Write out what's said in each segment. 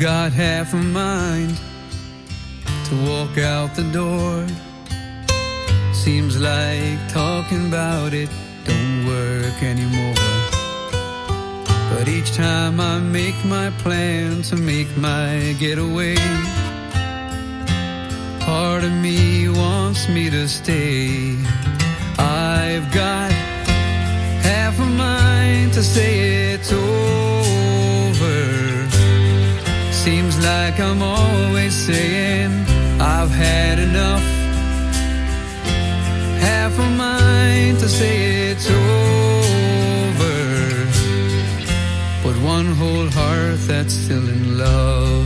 got half a mind to walk out the door. Seems like talking about it don't work anymore. But each time I make my plan to make my getaway, part of me wants me to stay. I've got half a mind to say it's over. Seems like I'm always saying I've had enough. Half a mind to say it's over, but one whole heart that's still in love.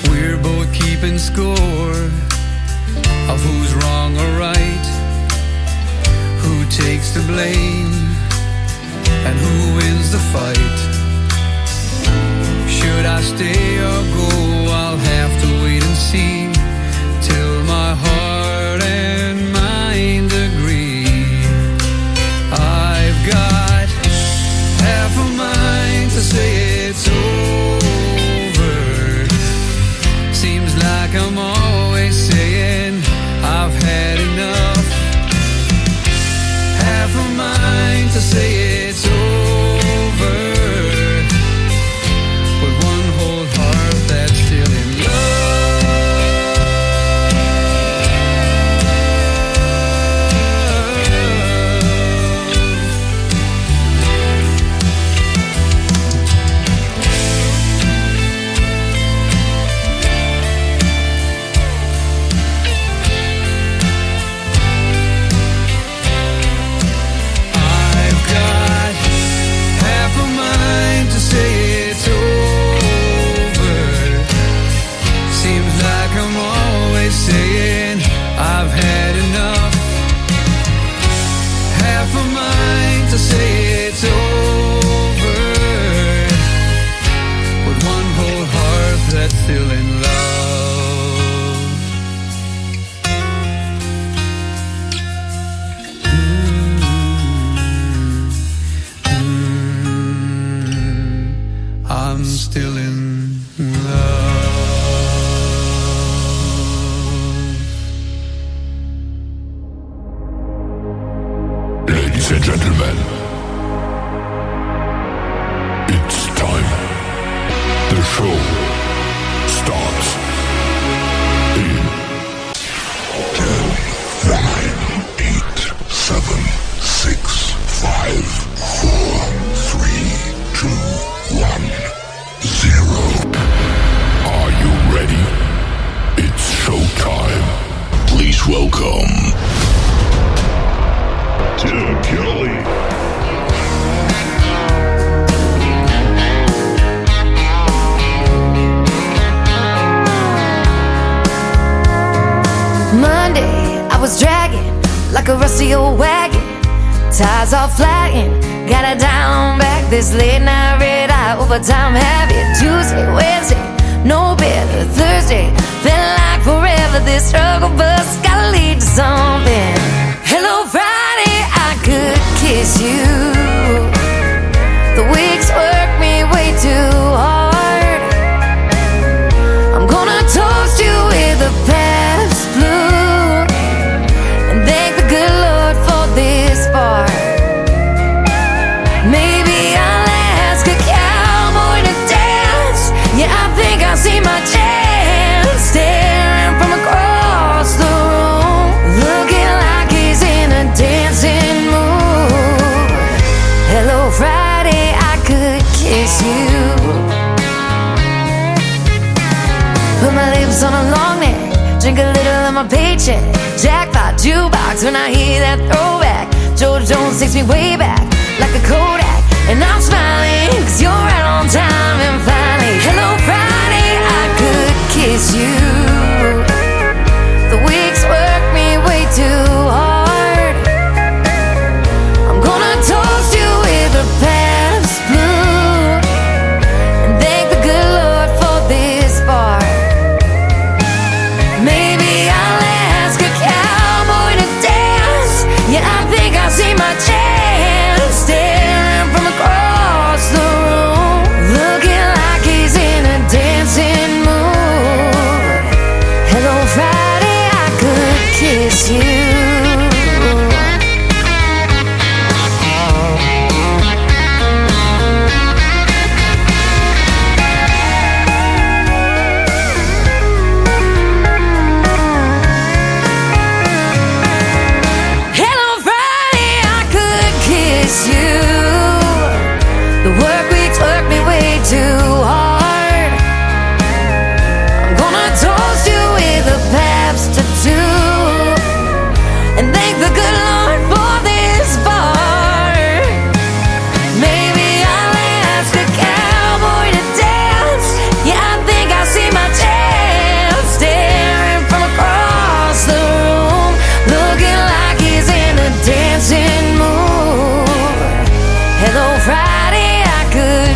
We're both keeping score of who's wrong or right, who takes the blame and who wins the fight. Should I stay or go? I'll have to wait and see till my heart and mind agree. I've got half a mind to say it's over. Seems like I'm always saying I've had enough. Half a mind to say it's over, but one whole heart that's still in still in love. I'm still in love. Ladies and gentlemen, it's time. The show starts in 10, 9, 8, 7, 6, 5, 4, 3, 2, 1, 0. Are you ready? It's showtime. Please welcome Tim Kelly. Monday, I was dragging like a rusty old wagon. Tires all flagging, gotta down back this late night red eye overtime habit. Tuesday, Wednesday, no better. Thursday, felt like forever. This struggle bus gotta lead to something. Hello Friday, I could kiss you. The weeks work me way too hard. I'm gonna toast you with a past blue and thank the good Lord for this part. Maybe I'll ask a cowboy to dance. Yeah, I think I see my chance. Staring from across the room, looking like he's in a dancing mood. Hello Friday, I could kiss you. Put my lips on a long neck, drink a little of my paycheck. Jackpot jukebox when I hear that throwback. George Jones takes me way back like a Kodak, and I'm smiling cause you're right on time. And finally, hello Friday, I could kiss you. The weeks work me way too hard. I'm gonna toast you with a past blue and thank the good Lord for this part. kiss you.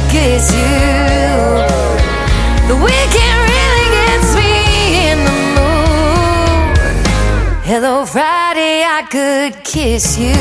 Kiss you. The weekend really gets me in the mood. Hello, Friday, I could kiss you.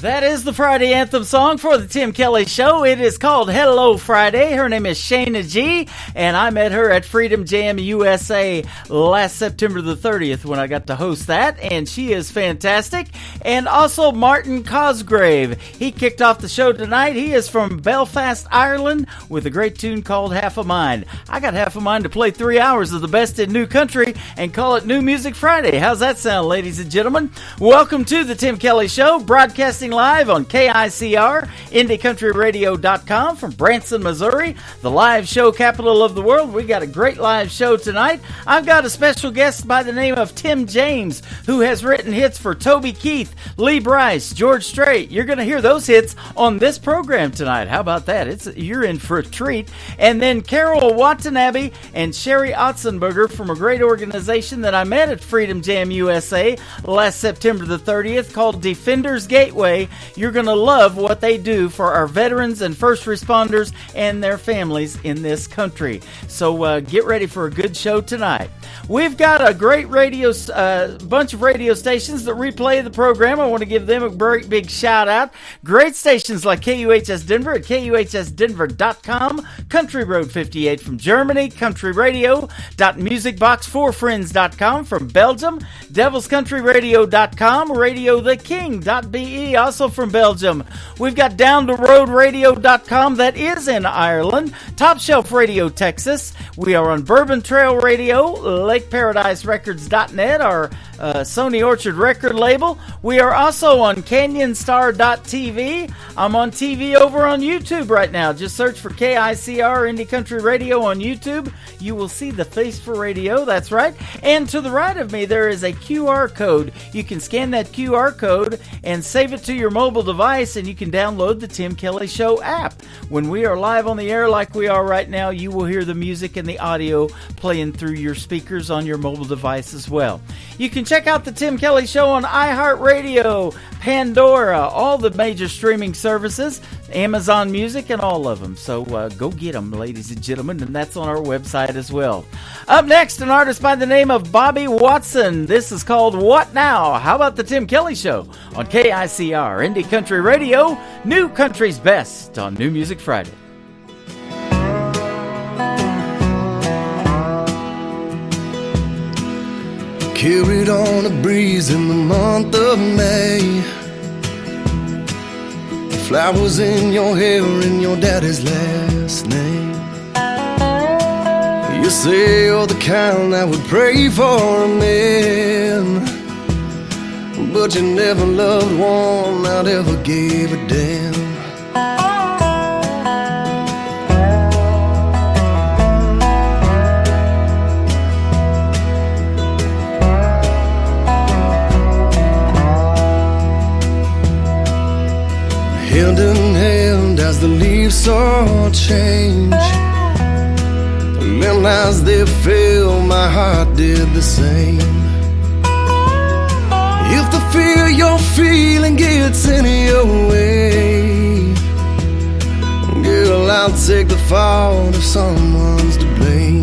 That is the Friday anthem song for the Tim Kelly Show. It is called Hello Friday. Her name is Shayna G, and I met her at Freedom Jam USA last September the 30th when I got to host that, and she is fantastic. And also Martin Cosgrave. He kicked off the show tonight. He is from Belfast, Ireland, with a great tune called Half a Mind. I got half a mind to play 3 hours of the best in new country and call it New Music Friday. How's that sound, ladies and gentlemen? Welcome to the Tim Kelly Show, broadcasting live on KICR, IndieCountryRadio.com from Branson, Missouri, the live show capital of the world. We got a great live show tonight. I've got a special guest by the name of Tim James, who has written hits for Toby Keith, Lee Brice, George Strait. You're going to hear those hits on this program tonight. How about that? You're in for a treat. And then Carol Watanabe and Sherry Otzenberger from a great organization that I met at Freedom Jam USA last September the 30th called Defenders Gateway. You're going to love what they do for our veterans and first responders and their families in this country. So get ready for a good show tonight. We've got a great bunch of radio stations that replay the program. I want to give them a great big shout out. Great stations like KUHS Denver at KUHSdenver.com, Country Road 58 from Germany, countryradio.musicbox4friends.com from Belgium, devilscountryradio.com, radiotheking.be, also from Belgium. We've got downtheroadradio.com, that is in Ireland, Top Shelf Radio Texas. We are on Bourbon Trail Radio, LakeParadiseRecords.net, our Sony Orchard record label. We are also on CanyonStar.tv. I'm on TV over on YouTube right now. Just search for KICR Indie Country Radio on YouTube. You will see the face for radio. That's right. And to the right of me, there is a QR code. You can scan that QR code and save it to your mobile device, and you can download the Tim Kelly Show app. When we are live on the air like we are right now, you will hear the music and the audio playing through your speakers on your mobile device as well. You can check out the Tim Kelly Show on iHeartRadio, Pandora, all the major streaming services, Amazon Music, and all of them. So go get them, ladies and gentlemen, and that's on our website as well. Up next, an artist by the name of Bobby Watson. This is called What Now? How about the Tim Kelly Show on KICR, Indie Country Radio, New Country's Best on New Music Friday. Carried on a breeze in the month of May. Flowers in your hair and your daddy's last name. You say you're the kind that would pray for a man, but you never loved one that ever gave a damn. Hand in hand as the leaves saw change, and as they fell, my heart did the same. If the fear you're feeling gets in your way, girl, I'll take the fault if someone's to blame.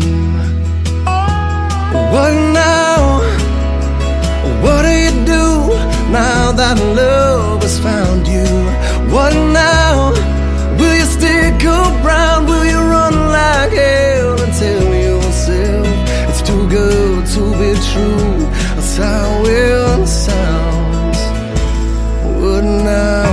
that love has found you. What now? Will you stick around? Will you run like hell and tell yourself it's too good to be true? That's how it sounds. What now?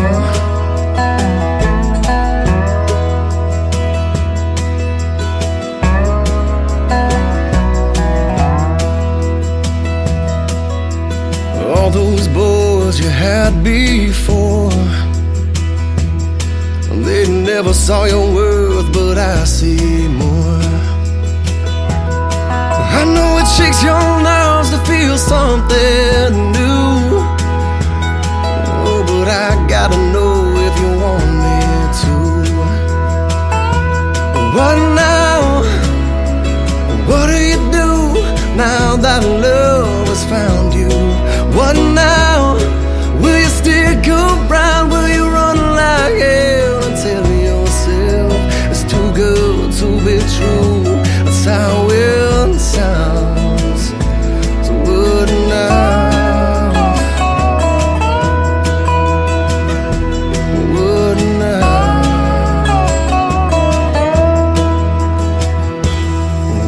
All those boys you had before, they never saw your worth, but I see more. I know it shakes your nerves to feel something new. Oh, but I gotta know if you want me to. What now? What do you do now that love has found you? What now? Will you stick around? Will you run like hell and tell yourself it's too good to be true? That's how it sounds. So what now? What now?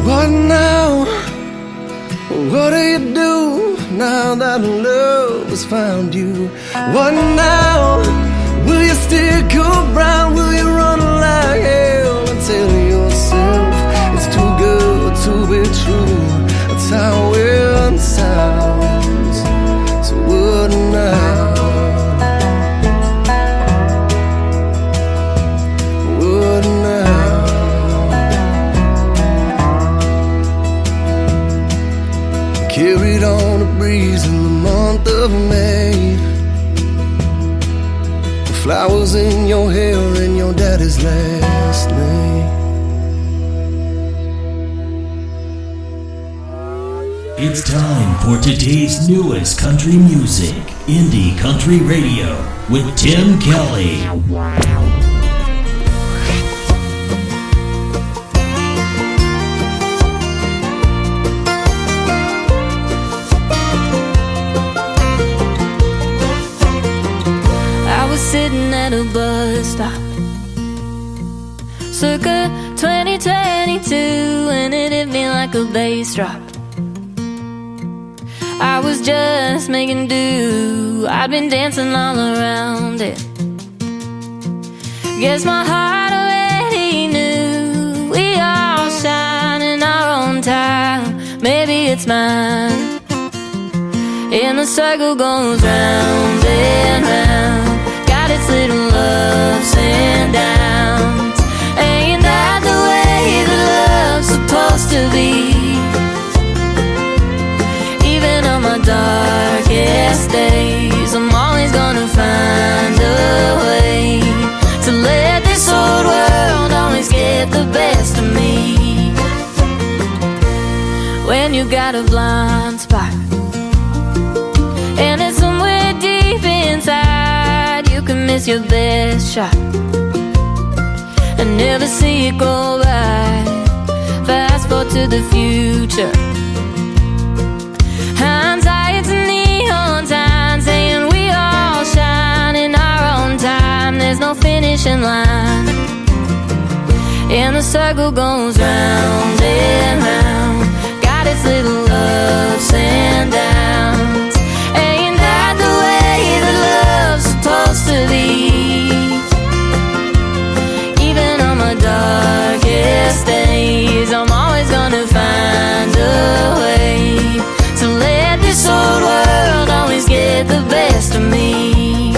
What now? What do you do now that love has found you? What now? Will you stick around? Will you run like hell and tell yourself it's too good to be true? That's how it sounds. So what now? What now? Carried on a breeze in the month of May. Flowers in your hair and your daddy's last name. It's time for today's newest country music, Indie Country Radio, with Tim Kelly. Sitting at a bus stop circa 2022, and it hit me like a bass drop. I was just making do, I'd been dancing all around it. Guess my heart already knew we all shine in our own time. Maybe it's mine. And the circle goes round and round, its little ups and downs. Ain't that the way that love's supposed to be? Even on my darkest days, I'm always gonna find a way to let this old world always get the best of me. When you got a blind spot and it's somewhere deep inside, you can miss your best shot and never see it go by. Fast forward to the future, hindsight's a neon sign saying we all shine in our own time. There's no finishing line, and the circle goes round and round, got its little ups and downs. Ain't that the way that love's supposed to be? Even on my darkest days, I'm always gonna find a way to let this old world always get the best of me.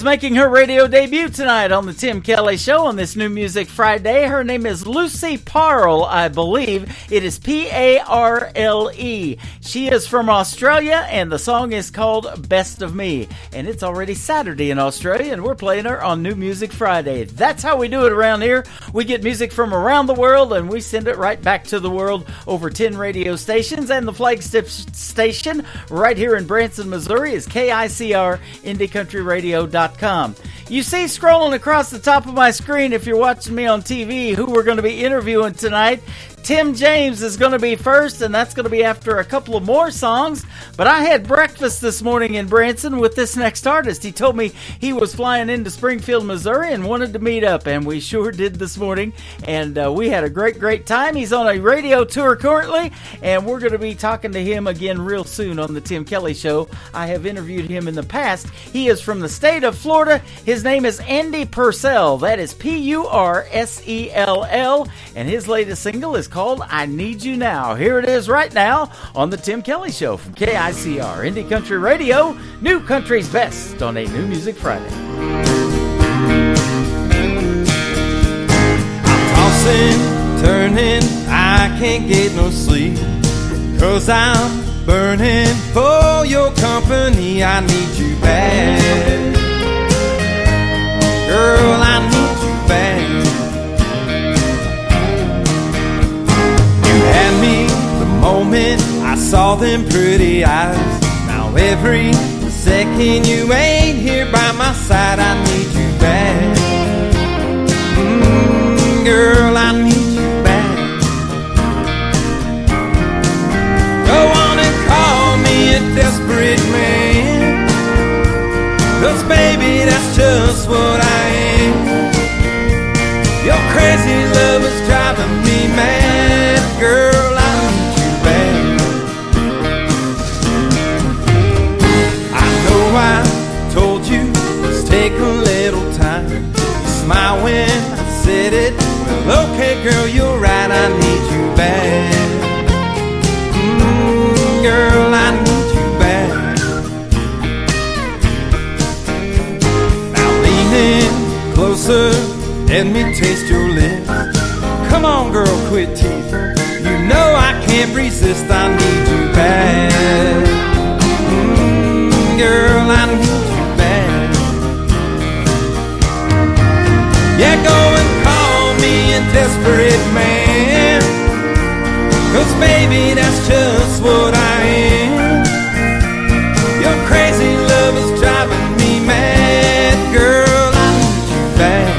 making her radio debut tonight on the Tim Kelly Show on this New Music Friday. Her name is Lucy Parle, I believe. It is Parle. She is from Australia, and the song is called Best of Me. And it's already Saturday in Australia, and we're playing her on New Music Friday. That's how we do it around here. We get music from around the world, and we send it right back to the world over 10 radio stations. And the flagship station right here in Branson, Missouri is KICR IndieCountryRadio.com. You see scrolling across the top of my screen, if you're watching me on TV, who we're going to be interviewing tonight. Tim James is going to be first, and that's going to be after a couple of more songs. But I had breakfast this morning in Branson with this next artist. He told me he was flying into Springfield, Missouri, and wanted to meet up, and we sure did this morning. And we had a great time. He's on a radio tour currently, and we're going to be talking to him again real soon on the Tim Kelly Show. I have interviewed him in the past. He is from the state of Florida. His name is Andy Purcell. That is Purcell, and his latest single is called I Need You Now. Here it is right now on the Tim Kelly Show from KICR Indie Country Radio, New Country's Best on a New Music Friday. I'm tossing, turning, I can't get no sleep, 'cause I'm burning for your company. I need you bad, girl, I need you bad. Had me the moment I saw them pretty eyes. Now every second you ain't here by my side, I need you back. Girl, I need you back. Go on and call me a desperate man, 'cause baby, that's just what I am. Your crazy love is driving me mad, girl, I need you back. I know I told you, let's take a little time. You smile when I said it. Well, okay, girl, you're right, I need you back. Girl, I need you back. Now leaning closer, let me taste your lips. Come on, girl, quit teasing. You know I can't resist, I need you back. Girl, I need you back. Yeah, go and call me a desperate man, 'cause baby, that's just what I am. Your crazy love is driving me mad, girl, I need you back.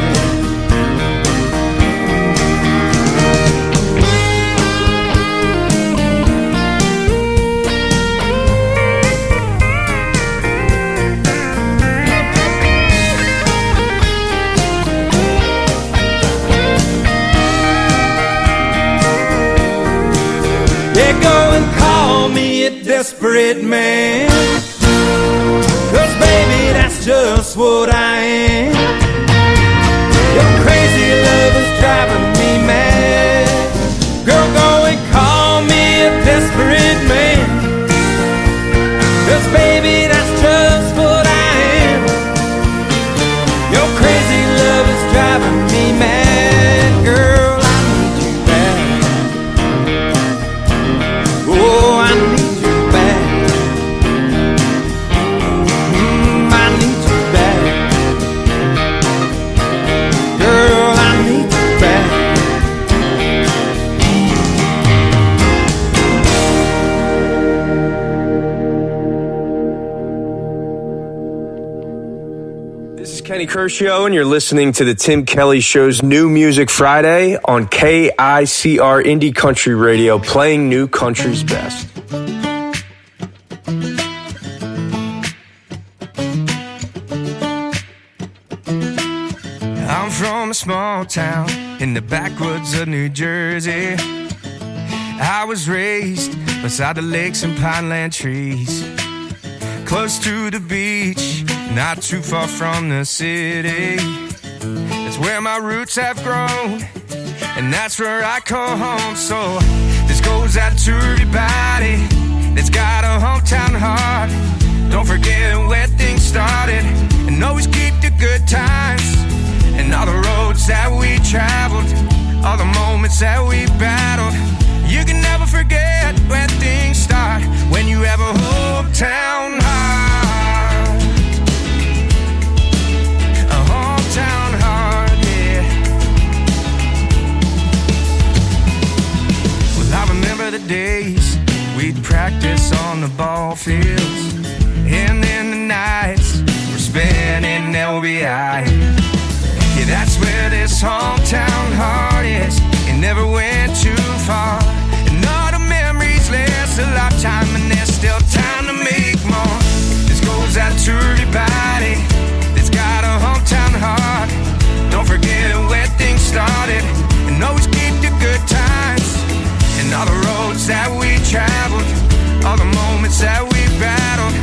Yeah, go and call me a desperate man, 'cause baby, that's just what I am. Your crazy love is driving me mad. Girl, go and call me a desperate man, 'cause baby, that's just what I am. Your crazy love is driving me mad, girl, I need you back. Oh, I need you back. I need you back. Girl, I need you back. This is Kenny Kershaw, and you're listening to the Tim Kelly Show's New Music Friday on KICR Indie Country Radio, playing New Country's best. I'm from a small town in the backwoods of New Jersey. I was raised beside the lakes and pineland trees, close to the beach, not too far from the city. That's where my roots have grown, and that's where I call home. So this goes out to everybody that's got a hometown heart. Don't forget where things started, and always keep the good times. And all the roads that we traveled, all the moments that we battled. You can never forget where things start when you have a hometown heart. A hometown heart, yeah. Well, I remember the days we'd practice on the ball fields, and then the nights we're spending LBI. Yeah, that's where this hometown heart is. It never went too far, and all the memories last a lifetime, and there's still time to make more. This goes out to everybody that's got a hometown heart. Don't forget where things started, and always keep the good times. And all the roads that we traveled, all the moments that we battled.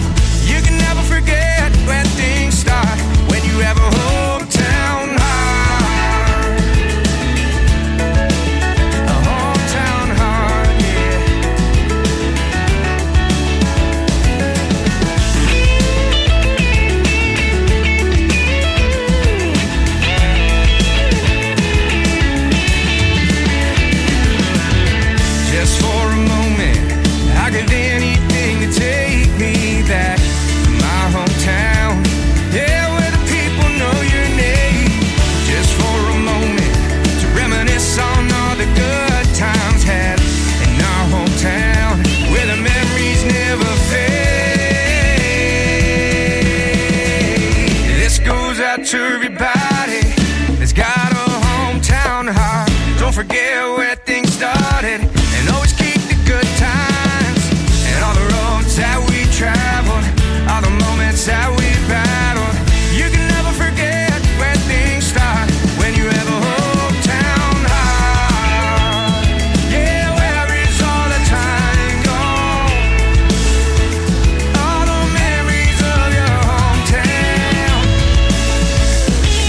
You can never forget where things start when you have a hometown heart. A hometown heart, yeah. Just for a moment, I give anything to take me back to my hometown. Yeah, where the people know your name. Just for a moment, to reminisce on all the good times had in our hometown, where the memories never fade. This goes out to everybody that's got a hometown heart. Don't forget where things started, and always keep the good times. And all the roads that we traveled, all the moments that we battled. You can never forget where things start when you have a hometown heart. Yeah, where is all the time gone? All the memories of your hometown.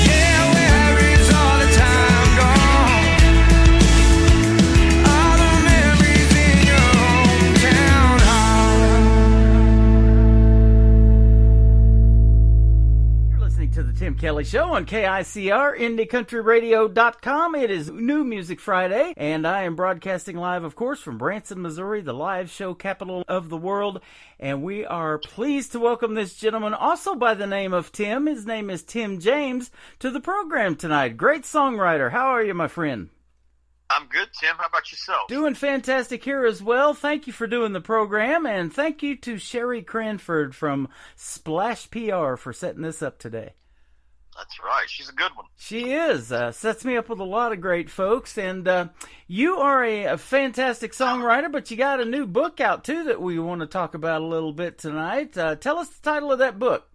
Yeah, where is all the time gone? All the memories in your hometown heart. You're listening to the Tim Kelly Show on KICR, IndieCountryRadio.com. It is New Music Friday, and I am broadcasting live, of course, from Branson, Missouri, the live show capital of the world. And we are pleased to welcome this gentleman, also by the name of Tim. His name is Tim James, to the program tonight. Great songwriter. How are you, my friend? I'm good, Tim. How about yourself? Doing fantastic here as well. Thank you for doing the program, and thank you to Sherry Cranford from Splash PR for setting this up today. That's right. She's a good one. She is. Sets me up with a lot of great folks, and you are a fantastic songwriter, but you got a new book out, too, that we want to talk about a little bit tonight. Tell us the title of that book.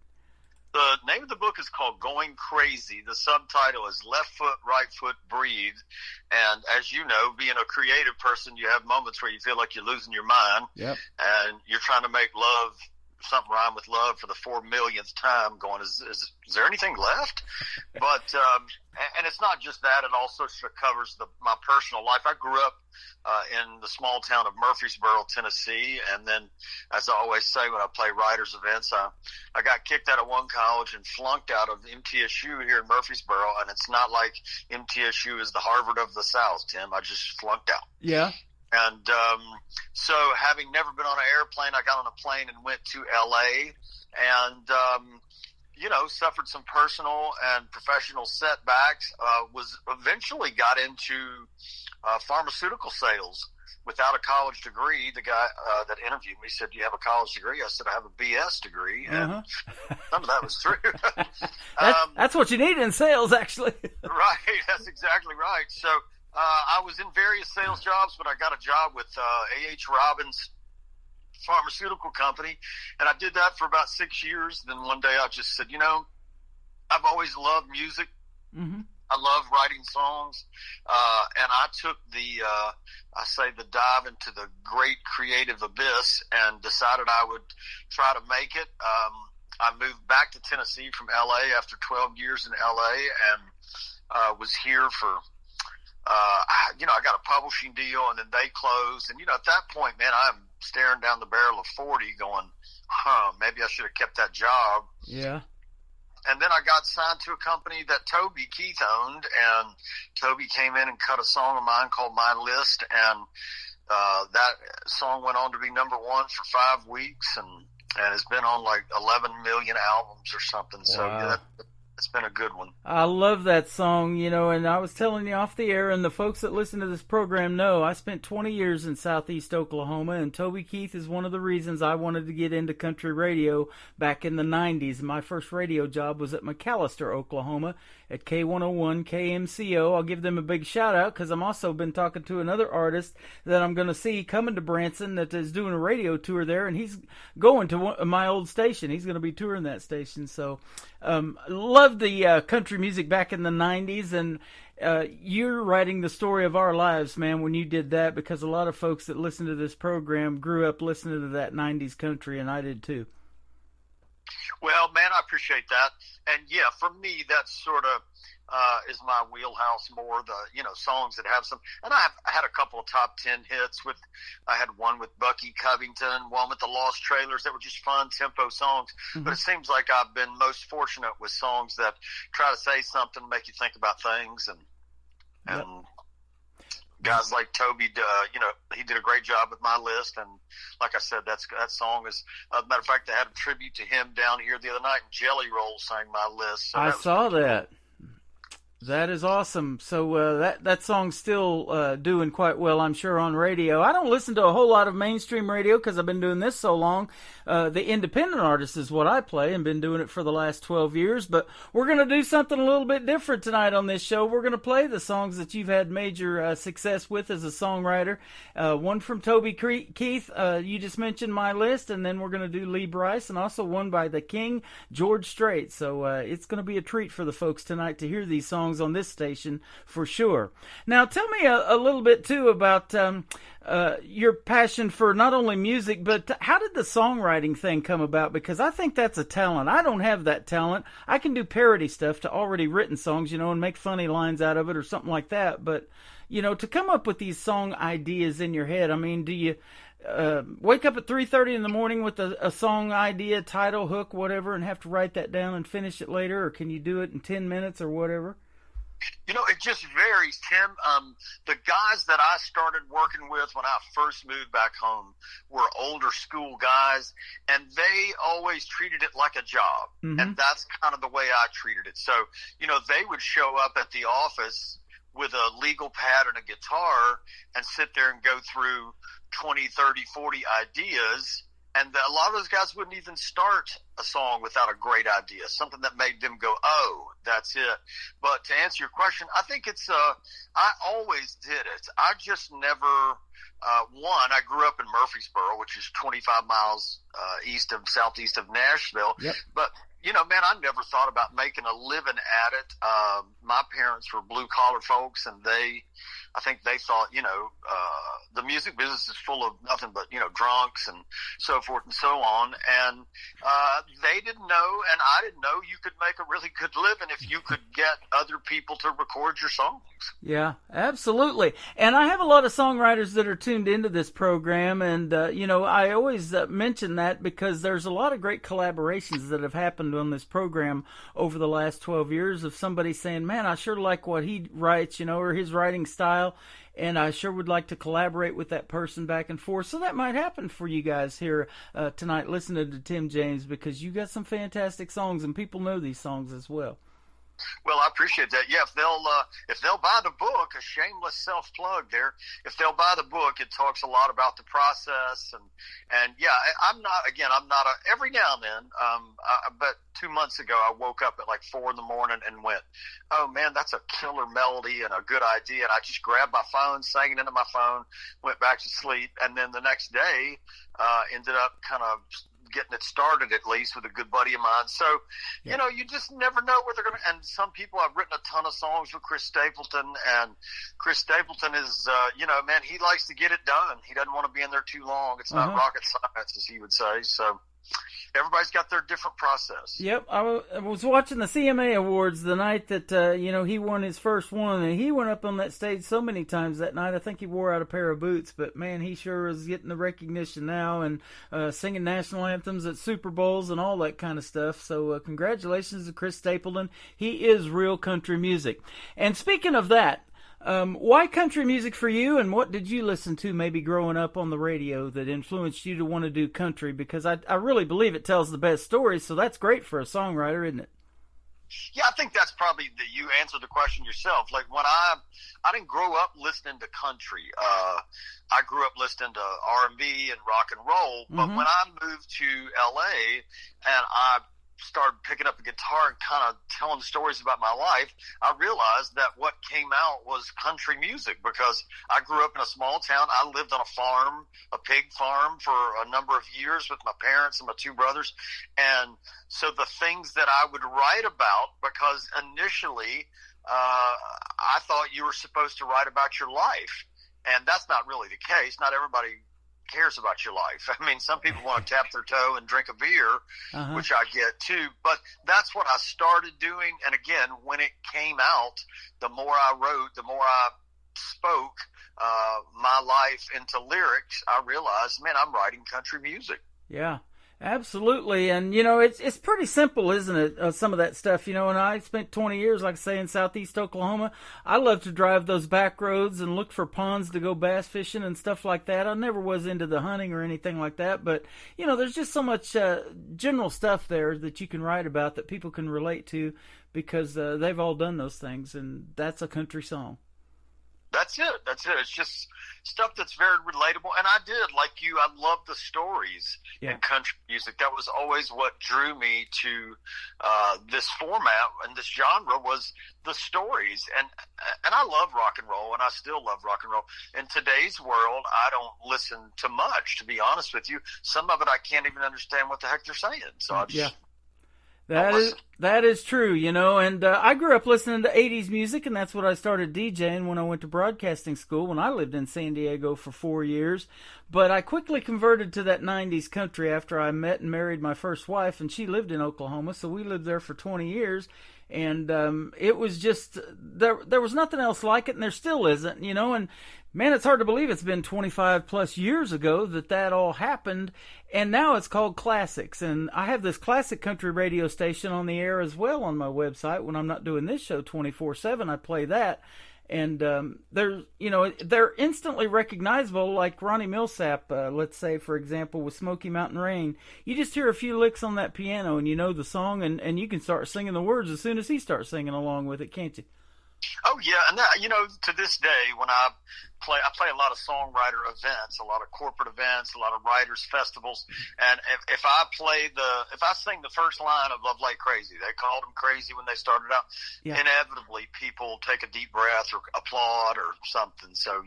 The name of the book is called Going Crazy. The subtitle is Left Foot, Right Foot, Breathe. And as you know, being a creative person, you have moments where you feel like you're losing your mind. Yep. And you're trying to make love, something rhyme with love for the 4 millionth time, going, is there anything left? But, and it's not just that, it also covers my personal life. I grew up in the small town of Murfreesboro, Tennessee, and then, as I always say when I play writers events, I got kicked out of one college and flunked out of MTSU here in Murfreesboro, and it's not like MTSU is the Harvard of the South, Tim. I just flunked out. Yeah. And so having never been on an airplane, I got on a plane and went to L.A. and, suffered some personal and professional setbacks, eventually got into pharmaceutical sales without a college degree. The guy that interviewed me said, "Do you have a college degree?" I said, "I have a BS degree." And some of that was true. That's what you need in sales, actually. Right. That's exactly right. So I was in various sales jobs, but I got a job with A.H. Robbins Pharmaceutical Company, and I did that for about 6 years. Then one day I just said, I've always loved music. Mm-hmm. I love writing songs, and I took the dive into the great creative abyss and decided I would try to make it. I moved back to Tennessee from L.A. after 12 years in L.A. and was here for I got a publishing deal, and then they closed. And, at that point, man, I'm staring down the barrel of 40 going, maybe I should have kept that job. Yeah. And then I got signed to a company that Toby Keith owned, and Toby came in and cut a song of mine called My List, and that song went on to be number one for 5 weeks, and it's been on like 11 million albums or something. So yeah, it's been a good one. I love that song, you know, and I was telling you off the air, and the folks that listen to this program know I spent 20 years in Southeast Oklahoma, and Toby Keith is one of the reasons I wanted to get into country radio back in the 90s. My first radio job was at McAllister, Oklahoma, at K101 KMCO. I'll give them a big shout out because I'm also been talking to another artist that I'm going to see coming to Branson that is doing a radio tour there, and he's going to my old station. He's going to be touring that station. So loved the country music back in the 90s, and you're writing the story of our lives, man, when you did that, because a lot of folks that listen to this program grew up listening to that 90s country, and I did too. Well, man, I appreciate that. And yeah, for me, that's sort of is my wheelhouse more, the, you know, songs that have some, and I had a couple of top 10 hits I had one with Bucky Covington, one with the Lost Trailers that were just fun tempo songs. Mm-hmm. But it seems like I've been most fortunate with songs that try to say something, make you think about things, and yep. Guys like Toby, you know, he did a great job with My List, and like I said, that song is. As a matter of fact, they had a tribute to him down here the other night, and Jelly Roll sang My List. So I saw that. That is awesome. So that song's still doing quite well, I'm sure, on radio. I don't listen to a whole lot of mainstream radio because I've been doing this so long. The independent artist is what I play and been doing it for the last 12 years. But we're going to do something a little bit different tonight on this show. We're going to play the songs that you've had major success with as a songwriter. One from Toby Keith, you just mentioned My List, and then we're going to do Lee Brice, and also one by the King, George Strait. So it's going to be a treat for the folks tonight to hear these songs on this station for sure. Now tell me a little bit too about your passion for not only music, but how did the songwriting thing come about? Because I think that's a talent. I don't have that talent. I can do parody stuff to already written songs, you know, and make funny lines out of it or something like that. But, you know, to come up with these song ideas in your head, I mean, do you wake up at 3:30 in the morning with a song idea, title, hook, whatever, and have to write that down and finish it later? Or can you do it in 10 minutes or whatever? You know, it just varies, Tim. The guys that I started working with when I first moved back home were older school guys, and they always treated it like a job. Mm-hmm. And that's kind of the way I treated it. So, you know, they would show up at the office with a legal pad and a guitar and sit there and go through 20, 30, 40 ideas. And a lot of those guys wouldn't even start a song without a great idea, something that made them go, oh, that's it. But to answer your question, I think it's, I always did it. I just never, I grew up in Murfreesboro, which is 25 miles southeast of Nashville. Yep. But, you know, man, I never thought about making a living at it. My parents were blue collar folks, and I think they thought, you know, the music business is full of nothing but, you know, drunks and so forth and so on. And they didn't know, and I didn't know you could make a really good living if you could get other people to record your songs. Yeah, absolutely. And I have a lot of songwriters that are tuned into this program, and, you know, I always mention that because there's a lot of great collaborations that have happened on this program over the last 12 years of somebody saying, man, I sure like what he writes, you know, or his writing style, and I sure would like to collaborate with that person back and forth. So that might happen for you guys here tonight listening to Tim James, because you got some fantastic songs, and people know these songs as well. Well, I appreciate that. Yeah, if they'll buy the book, a shameless self-plug there, if they'll buy the book, it talks a lot about the process. And yeah, I'm not every now and then, but 2 months ago, I woke up at like 4 a.m. and went, oh man, that's a killer melody and a good idea. And I just grabbed my phone, sang it into my phone, went back to sleep. And then the next day, ended up kind of getting it started, at least with a good buddy of mine. So, you know, you just never know where they're going to, and some people, I've written a ton of songs with Chris Stapleton, and Chris Stapleton is, you know, man, he likes to get it done. He doesn't want to be in there too long. It's not rocket science, as he would say. So, everybody's got their different process. Yep, I was watching the CMA Awards the night that he won his first one, and he went up on that stage so many times that night. I think he wore out a pair of boots, but man, he sure is getting the recognition now and singing national anthems at Super Bowls and all that kind of stuff. So congratulations to Chris Stapleton. He is real country music. And speaking of that, why country music for you, and what did you listen to maybe growing up on the radio that influenced you to want to do country? Because I really believe it tells the best stories, so that's great for a songwriter, isn't it? Yeah, I think that's probably you answered the question yourself. Like when I didn't grow up listening to country. I grew up listening to R&B and rock and roll, but when I moved to LA and I started picking up a guitar and kind of telling stories about my life, I realized that what came out was country music, because I grew up in a small town. I lived on a farm, a pig farm, for a number of years with my parents and my two brothers. And so the things that I would write about, because initially I thought you were supposed to write about your life, and that's not really the case. Not everybody cares about your life. I mean, some people want to tap their toe and drink a beer, which I get too, but that's what I started doing. And again, when it came out, the more I wrote, the more I spoke my life into lyrics, I realized, man, I'm writing country music. Yeah. Absolutely, and it's pretty simple, isn't it? Some of that stuff, and I spent 20 years, like I say, in southeast Oklahoma. I love to drive those back roads and look for ponds to go bass fishing and stuff like that. I never was into the hunting or anything like that, but there's just so much general stuff there that you can write about that people can relate to, because they've all done those things, and that's a country song. That's it. It's just stuff that's very relatable. And I did, like you, I love the stories in country music. That was always what drew me to this format and this genre, was the stories. And I love rock and roll, and I still love rock and roll. In today's world, I don't listen to much, to be honest with you. Some of it I can't even understand what the heck they're saying. So I just... That is true, and I grew up listening to 80s music, and that's what I started DJing when I went to broadcasting school when I lived in San Diego for 4 years. But I quickly converted to that 90s country after I met and married my first wife, and she lived in Oklahoma, so we lived there for 20 years. And it was just, there was nothing else like it, and there still isn't, and man, it's hard to believe it's been 25 plus years ago that all happened, and now it's called Classics. And I have this classic country radio station on the air as well on my website. When I'm not doing this show 24/7, I play that. And they're instantly recognizable, like Ronnie Millsap, let's say, for example, with Smoky Mountain Rain. You just hear a few licks on that piano and you know the song, and you can start singing the words as soon as he starts singing along with it, can't you? Oh, yeah. And that, to this day, when I play a lot of songwriter events, a lot of corporate events, a lot of writers festivals. And if I sing the first line of Love Like Crazy, they called them crazy when they started out. Yeah. Inevitably, people take a deep breath or applaud or something. So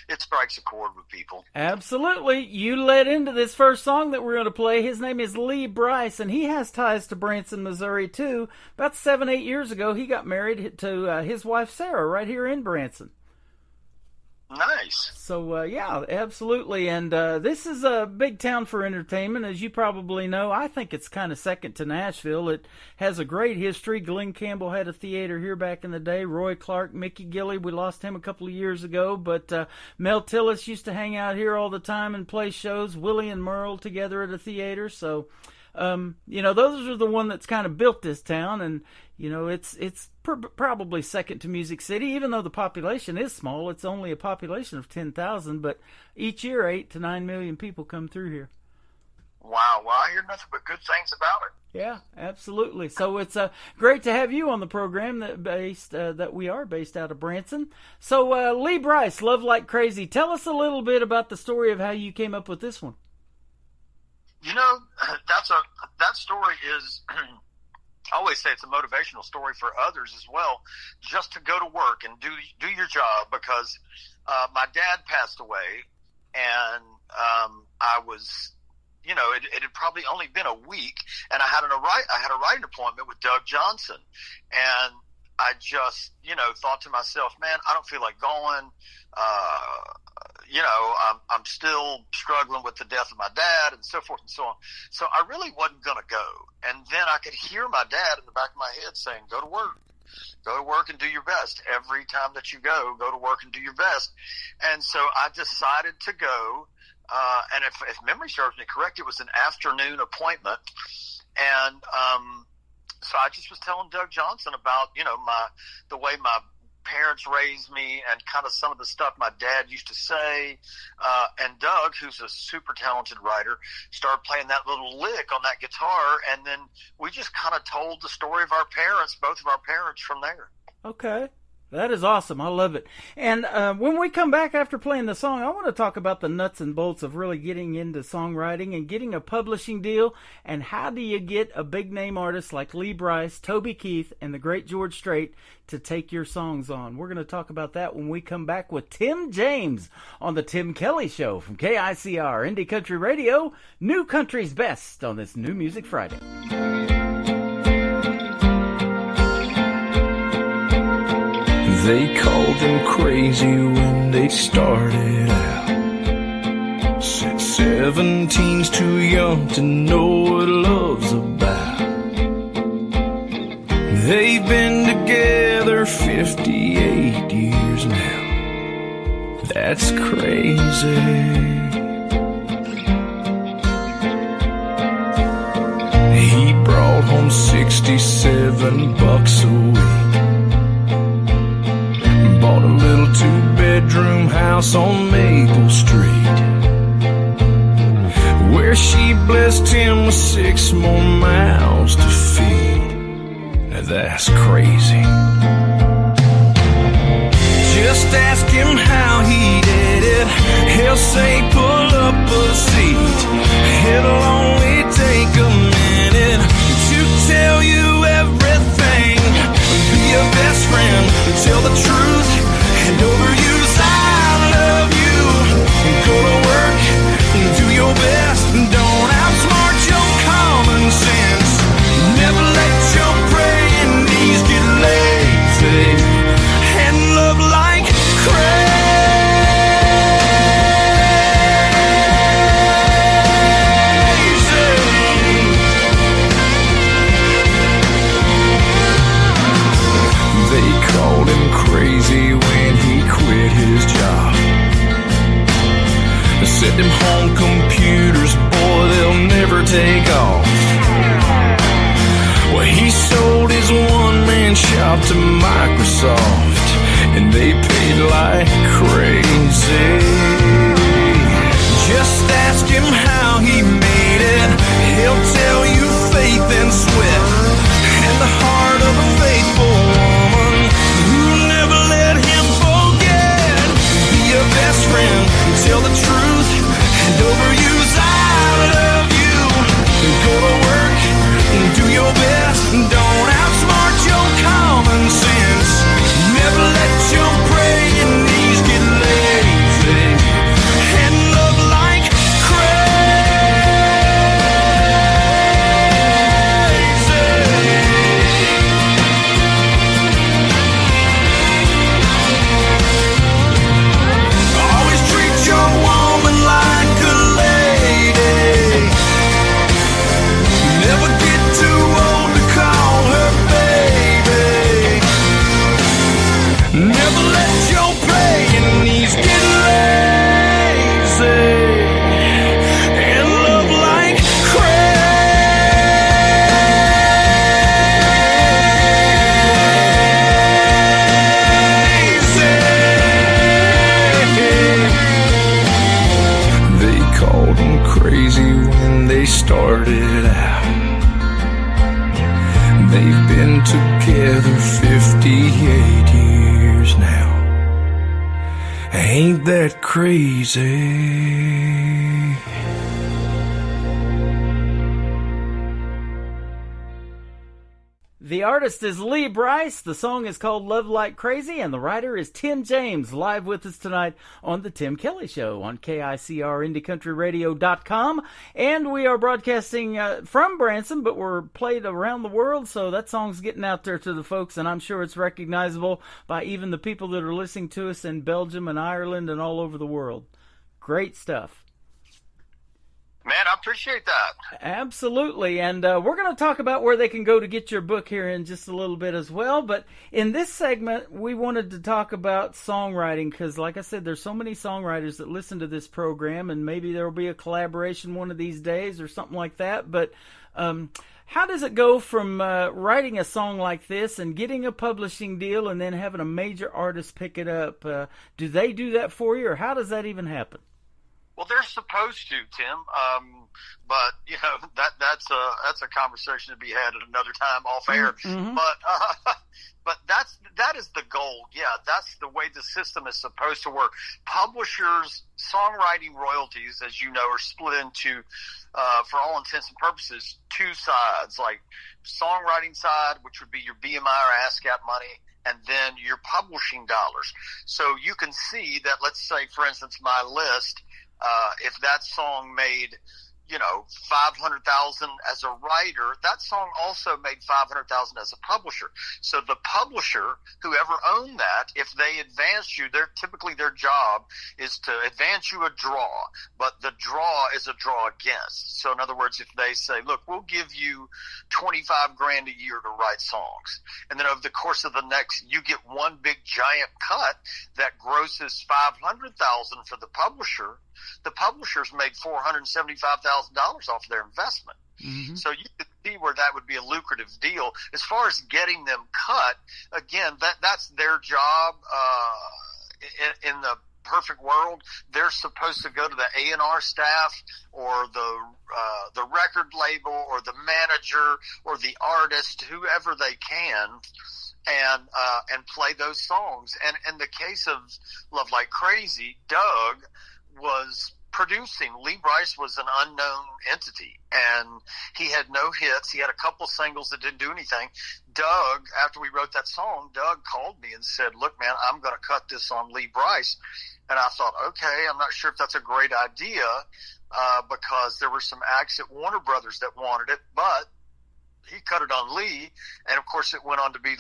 it strikes a chord with people. Absolutely. You led into this first song that we're going to play. His name is Lee Brice, and he has ties to Branson, Missouri, too. About 7-8 years ago, he got married to his wife, Sarah, right here in Branson. Nice. So, absolutely. And this is a big town for entertainment, as you probably know. I think it's kind of second to Nashville. It has a great history. Glenn Campbell had a theater here back in the day. Roy Clark, Mickey Gilley, we lost him a couple of years ago. But Mel Tillis used to hang out here all the time and play shows. Willie and Merle together at a theater. So, those are the one that's kind of built this town. And, it's probably second to Music City, even though the population is small. It's only a population of 10,000, but each year 8 to 9 million people come through here. Wow, well, I hear nothing but good things about it. Yeah, absolutely. So it's great to have you on the program that we are based out of Branson. So Lee Brice, Love Like Crazy. Tell us a little bit about the story of how you came up with this one. That story is... I always say it's a motivational story for others as well, just to go to work and do your job, because my dad passed away, and I was, it had probably only been a week, and I had a writing appointment with Doug Johnson, and I just, thought to myself, man, I don't feel like going. I'm still struggling with the death of my dad and so forth and so on. So I really wasn't going to go. And then I could hear my dad in the back of my head saying, go to work and do your best. Every time that you go to work and do your best. And so I decided to go. And if memory serves me correct, it was an afternoon appointment. And, so I just was telling Doug Johnson about, the way my parents raised me and kind of some of the stuff my dad used to say. And Doug, who's a super talented writer, started playing that little lick on that guitar. And then we just kind of told the story of our parents, both of our parents, from there. Okay. That is awesome. I love it. And when we come back after playing the song, I want to talk about the nuts and bolts of really getting into songwriting and getting a publishing deal. And how do you get a big-name artist like Lee Brice, Toby Keith, and the great George Strait to take your songs on? We're going to talk about that when we come back with Tim James on the Tim Kelly Show from KICR Indie Country Radio, New Country's Best on this New Music Friday. They called him crazy when they started out. Said 17's too young to know what love's about. They've been together 58 years now. That's crazy. He brought home $67 a week. Bought a little 2-bedroom house on Maple Street, where she blessed him with 6 more mouths to feed. Now that's crazy. Just ask him how he did it. He'll say pull up a seat. It'll only take a minute to tell you everything. Be your best friend, tell the truth, and overuse I love you. Go to work, do your best, don't outsmart your common sense. Never let your praying knees get lazy, and love like crazy when he quit his job. They said them home computers, boy, they'll never take off. Well, he sold his one-man shop to Microsoft, and they paid like crazy. Just ask him how he made it. He'll tell you faith and sweat, and the heart of a faithful woman who never let him forget. Be your best friend, tell the truth, and overuse I love you. Go to work, do your best, don't outsmart your common sense. Never let your praying knees get lazy, and love like started out. They've been together 58 years now. Ain't that crazy? The artist is Lee Brice. The song is called Love Like Crazy, and the writer is Tim James, live with us tonight on The Tim Kelly Show on KICRIndieCountryRadio.com. And we are broadcasting from Branson, but we're played around the world, so that song's getting out there to the folks, and I'm sure it's recognizable by even the people that are listening to us in Belgium and Ireland and all over the world. Great stuff. Man, I appreciate that. Absolutely. And we're going to talk about where they can go to get your book here in just a little bit as well. But in this segment, we wanted to talk about songwriting because, like I said, there's so many songwriters that listen to this program, and maybe there will be a collaboration one of these days or something like that. But how does it go from writing a song like this and getting a publishing deal and then having a major artist pick it up? Do they do that for you, or how does that even happen? Well, they're supposed to, Tim. But you know that's a conversation to be had at another time off air. Mm-hmm. But that is the goal. Yeah, that's the way the system is supposed to work. Publishers' songwriting royalties, as you know, are split into, for all intents and purposes, two sides. Like songwriting side, which would be your BMI or ASCAP money, and then your publishing dollars. So you can see that, let's say, for instance, my list. If that song made, $500,000 as a writer, that song also made $500,000 as a publisher. So the publisher, whoever owned that, if they advance you, typically their job is to advance you a draw, but the draw is a draw against. So in other words, if they say, look, we'll give you $25,000 a year to write songs, and then over the course of the next, you get one big giant cut that grosses $500,000 for the publisher. The publishers made $475,000 off their investment. Mm-hmm. So you could see where that would be a lucrative deal. As far as getting them cut, again, that's their job. In the perfect world, they're supposed to go to the A&R staff or the record label or the manager or the artist, whoever they can, and play those songs. And in the case of Love Like Crazy, Doug was producing. Lee Brice was an unknown entity, and he had no hits. He had a couple singles that didn't do anything. Doug, after we wrote that song, Doug called me and said, look, man, I'm going to cut this on Lee Brice. And I thought, okay, I'm not sure if that's a great idea, because there were some acts at Warner Brothers that wanted it, but he cut it on Lee. And of course it went on to be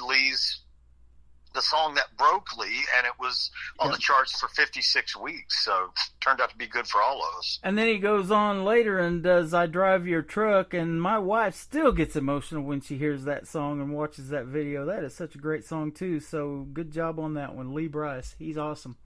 the song that broke Lee, and it was on the charts for 56 weeks. So it turned out to be good for all of us. And then he goes on later and does I Drive Your Truck, and my wife still gets emotional when she hears that song and watches that video. That is such a great song too. So good job on that one, Lee Brice. He's awesome.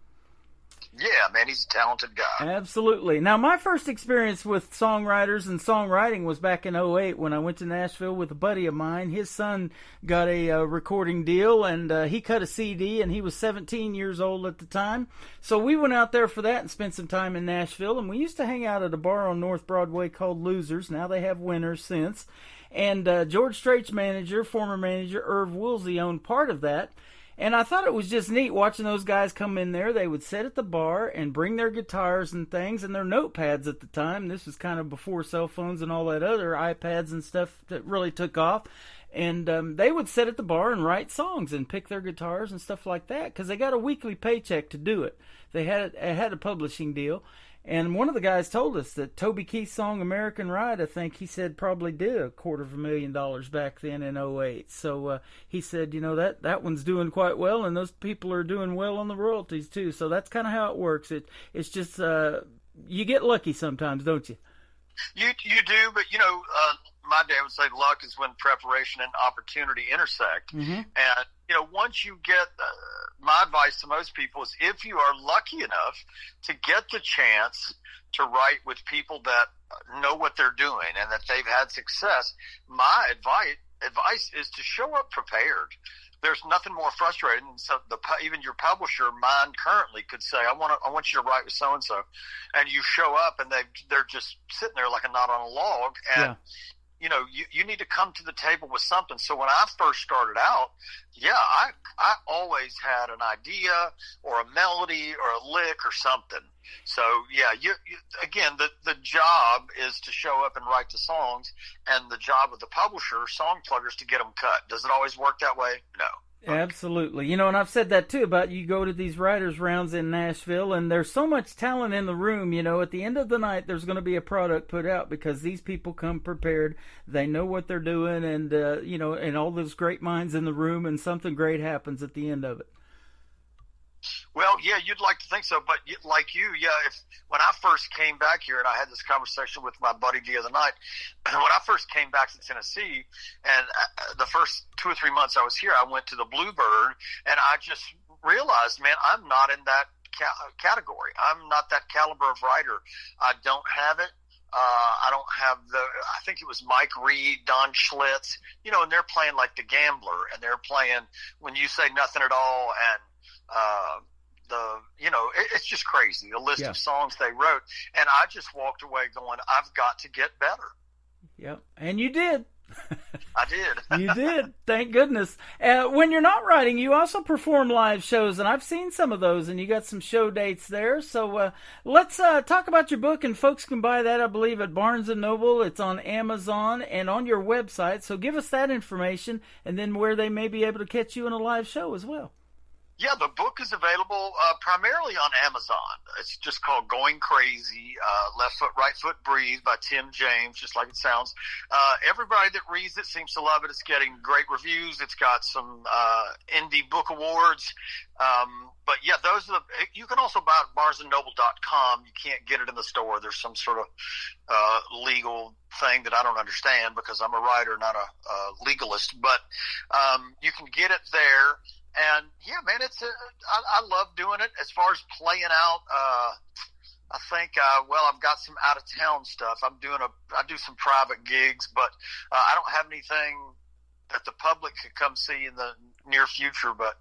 Yeah, man, he's a talented guy. Absolutely. Now, my first experience with songwriters and songwriting was back in 2008 when I went to Nashville with a buddy of mine. His son got a recording deal, and he cut a CD, and he was 17 years old at the time. So we went out there for that and spent some time in Nashville, and we used to hang out at a bar on North Broadway called Losers. Now they have Winners since. And George Strait's manager, former manager Irv Woolsey, owned part of that. And I thought it was just neat watching those guys come in there. They would sit at the bar and bring their guitars and things and their notepads at the time. This was kind of before cell phones and all that other iPads and stuff that really took off. And they would sit at the bar and write songs and pick their guitars and stuff like that because they got a weekly paycheck to do it. They had a publishing deal. And one of the guys told us that Toby Keith's song American Ride, I think he said probably did $250,000 back then in 2008. So he said, that one's doing quite well, and those people are doing well on the royalties too. So that's kind of how it works. It's just you get lucky sometimes, don't you? You do, but my dad would say luck is when preparation and opportunity intersect. Mm-hmm. And once you get, my advice to most people is if you are lucky enough to get the chance to write with people that know what they're doing and that they've had success, my advice is to show up prepared. There's nothing more frustrating. So even your publisher, mine currently, could say, I want you to write with so-and-so. And you show up and they're just sitting there like a knot on a log. And you need to come to the table with something. So when I first started out, I always had an idea or a melody or a lick or something. So you again, the job is to show up and write the songs, and the job of the publisher, song pluggers, to get them cut. Does it always work that way? No. Absolutely. And I've said that too about you go to these writers' rounds in Nashville, and there's so much talent in the room. At the end of the night, there's going to be a product put out because these people come prepared. They know what they're doing, and, and all those great minds in the room, and something great happens at the end of it. Well, yeah, you'd like to think so, but like you, when I first came back here, and I had this conversation with my buddy the other night, when I first came back to Tennessee, and the first 2 or 3 months I was here, I went to the Bluebird, and I just realized, man, I'm not in that category. I'm not that caliber of writer. I don't have it. I don't have I think it was Mike Reed, Don Schlitz, and they're playing like The Gambler, and they're playing When You Say Nothing at All, and it's just crazy, the list of songs they wrote. And I just walked away going, I've got to get better. Yep. And you did. I did. You did. Thank goodness. When you're not writing, you also perform live shows, and I've seen some of those, and you got some show dates there. So let's talk about your book, and folks can buy that, I believe, at Barnes & Noble. It's on Amazon and on your website. So give us that information, and then where they may be able to catch you in a live show as well. Yeah, the book is available primarily on Amazon. It's just called Going Crazy, Left Foot, Right Foot, Breathe by Tim James, just like it sounds. Everybody that reads it seems to love it. It's getting great reviews. It's got some indie book awards. But yeah, you can also buy it at BarnesandNoble.com. You can't get it in the store. There's some sort of legal thing that I don't understand because I'm a writer, not a legalist. But you can get it there. And yeah, man, I love doing it. As far as playing out, I think, I've got some out of town stuff. I do some private gigs, but I don't have anything that the public could come see in the near future. But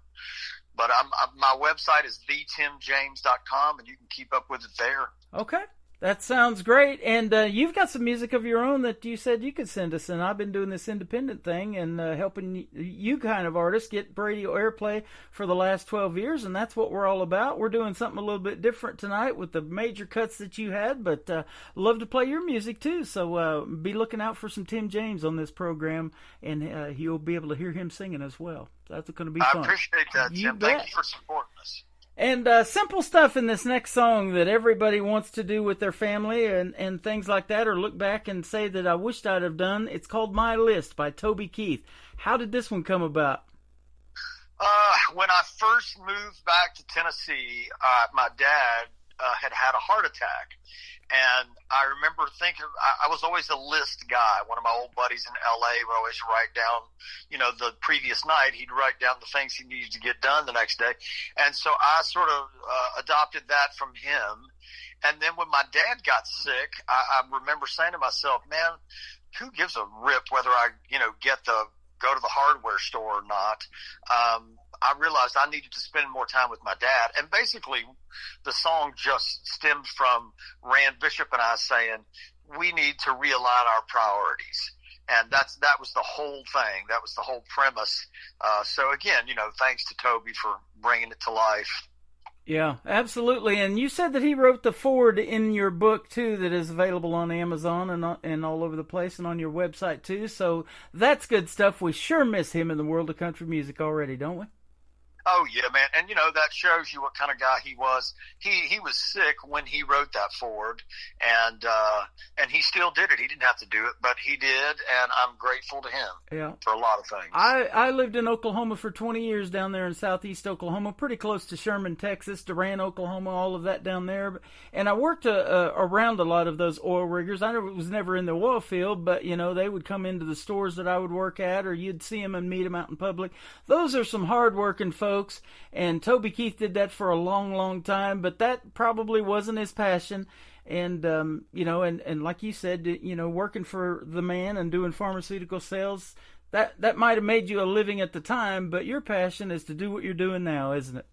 my website is thetimjames.com, and you can keep up with it there. Okay. That sounds great. And you've got some music of your own that you said you could send us. And I've been doing this independent thing and helping you kind of artists get radio airplay for the last 12 years. And that's what we're all about. We're doing something a little bit different tonight with the major cuts that you had. But love to play your music, too. So be looking out for some Tim James on this program. And you'll be able to hear him singing as well. That's going to be fun. I appreciate that, Tim. Thank you for supporting us. And simple stuff in this next song that everybody wants to do with their family and things like that, or look back and say that I wished I'd have done. It's called My List by Toby Keith. How did this one come about? When I first moved back to Tennessee, my dad had a heart attack. And I remember thinking, I was always a list guy. One of my old buddies in L.A. would always write down, the previous night, he'd write down the things he needed to get done the next day. And so I sort of adopted that from him. And then when my dad got sick, I remember saying to myself, man, who gives a rip whether I, go to the hardware store or not? I realized I needed to spend more time with my dad. And basically, the song just stemmed from Rand Bishop and I saying, we need to realign our priorities. And that was the whole thing. That was the whole premise. So again, thanks to Toby for bringing it to life. Yeah, absolutely. And you said that he wrote the foreword in your book, too, that is available on Amazon and all over the place and on your website, too. So that's good stuff. We sure miss him in the world of country music already, don't we? Oh, yeah, man. And, that shows you what kind of guy he was. He was sick when he wrote that foreword, and he still did it. He didn't have to do it, but he did, and I'm grateful to him for a lot of things. I lived in Oklahoma for 20 years down there in southeast Oklahoma, pretty close to Sherman, Texas, Durant, Oklahoma, all of that down there. And I worked around a lot of those oil riggers. I was never in the oil field, but, they would come into the stores that I would work at, or you'd see them and meet them out in public. Those are some hard-working folks. And Toby Keith did that for a long, long time, but that probably wasn't his passion. And, and like you said, working for the man and doing pharmaceutical sales, that might have made you a living at the time, but your passion is to do what you're doing now, isn't it?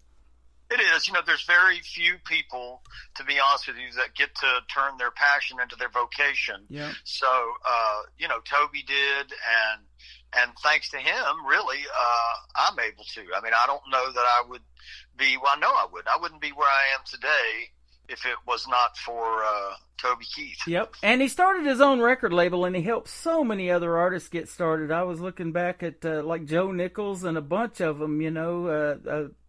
It is. There's very few people, to be honest with you, that get to turn their passion into their vocation. Yeah. So, Toby did, and thanks to him, really, I'm able to. I mean, I don't know that I would be, well, I know I would. I wouldn't be where I am today if it was not for Toby Keith. Yep. And he started his own record label, and he helped so many other artists get started. I was looking back at like Joe Nichols and a bunch of them,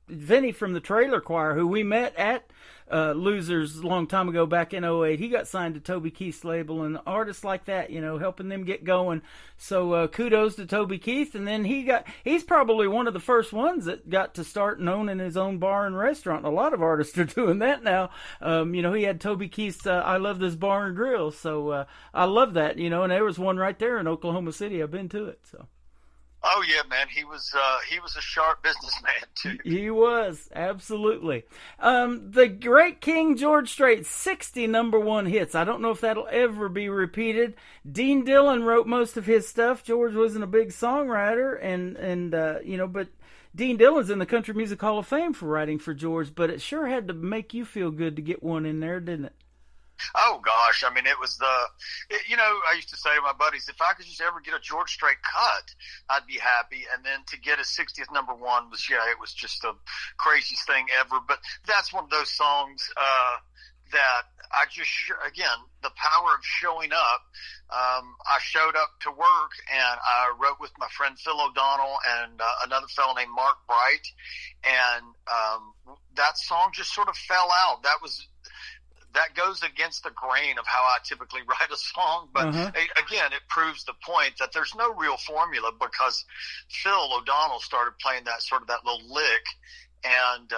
Vinny from the Trailer Choir, who we met at Losers a long time ago back in 2008. He got signed to Toby Keith's label, and artists like that, helping them get going. So kudos to Toby Keith. And then he's probably one of the first ones that got to start owning his own bar and restaurant. A lot of artists are doing that now. He had Toby Keith's I Love This Bar and Grill. So I love that, and there was one right there in Oklahoma City. I've been to it, so. Oh yeah, man, he was a sharp businessman too. He was, absolutely. The great King George Strait, 60 number one hits. I don't know if that'll ever be repeated. Dean Dillon wrote most of his stuff. George wasn't a big songwriter, but Dean Dillon's in the Country Music Hall of Fame for writing for George. But it sure had to make you feel good to get one in there, didn't it? Oh gosh, I mean, it was I used to say to my buddies, if I could just ever get a George Strait cut, I'd be happy. And then to get his 60th number one it was just the craziest thing ever. But that's one of those songs that I just, again, the power of showing up. I showed up to work and I wrote with my friend Phil O'Donnell and another fellow named Mark Bright, and that song just sort of fell out. That goes against the grain of how I typically write a song. But again, it proves the point that there's no real formula, because Phil O'Donnell started playing that little lick, and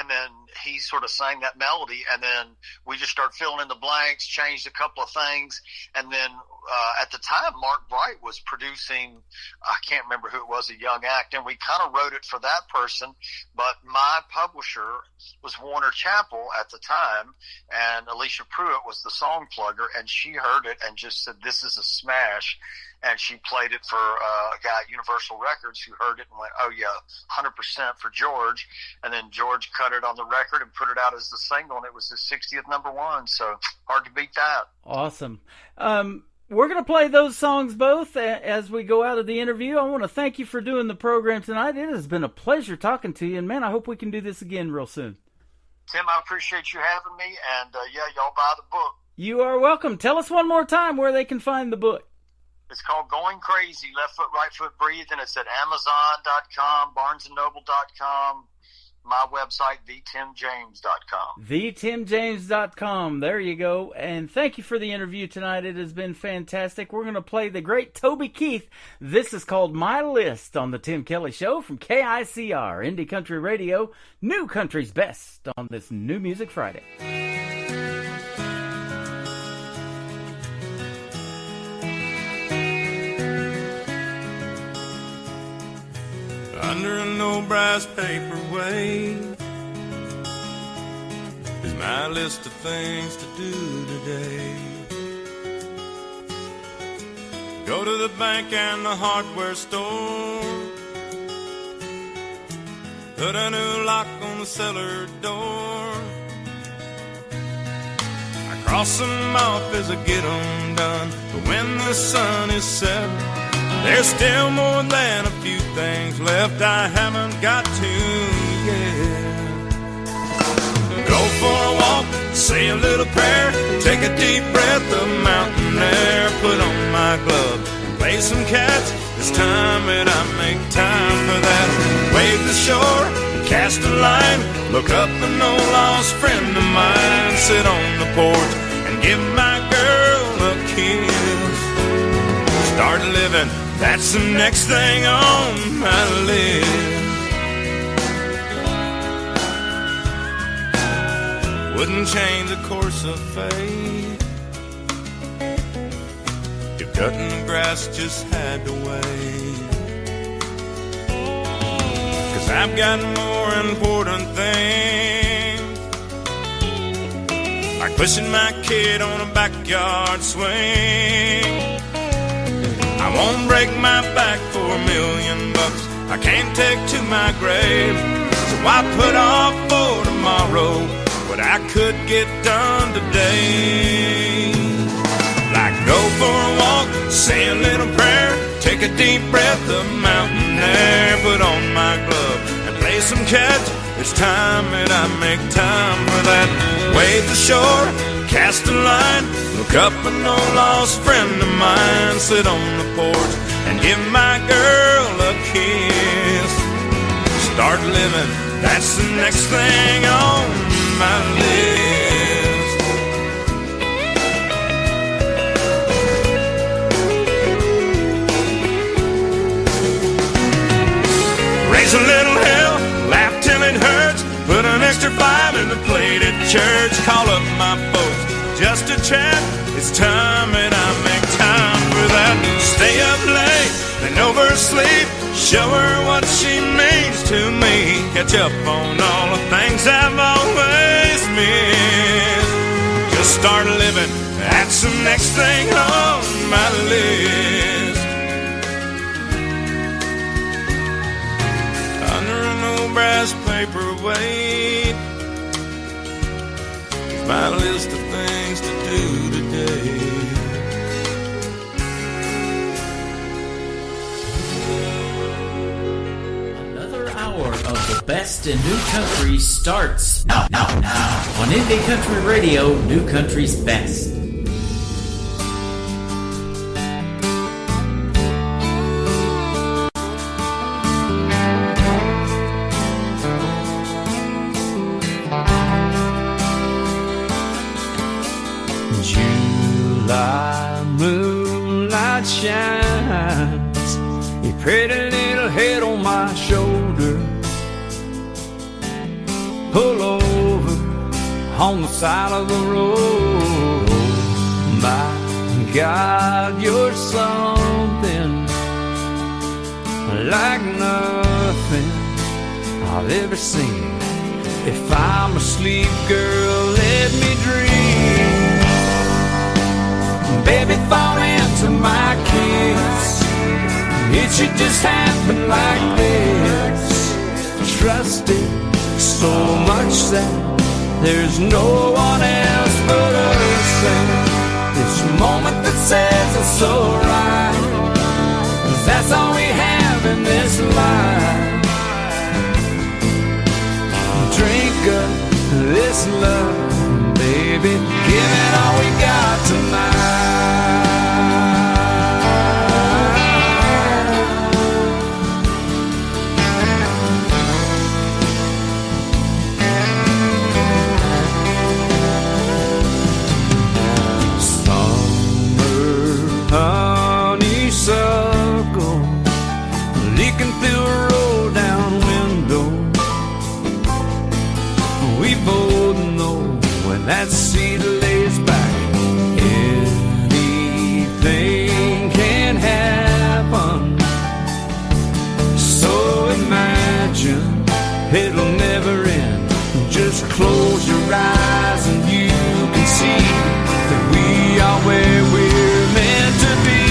then he sort of sang that melody, and then we just started filling in the blanks, changed a couple of things, and then at the time Mark Bright was producing, I can't remember who it was, a young act, and we kind of wrote it for that person. But my publisher was Warner Chappell at the time, and Alicia Pruitt was the song plugger, and she heard it and just said, "This is a smash." And she played it for a guy at Universal Records who heard it and went, "Oh yeah, 100% for George." And then George cut it on the record and put it out as the single, and it was his 60th number one. So hard to beat that. Awesome. We're going to play those songs both as we go out of the interview. I want to thank you for doing the program tonight. It has been a pleasure talking to you, and man, I hope we can do this again real soon. Tim, I appreciate you having me, and y'all buy the book. You are welcome. Tell us one more time where they can find the book. It's called Going Crazy, Left Foot, Right Foot, Breathe, and it's at Amazon.com, BarnesandNoble.com, my website, thetimjames.com. thetimjames.com. There you go. And thank you for the interview tonight. It has been fantastic. We're going to play the great Toby Keith. This is called My List on the Tim Kelly Show from KICR, Indie Country Radio, New Country's Best on this New Music Friday. Under an old brass paperweight is my list of things to do today. Go to the bank and the hardware store, put a new lock on the cellar door. I cross them off as I get them done, but when the sun is set, there's still more than a few things left I haven't got to yet. Go for a walk, say a little prayer, take a deep breath of mountain air, put on my glove, play some catch. It's time that I make time for that. Wave the shore, cast a line, look up an old lost friend of mine, sit on the porch and give my girl a kiss. Start living, that's the next thing on my list. Wouldn't change the course of fate if cutting the grass just had to wait. 'Cause I've got more important things, like pushing my kid on a backyard swing. I won't break my back for $1 million. I can't take to my grave. So Why put off for tomorrow what I could get done today? Like go for a walk, say a little prayer, take a deep breath of mountain air, put on my glove and play some catch. It's time that I make time for that. Wade the shore, cast a line, look up an old lost friend of mine, sit on the porch and give my girl a kiss. Start living, that's the next thing on my list. Raise a little hell, laugh till it hurts, put an extra 5 in the plate at church, call up my folks just to chat. It's time that I make time for that. Stay up late and oversleep, show her what she means to me, catch up on all the things I've always missed. Just start living, that's the next thing on my list. Under an old brass paperweight, my list of things to do today. Another hour of the best in new country starts now on Indie Country Radio, New Country's Best. July moonlight shines, your pretty little head on my shoulder. Pull over on the side of the road. My God, you're something like nothing I've ever seen. If I'm asleep, girl, let me dream. Baby, fall into my kiss. It should just happen like this. Trust it so much that there's no one else but us. And this moment that says it's so right, 'cause that's all we have in this life. Drink up this love, baby, give it all we got tonight. Summer honeysuckle leaking through a roll down window. We both know when that seed lays back, anything can happen. So imagine it'll never end. Just close your eyes and you can see that we are where we're meant to be.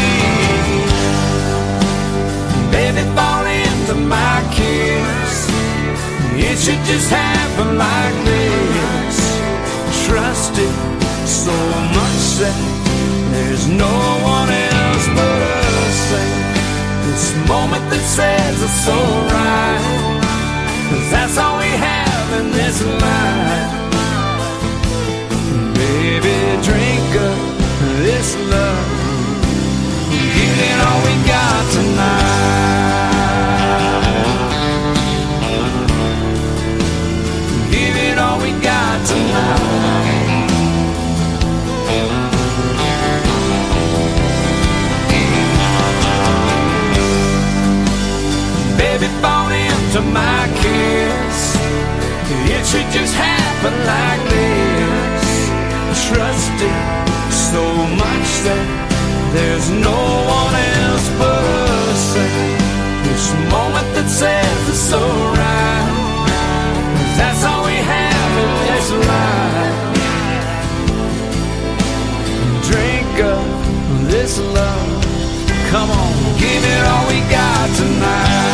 Baby, fall into my kiss. It should just happen like this. Trust it so much that there's no one else but us. And this moment that says it's so right, 'cause that's all we have in this life. Baby, drink up this love, give it all we got tonight. Give it all we got tonight. Baby, fall into my kiss. It should just happen like this. Trust it so much that there's no one else but us. This moment that says it's so right, that's all we have in this life. Drink up this love, come on, give it all we got tonight.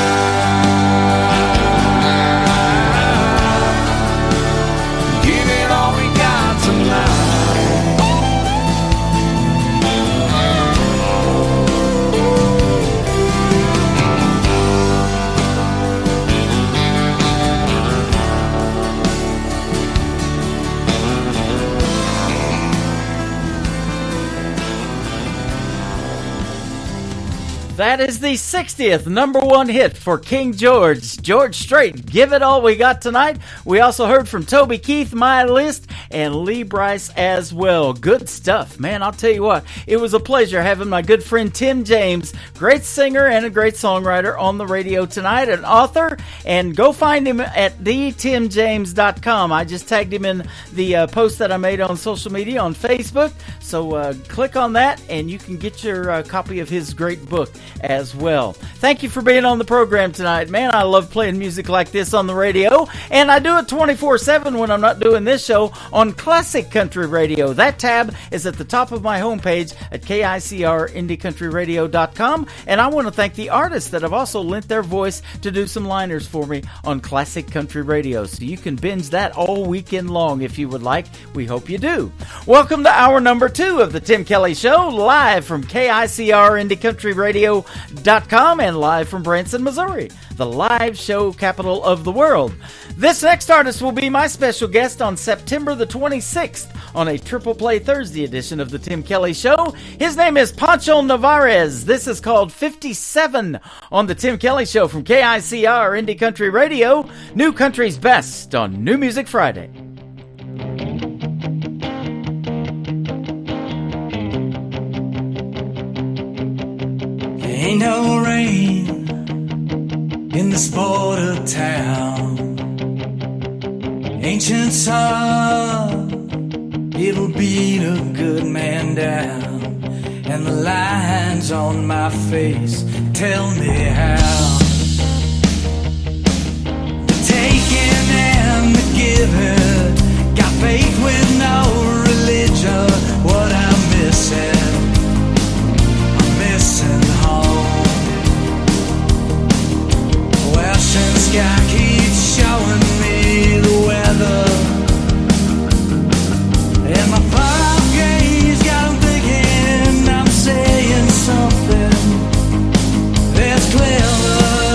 That is the 60th number one hit for King George. George Strait, Give It All We Got Tonight. We also heard from Toby Keith, My List, and Lee Brice as well. Good stuff, man. I'll tell you what, it was a pleasure having my good friend Tim James, great singer and a great songwriter, on the radio tonight, an author, and go find him at thetimjames.com. I just tagged him in the post that I made on social media on Facebook, so click on that and you can get your copy of his great book as well. Thank you for being on the program tonight, man. I love playing music like this on the radio, and I do it 24/7 when I'm not doing this show on Classic Country Radio. That tab is at the top of my homepage at KICRIndieCountryRadio.com, and I want to thank the artists that have also lent their voice to do some liners for me on Classic Country Radio, so you can binge that all weekend long if you would like. We hope you do. Welcome to hour number 2 of the Tim Kelly Show, live from KICRIndieCountryRadio.com and live from Branson, Missouri, the live show capital of the world. This next artist will be my special guest on September the 26th on a Triple Play Thursday edition of the Tim Kelly Show. His name is Pancho Navarez. This is called 57 on the Tim Kelly Show from KICR Indie Country Radio, New Country's Best on New Music Friday. Ain't no rain in this border town. Ancient sun, it'll beat a good man down. And the lines on my face tell me how. The taking and the giving, got faith with no religion. What I'm missing home. Western sky keeps showing me the weather, and my far-off gaze got 'em thinking I'm saying something that's clever.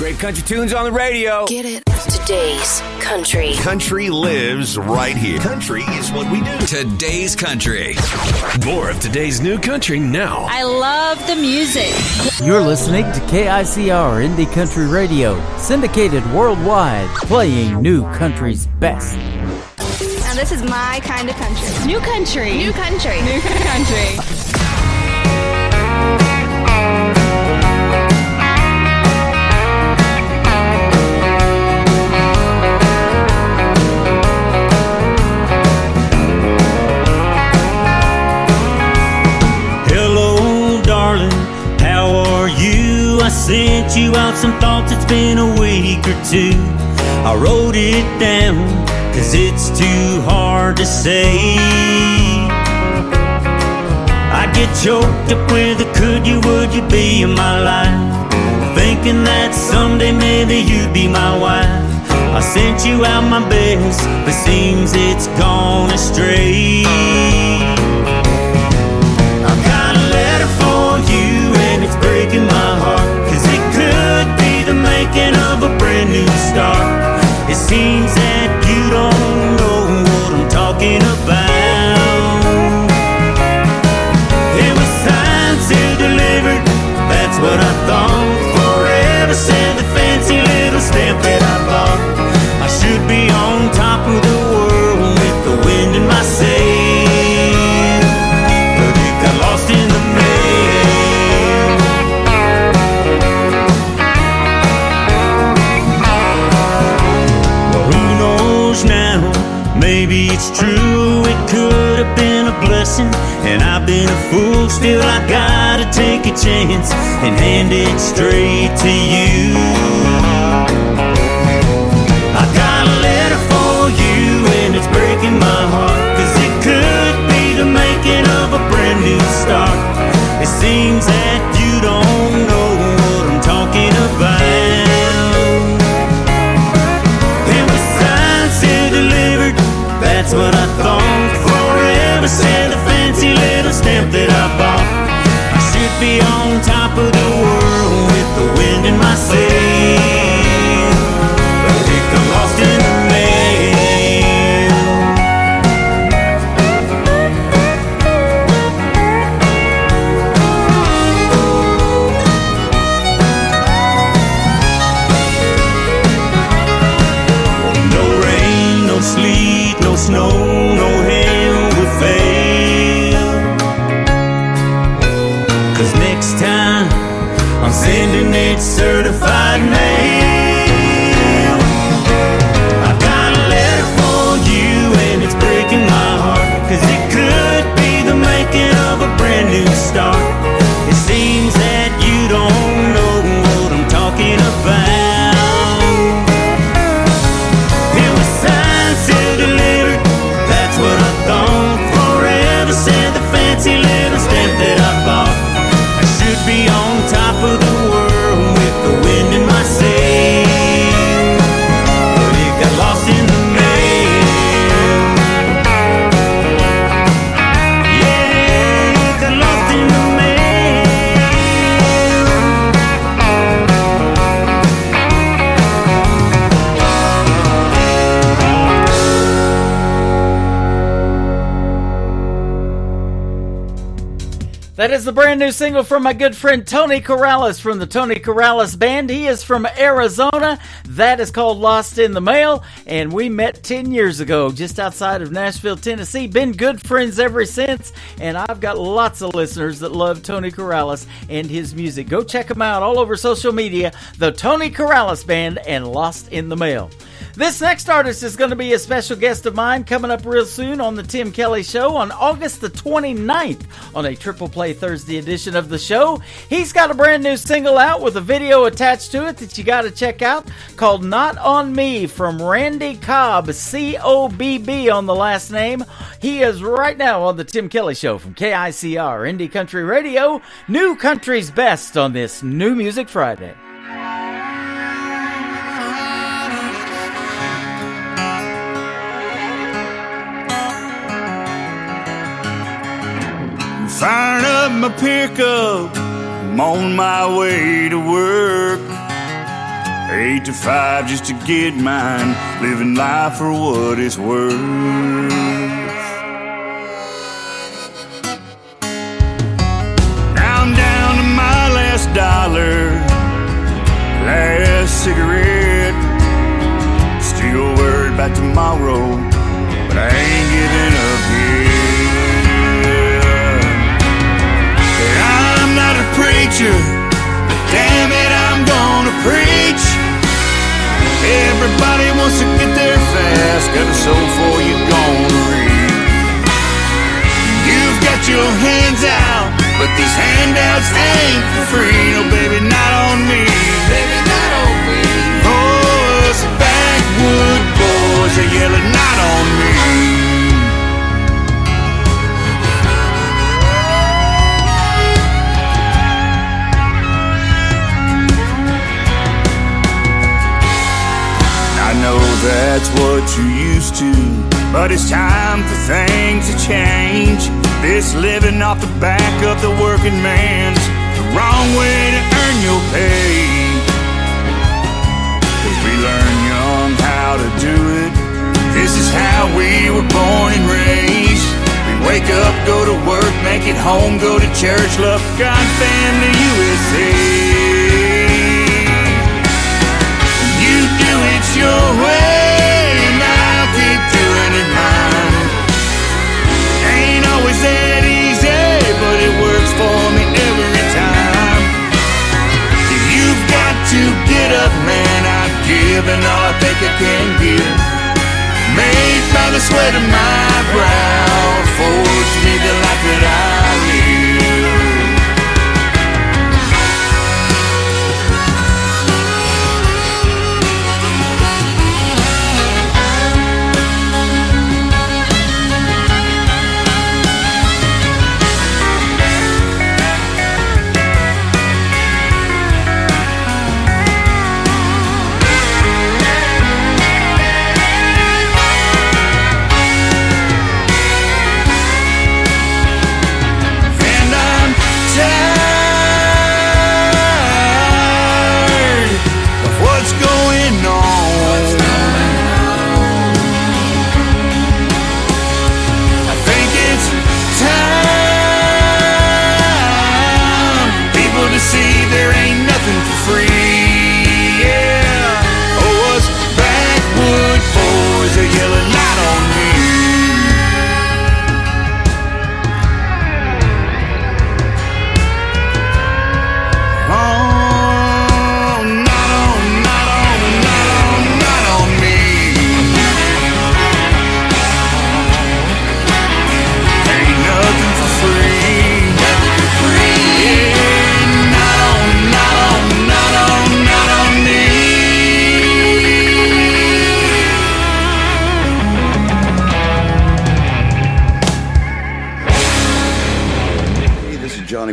Great country tunes on the radio. Get it? Today's country. Country lives right here. Country is what we do. Today's country. More of today's new country now. I love the music. You're listening to KICR Indie Country Radio, syndicated worldwide, playing new country's best. Now this is my kind of country. New country. New country. New country. I sent you out some thoughts, it's been a week or two. I wrote it down, cause it's too hard to say. I get choked up with a could you, would you be in my life, thinking that someday maybe you'd be my wife. I sent you out my best, but seems it's gone astray. I've got a letter for you and it's breaking my heart, the making of a brand new start. It seems that you don't know what I'm talking about. It was signed, sealed, delivered, that's what I thought. Forever said the fancy little stamp that I bought. I should be on top of the world with the wind in my sail, but it got lost in the mail. Maybe it's true, it could have been a blessing, and I've been a fool. Still I gotta take a chance and hand it straight to you. I got a letter for you and it's breaking my heart, cause it could be the making of a brand new start. It seems that you don't know what I'm talking about. It was signed, sealed, delivered, that's what I thought. Forever said the fancy little stamp that I bought. I should be on top of the world with the wind in my sail, but it got lost in the No rain, no sleet, no snow, no hail will fail, cause next time I'm sending it certified mail. I got a letter for you and it's breaking my heart, cause it could be the making of a brand new start. It seems that you don't know what I'm talking about. It was signed, sealed, delivered, that's what I thought. Forever said the fancy little stamp that I bought. I should be on top of the world with the wind in my sail, but it got lost in the mail. Yeah, it got lost in the That is the brand new single from my good friend Tony Corrales from the Tony Corrales Band. He is from Arizona. That is called Lost in the Mail, and we met 10 years ago just outside of Nashville, Tennessee. Been good friends ever since, and I've got lots of listeners that love Tony Corrales and his music. Go check him out all over social media, the Tony Corrales Band and Lost in the Mail. This next artist is going to be a special guest of mine coming up real soon on the Tim Kelly Show on August the 29th on a Triple Play Thursday edition of the show. He's got a brand new single out with a video attached to it that you got to check out called Not On Me from Randy Cobb, C-O-B-B on the last name. He is right now on the Tim Kelly Show from KICR Indie Country Radio, New Country's Best on this New Music Friday. Firing up my pickup, I'm on my way to work. 8 to 5 just to get mine, living life for what it's worth. Now I'm down to my last dollar, last cigarette. Still worried about tomorrow, but I ain't giving up yet. I'm not a preacher, but damn it, I'm gonna preach. Everybody wants to get there fast, got a soul for you gonna read. You've got your hands out, but these handouts ain't for free. No, baby, not on me. Baby, not on me. Oh, us backwood boys are yelling, not on me. I know that's what you're used to, but it's time for things to change. This living off the back of the working man's the wrong way to earn your pay. 'Cause we learn young how to do it. This is how we were born and raised. We wake up, go to work, make it home, go to church, love God, family, USA. You do it your way, and I'll keep doing it mine. Ain't always that easy, but it works for me every time. You've got to get up, man, I've given all I think I can give. Made by the sweat of my brow, forged me the life that I live.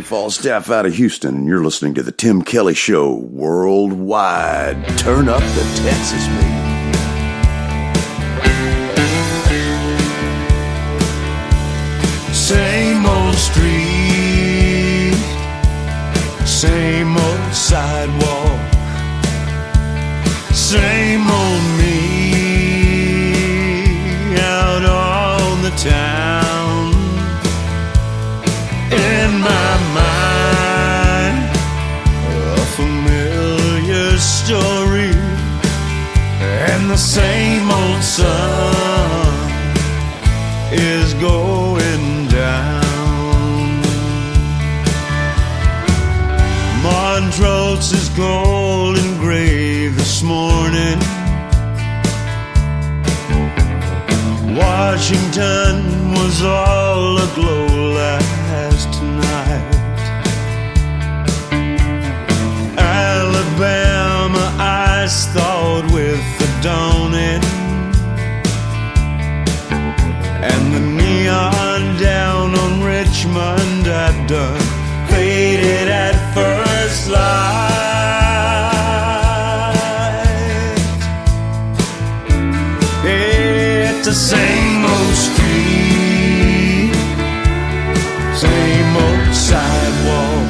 Falstaff out of Houston, and you're listening to the Tim Kelly Show worldwide. Turn up the Texas beat. Same old street, same old sidewalk, same old me out on the town. In my mind, a familiar story, and the same old sun is going down. Montrose is cold and gray this morning. Washington was all aglow last night. Alabama ice thawed with the dawning, and the neon down on Richmond had done faded at first light. It's the same old street, same old sidewalk.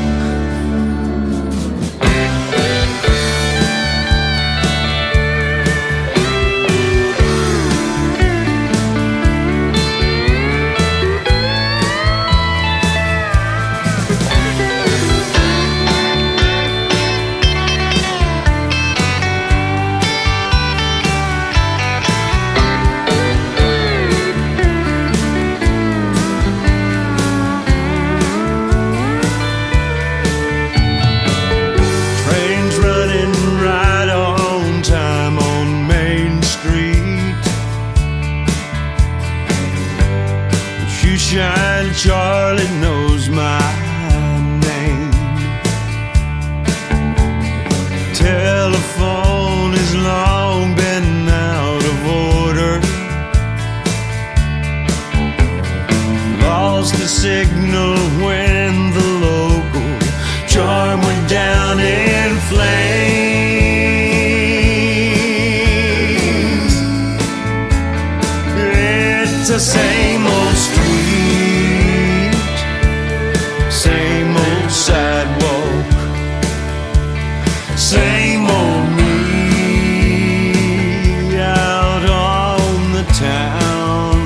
same old sidewalk, same old me out on the town,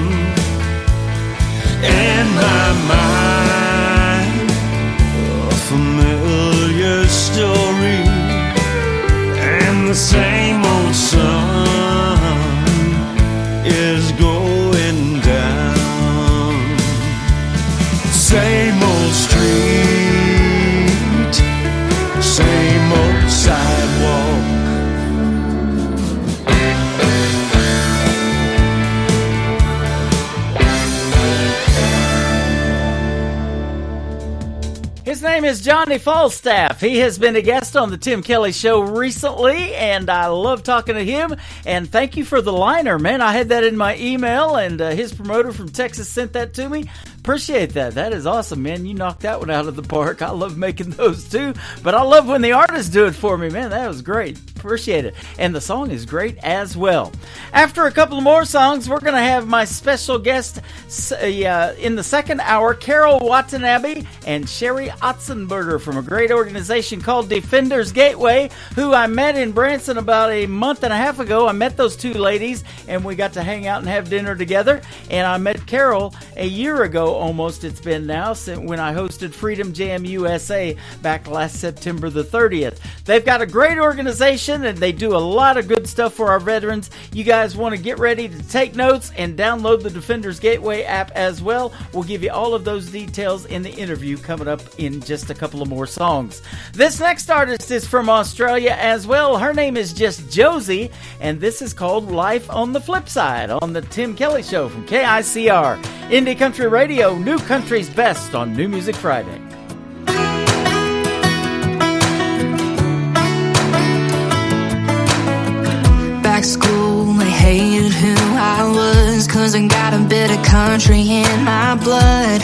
and my mind a familiar story, and the same old sun is going down. Same old street, same old sidewalk. His name is Johnny Falstaff. He has been a guest on the Tim Kelly Show recently, and I love talking to him. And thank you for the liner, man. I had that in my email, and his promoter from Texas sent that to me. Appreciate that. That is awesome, man. You knocked that one out of the park. I love making those too, but I love when the artists do it for me, man. That was great. Appreciate it. And the song is great as well. After a couple more songs, we're going to have my special guest in the second hour, Carol Watanabe and Sherry Otzenberger from a great organization called Defenders Gateway, who I met in Branson about a month and a half ago. I met those two ladies, and we got to hang out and have dinner together. And I met Carol a year ago, almost it's been now, when I hosted Freedom Jam USA back last September the 30th. They've got a great organization, and they do a lot of good stuff for our veterans. You guys want to get ready to take notes and download the Defenders Gateway app as well. We'll give you all of those details in the interview coming up in just a couple of more songs. This next artist is from Australia as well. Her name is just Josie, and this is called Life on the Flip Side on the Tim Kelly Show from KICR. Indie Country Radio, New Country's Best on New Music Friday. Back school, they hated who I was, 'cause I got a bit of country in my blood.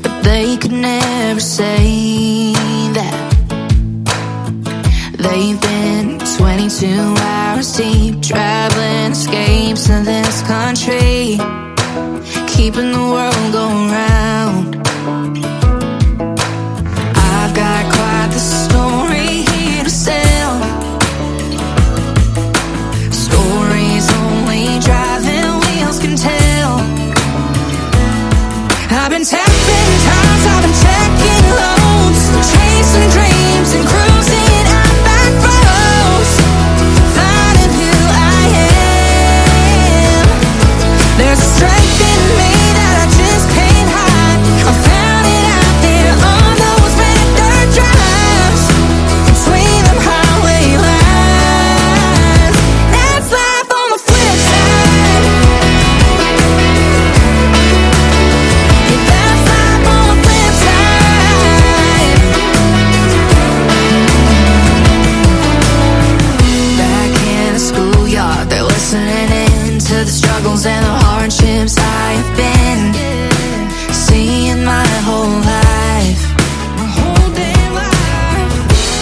But they could never say that. They've been 22 hours deep, traveling escapes of this country, keeping the world going round. I've got quite the story here to sell. Stories only driving wheels can tell. I've been tapping times, I've been checking loads, chasing dreams and cruising out back roads, finding who I am. There's a strength in me that I just can't hide. I found it out there on those red dirt drives, between them highway lines. That's life on the flip side. Yeah, that's life on the flip side. Back in the schoolyard, they're listening in to the struggles and the hardships I've been seeing my whole life. My whole damn life.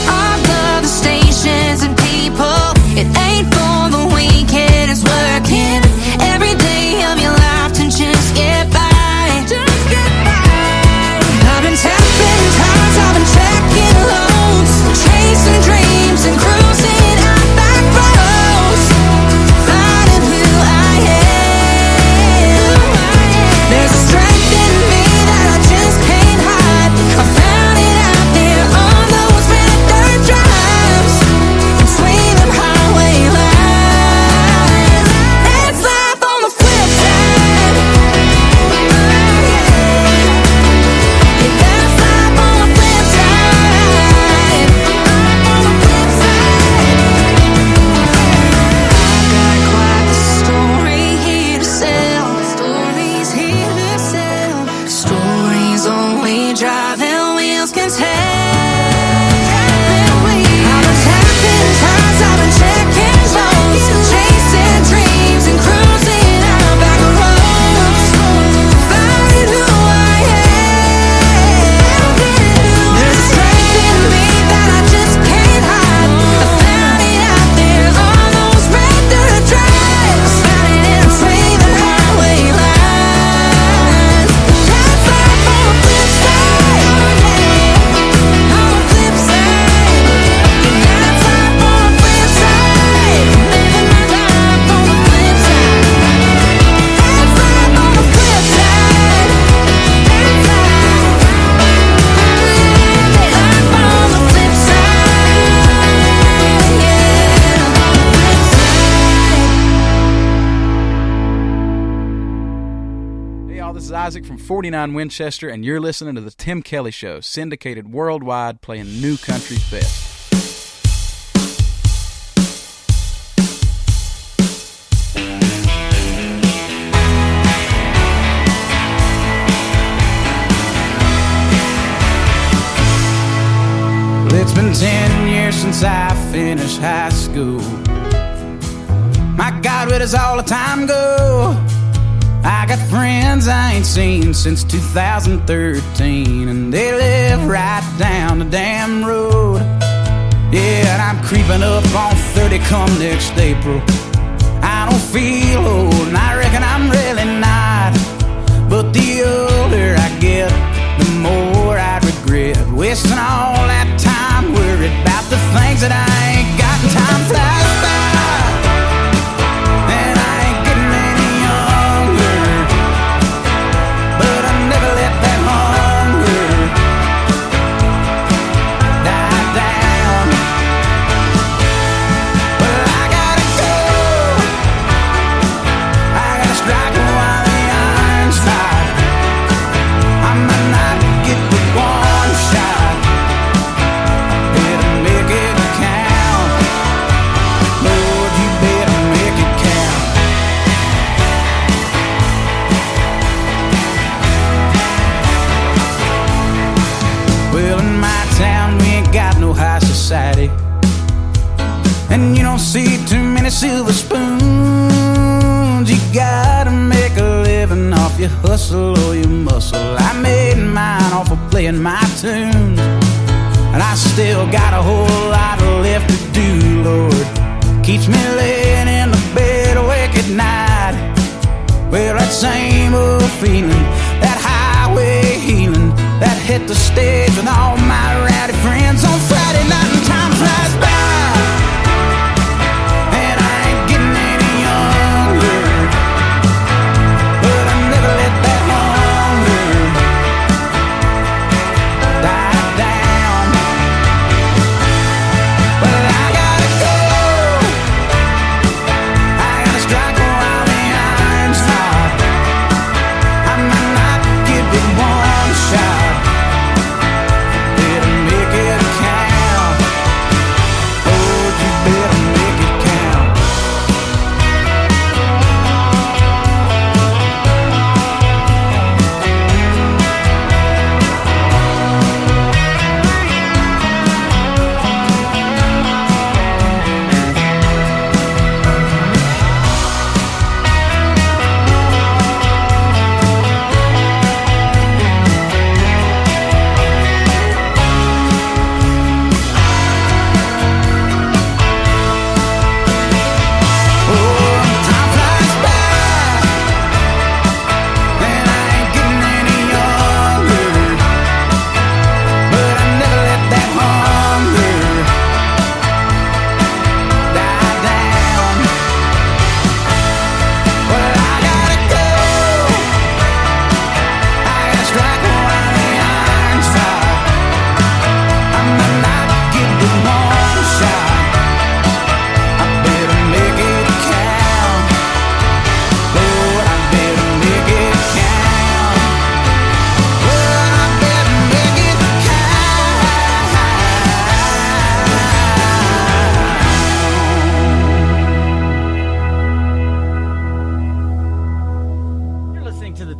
I love the stations and people. It ain't for the weekend, it's working every day of your life to just get by. Just get by. I've been tapping times, I've been checking loads, chasing dreams and cruising out back roads, finding who I am. There's a strength in me that I just can't hide. I found it out there on those red dirt drives, between them highway lines. That's life on the flip side. Yeah, that's life on the flip side. On the flip side. I've got quite the story here to sell. Stories here to sell. Stories only driving wheels can tell. I've been tapping times, I've been checking loads, chasing dreams and cruising out back roads, finding who I am. There's a strength in me that I just can't hide. I found it out there on those red dirt drives, found it in between the highway lines. That's life on the flip side. Isaac from 49 Winchester, and you're listening to The Tim Kelly Show, syndicated worldwide, playing new country's best. Well, it's been 10 years since I finished high school. My God, where does all the time go? I got friends I ain't seen since 2013, and they live right down the damn road. Yeah, and I'm creeping up on 30 come next April. I don't feel old, and I reckon I'm really not. But the older I get, the more I regret wasting all that time worried about the things that I ain't got. And time flies by. Society. And you don't see too many silver spoons. You gotta make a living off your hustle or your muscle. I made mine off of playing my tunes, and I still got a whole lot left to do, Lord. Keeps me laying in the bed awake at night. Well, that same old feeling, that highway healing, that hit the stage with all my rowdy friends on Friday night, and time flies by. And I ain't getting any younger, but I never let that hunger die down. But I gotta go, I gotta strike while the iron's hot. I might not give it one shot.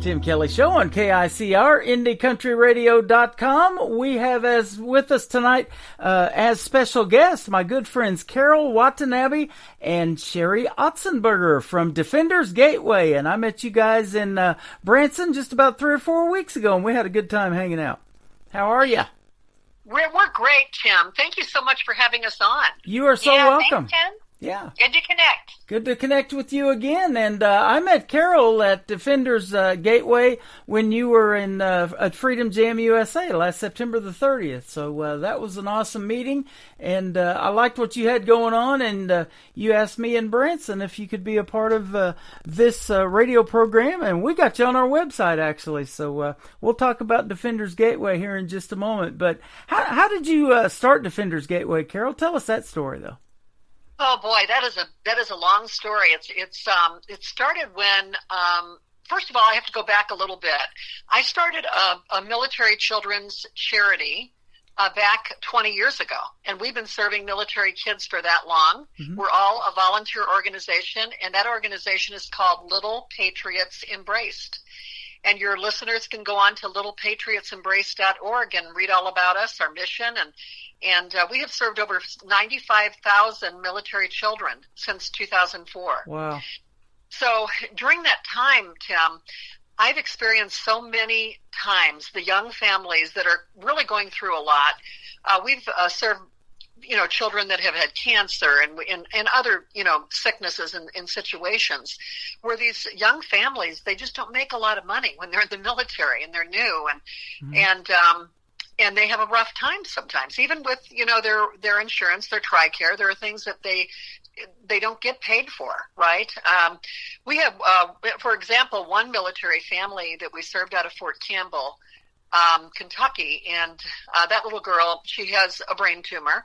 Tim Kelly Show on KICR, IndieCountryRadio.com. We have with us tonight as special guests my good friends Carol Watanabe and Sherry Otzenberger from Defenders Gateway. And I met you guys in Branson just about 3 or 4 weeks ago, and we had a good time hanging out. How are you? We're great, Tim. Thank you so much for having us on. You are so welcome. Thanks, Tim. Yeah. Good to connect. Good to connect with you again. And I met Carol at Defenders Gateway when you were at Freedom Jam USA last September the 30th. So that was an awesome meeting. And I liked what you had going on. And you asked me in Branson if you could be a part of this radio program. And we got you on our website, actually. So we'll talk about Defenders Gateway here in just a moment. But how did you start Defenders Gateway, Carol? Tell us that story, though. Oh boy, that is a long story. It started when first of all, I have to go back a little bit. I started a military children's charity back 20 years ago, and we've been serving military kids for that long. Mm-hmm. We're all a volunteer organization, and that organization is called Little Patriots Embraced. And your listeners can go on to littlepatriotsembraced.org and read all about us, our mission, and we have served over 95,000 military children since 2004. Wow. So during that time, Tim, I've experienced so many times the young families that are really going through a lot. We've served, children that have had cancer and other, sicknesses and situations where these young families, they just don't make a lot of money when they're in the military and they're new and they have a rough time sometimes, even with, their insurance, their TRICARE. There are things that they don't get paid for, right? We have, for example, one military family that we served out of Fort Campbell, Kentucky, and that little girl, she has a brain tumor,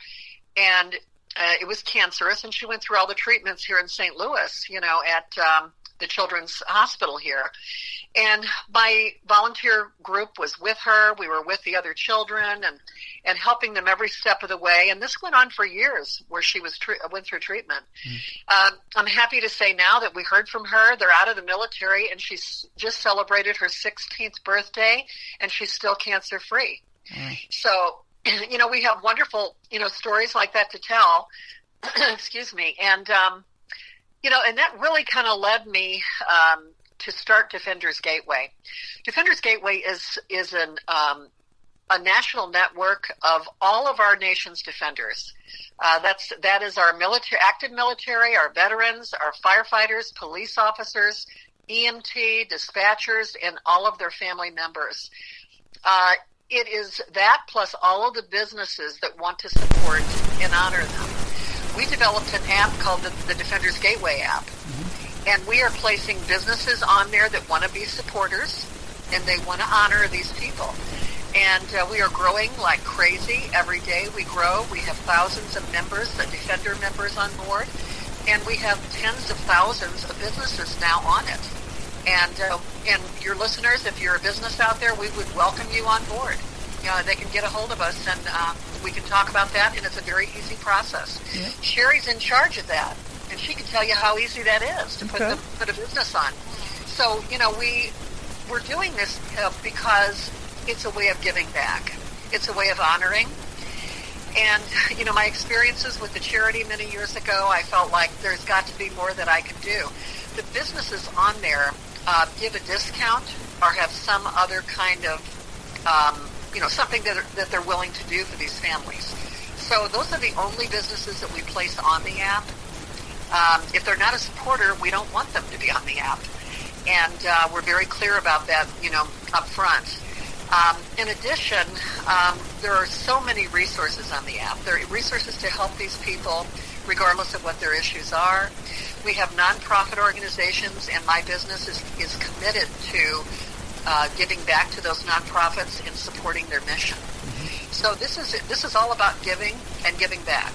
and it was cancerous, and she went through all the treatments here in St. Louis, at the Children's Hospital here. And my volunteer group was with her. We were with the other children and helping them every step of the way. And this went on for years where she went through treatment. I'm happy to say now that we heard from her. They're out of the military, and she's just celebrated her 16th birthday, and she's still cancer-free. So, we have wonderful, stories like that to tell. Excuse me. And, and that really kind of led me to start Defenders Gateway. Defenders Gateway is a national network of all of our nation's defenders. That is our active military, our veterans, our firefighters, police officers, EMT, dispatchers, and all of their family members. It is that plus all of the businesses that want to support and honor them. We developed an app called the Defenders Gateway app. And we are placing businesses on there that want to be supporters, and they want to honor these people. And we are growing like crazy. Every day we grow. We have thousands of members, the Defender members on board, and we have tens of thousands of businesses now on it. And your listeners, if you're a business out there, we would welcome you on board. They can get a hold of us, and we can talk about that, and it's a very easy process. Yeah. Sherry's in charge of that. And she can tell you how easy that is to put a business on. So, we're doing this because it's a way of giving back. It's a way of honoring. And, my experiences with the charity many years ago, I felt like there's got to be more that I can do. The businesses on there give a discount or have some other kind of, something that they're willing to do for these families. So those are the only businesses that we place on the app. If they're not a supporter, we don't want them to be on the app. And we're very clear about that, up front. In addition, there are so many resources on the app. There are resources to help these people regardless of what their issues are. We have nonprofit organizations, and my business is committed to giving back to those nonprofits and supporting their mission. So this is all about giving and giving back.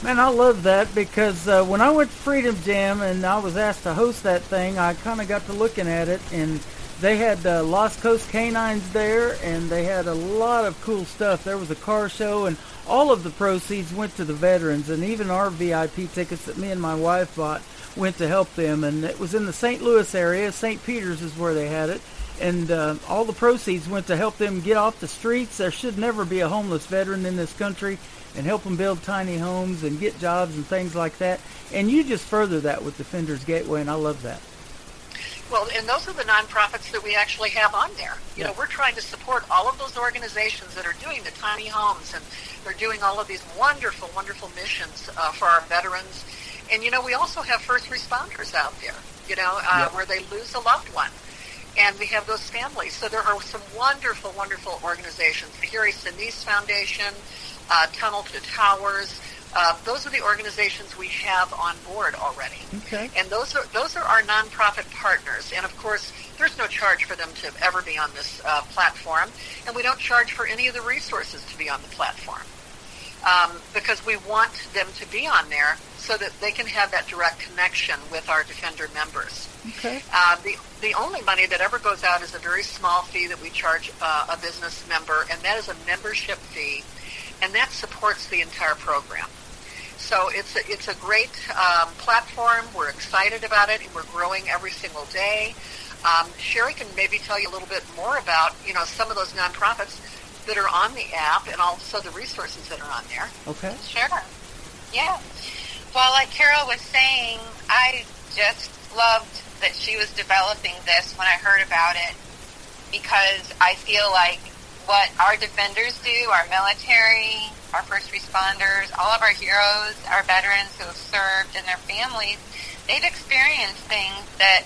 Man, I love that because when I went to Freedom Jam and I was asked to host that thing, I kind of got to looking at it, and they had Lost Coast Canines there, and they had a lot of cool stuff. There was a car show, and all of the proceeds went to the veterans, and even our VIP tickets that me and my wife bought went to help them. And it was in the St. Louis area. St. Peter's is where they had it. And all the proceeds went to help them get off the streets. There should never be a homeless veteran in this country, and help them build tiny homes and get jobs and things like that. And you just further that with Defenders Gateway, and I love that. Well, and those are the nonprofits that we actually have on there. We're trying to support all of those organizations that are doing the tiny homes, and they're doing all of these wonderful, wonderful missions for our veterans. And, we also have first responders out there, where they lose a loved one. And we have those families. So there are some wonderful, wonderful organizations. The Harry Sinise Foundation, Tunnel to Towers. Those are the organizations we have on board already. Okay. And those are our nonprofit partners. And of course, there's no charge for them to ever be on this platform, and we don't charge for any of the resources to be on the platform. because we want them to be on there so that they can have that direct connection with our Defender members. Okay. The only money that ever goes out is a very small fee that we charge a business member, and that is a membership fee, and that supports the entire program. So it's a great platform. We're excited about it, and we're growing every single day. Sherry can maybe tell you a little bit more about, some of those nonprofits that are on the app and also the resources that are on there. Okay. Sure. Yeah. Well, like Carol was saying, I just loved that she was developing this when I heard about it, because I feel like what our defenders do, our military, our first responders, all of our heroes, our veterans who have served and their families, they've experienced things that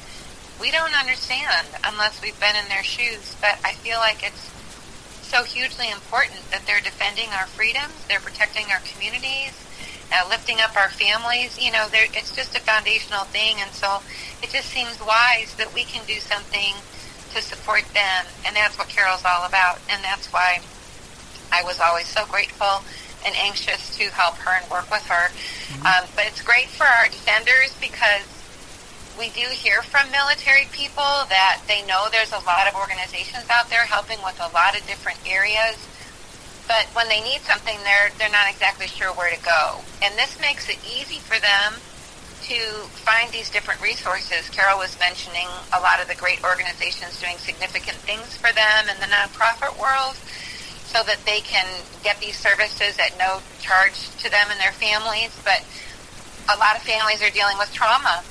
we don't understand unless we've been in their shoes. But I feel like it's so hugely important that they're defending our freedoms, they're protecting our communities, lifting up our families. It's just a foundational thing, and so it just seems wise that we can do something to support them, and that's what Carol's all about, and that's why I was always so grateful and anxious to help her and work with her. But it's great for our defenders because we do hear from military people that they know there's a lot of organizations out there helping with a lot of different areas, but when they need something, they're not exactly sure where to go. And this makes it easy for them to find these different resources. Carol was mentioning a lot of the great organizations doing significant things for them in the nonprofit world so that they can get these services at no charge to them and their families. But a lot of families are dealing with trauma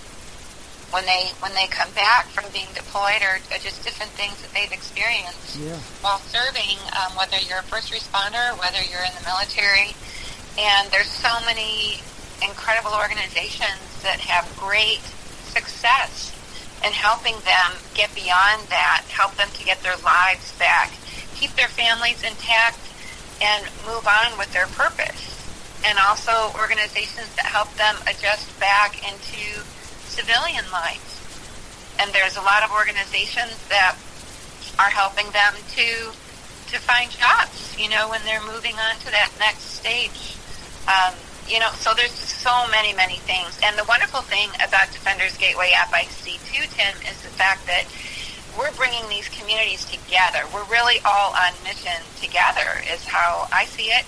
when they come back from being deployed, or just different things that they've experienced while serving, whether you're a first responder, whether you're in the military. And there's so many incredible organizations that have great success in helping them get beyond that, help them to get their lives back, keep their families intact, and move on with their purpose. And also organizations that help them adjust back into civilian life. And there's a lot of organizations that are helping them to find jobs, when they're moving on to that next stage. So there's so many, many things. And the wonderful thing about Defenders Gateway app I see too, Tim, is the fact that we're bringing these communities together. We're really all on mission together is how I see it.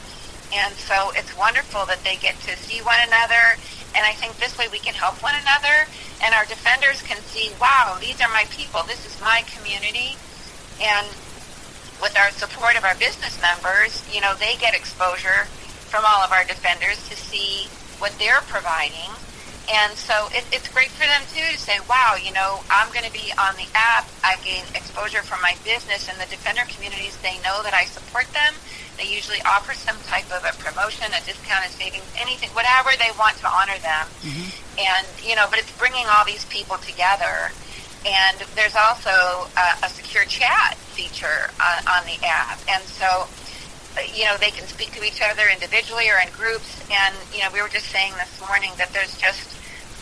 And so it's wonderful that they get to see one another. And I think this way we can help one another. And our defenders can see, wow, these are my people. This is my community. And with our support of our business members, they get exposure from all of our defenders to see what they're providing. And so it's great for them, too, to say, wow, I'm going to be on the app. I gain exposure from my business, and the defender communities, they know that I support them. They usually offer some type of a promotion, a discount, a savings, anything, whatever they want to honor them. And, but it's bringing all these people together. And there's also a secure chat feature on the app. And so, they can speak to each other individually or in groups. And, we were just saying this morning that there's just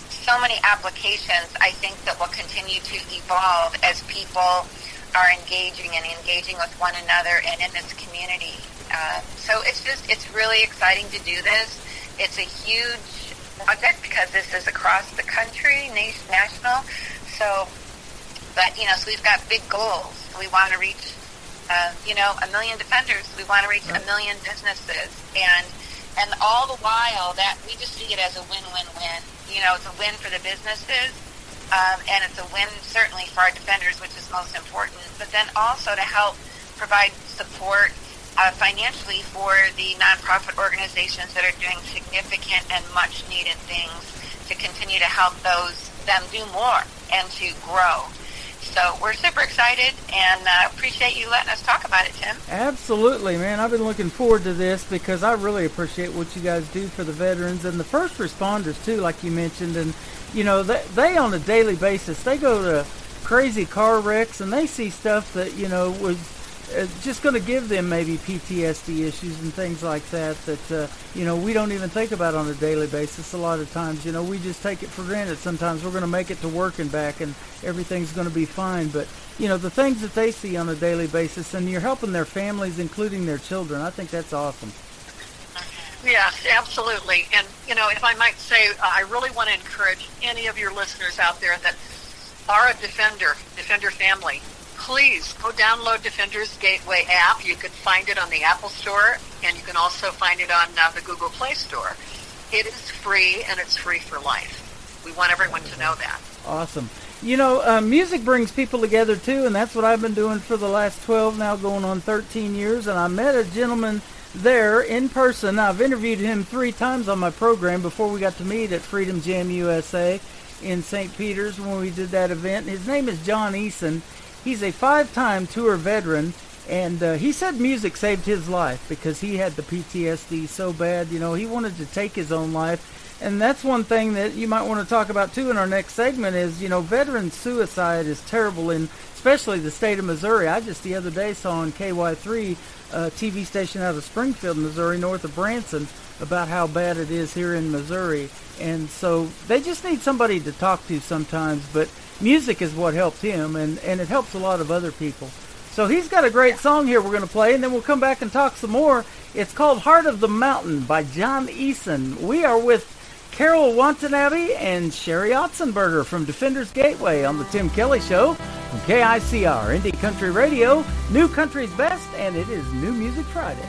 so many applications, I think, that will continue to evolve as people are engaging with one another and in this community. So it's really exciting to do this. It's a huge project because this is across the country, national. So we've got big goals. We want to reach, 1 million defenders. We want to reach 1 million businesses. And all the while that we just see it as a win-win-win. It's a win for the businesses, and it's a win certainly for our defenders, which is most important, but then also to help provide support financially for the nonprofit organizations that are doing significant and much-needed things to continue to help them do more and to grow. So we're super excited and appreciate you letting us talk about it, Tim. Absolutely, man. I've been looking forward to this because I really appreciate what you guys do for the veterans and the first responders, too, like you mentioned. And, they on a daily basis, they go to crazy car wrecks and they see stuff that, was just going to give them maybe PTSD issues and things like that we don't even think about on a daily basis a lot of times. We just take it for granted. Sometimes we're going to make it to work and back and everything's going to be fine. But, the things that they see on a daily basis, and you're helping their families, including their children, I think that's awesome. Yes, absolutely. And, you know, if I might say, I really want to encourage any of your listeners out there that are a Defender family, please go download Defender's Gateway app. You can find it on the Apple Store, and you can also find it on the Google Play Store. It is free, and it's free for life. We want everyone to know that. Awesome. You know, music brings people together, too, and that's what I've been doing for the last 12, now going on 13 years, and I met a gentleman there in person. I've interviewed him 3 times on my program before we got to meet at Freedom Jam USA in St. Peter's when we did that event. His name is John Eason. He's a 5-time tour veteran, and he said music saved his life because he had the PTSD so bad. You know, he wanted to take his own life. And that's one thing that you might want to talk about, too, in our next segment is, you know, veteran suicide is terrible in especially the state of Missouri. I just the other day saw on KY3, a TV station out of Springfield, Missouri, north of Branson, about how bad it is here in Missouri. And so they just need somebody to talk to sometimes, but music is what helped him, and it helps a lot of other people. So he's got a great song here we're going to play, and then we'll come back and talk some more. It's called Heart of the Mountain by John Eason. We are with Carol Watanabe and Sherry Otzenberger from Defender's Gateway on the Tim Kelly Show from KICR, Indie Country Radio, New Country's Best, and it is New Music Friday.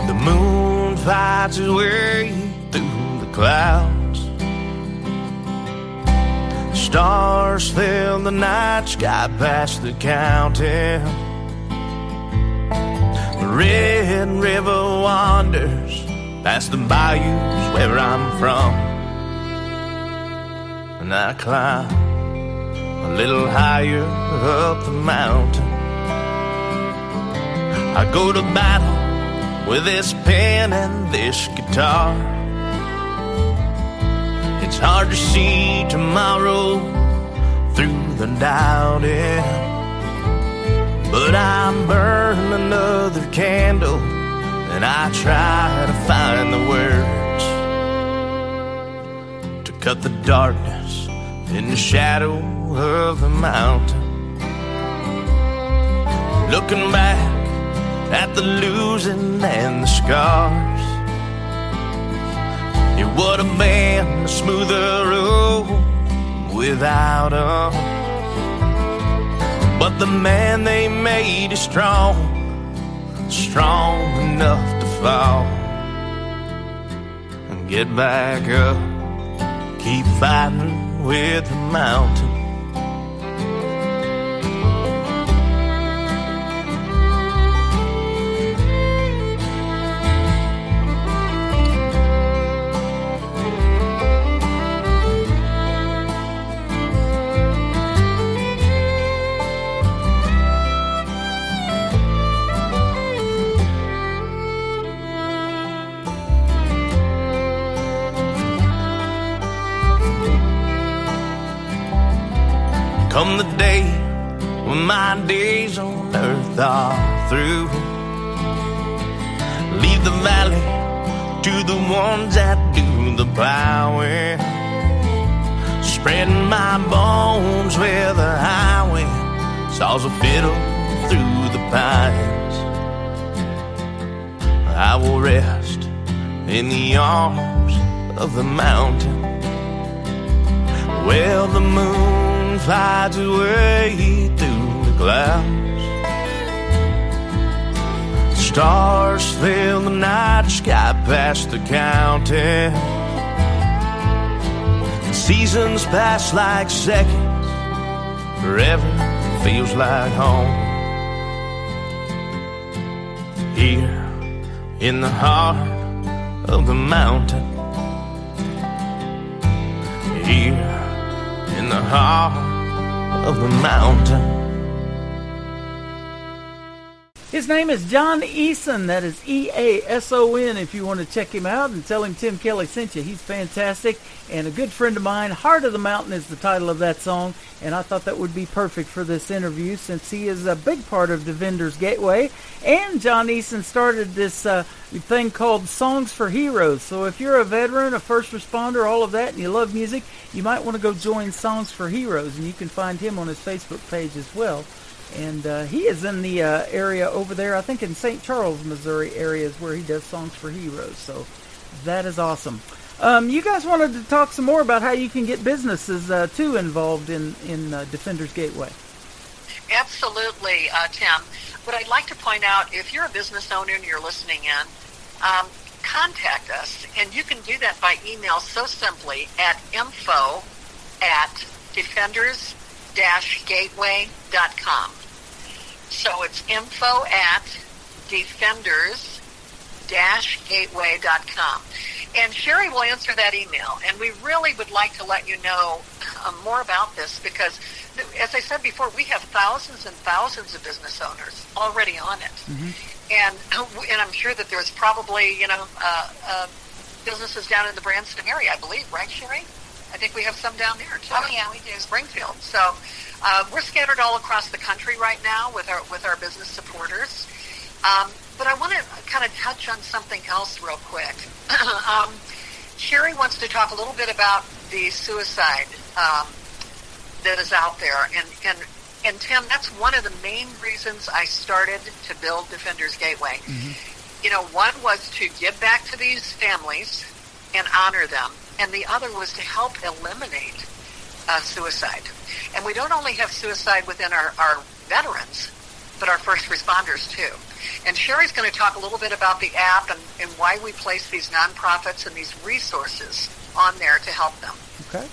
The moon finds its way through the clouds. Stars fill the night sky past the counting. The Red River wanders past the bayous where I'm from, and I climb a little higher up the mountain. I go to battle with this pen and this guitar. It's hard to see tomorrow through the doubting, but I burn another candle and I try to find the words to cut the darkness in the shadow of the mountain. Looking back at the losing and the scars, it would have been a smoother road without 'em. But the man they made is strong, strong enough to fall and get back up, keep fighting with the mountain. Come the day when my days on earth are through, leave the valley to the ones that do the plowing, spreading my bones where the highway saws a fiddle through the pines. I will rest in the arms of the mountain. Well, the moon flies away through the clouds. Stars fill the night sky past the counting. Seasons pass like seconds, forever feels like home. Here in the heart of the mountain, here in the heart of the mountain. His name is John Eason. That is E-A-S-O-N if you want to check him out and tell him Tim Kelly sent you. He's fantastic and a good friend of mine. Heart of the Mountain is the title of that song, and I thought that would be perfect for this interview since he is a big part of Defender's Gateway. And John Eason started this thing called Songs for Heroes. So if you're a veteran, a first responder, all of that, and you love music, you might want to go join Songs for Heroes, and you can find him on his Facebook page as well. And he is in the area over there, I think in St. Charles, Missouri areas where he does Songs for Heroes. So that is awesome. You guys wanted to talk some more about how you can get businesses, too, involved in Defenders Gateway. Absolutely, Tim. What I'd like to point out, if you're a business owner and you're listening in, contact us. And you can do that by email so simply at info@defenders-gateway.com. So it's info@defenders-gateway.com. And Sherry will answer that email. And we really would like to let you know more about this because, as I said before, we have thousands and thousands of business owners already on it. Mm-hmm. And I'm sure that there's probably, businesses down in the Branson area, I believe, right, Sherry? I think we have some down there, too. Oh, yeah, we do. Springfield. So we're scattered all across the country right now with our business supporters. But I want to kind of touch on something else real quick. Sherry wants to talk a little bit about the suicide that is out there. And Tim, that's one of the main reasons I started to build Defenders Gateway. Mm-hmm. One was to give back to these families and honor them. And the other was to help eliminate suicide. And we don't only have suicide within our veterans, but our first responders too. And Sherry's going to talk a little bit about the app and why we place these nonprofits and these resources on there to help them. Okay.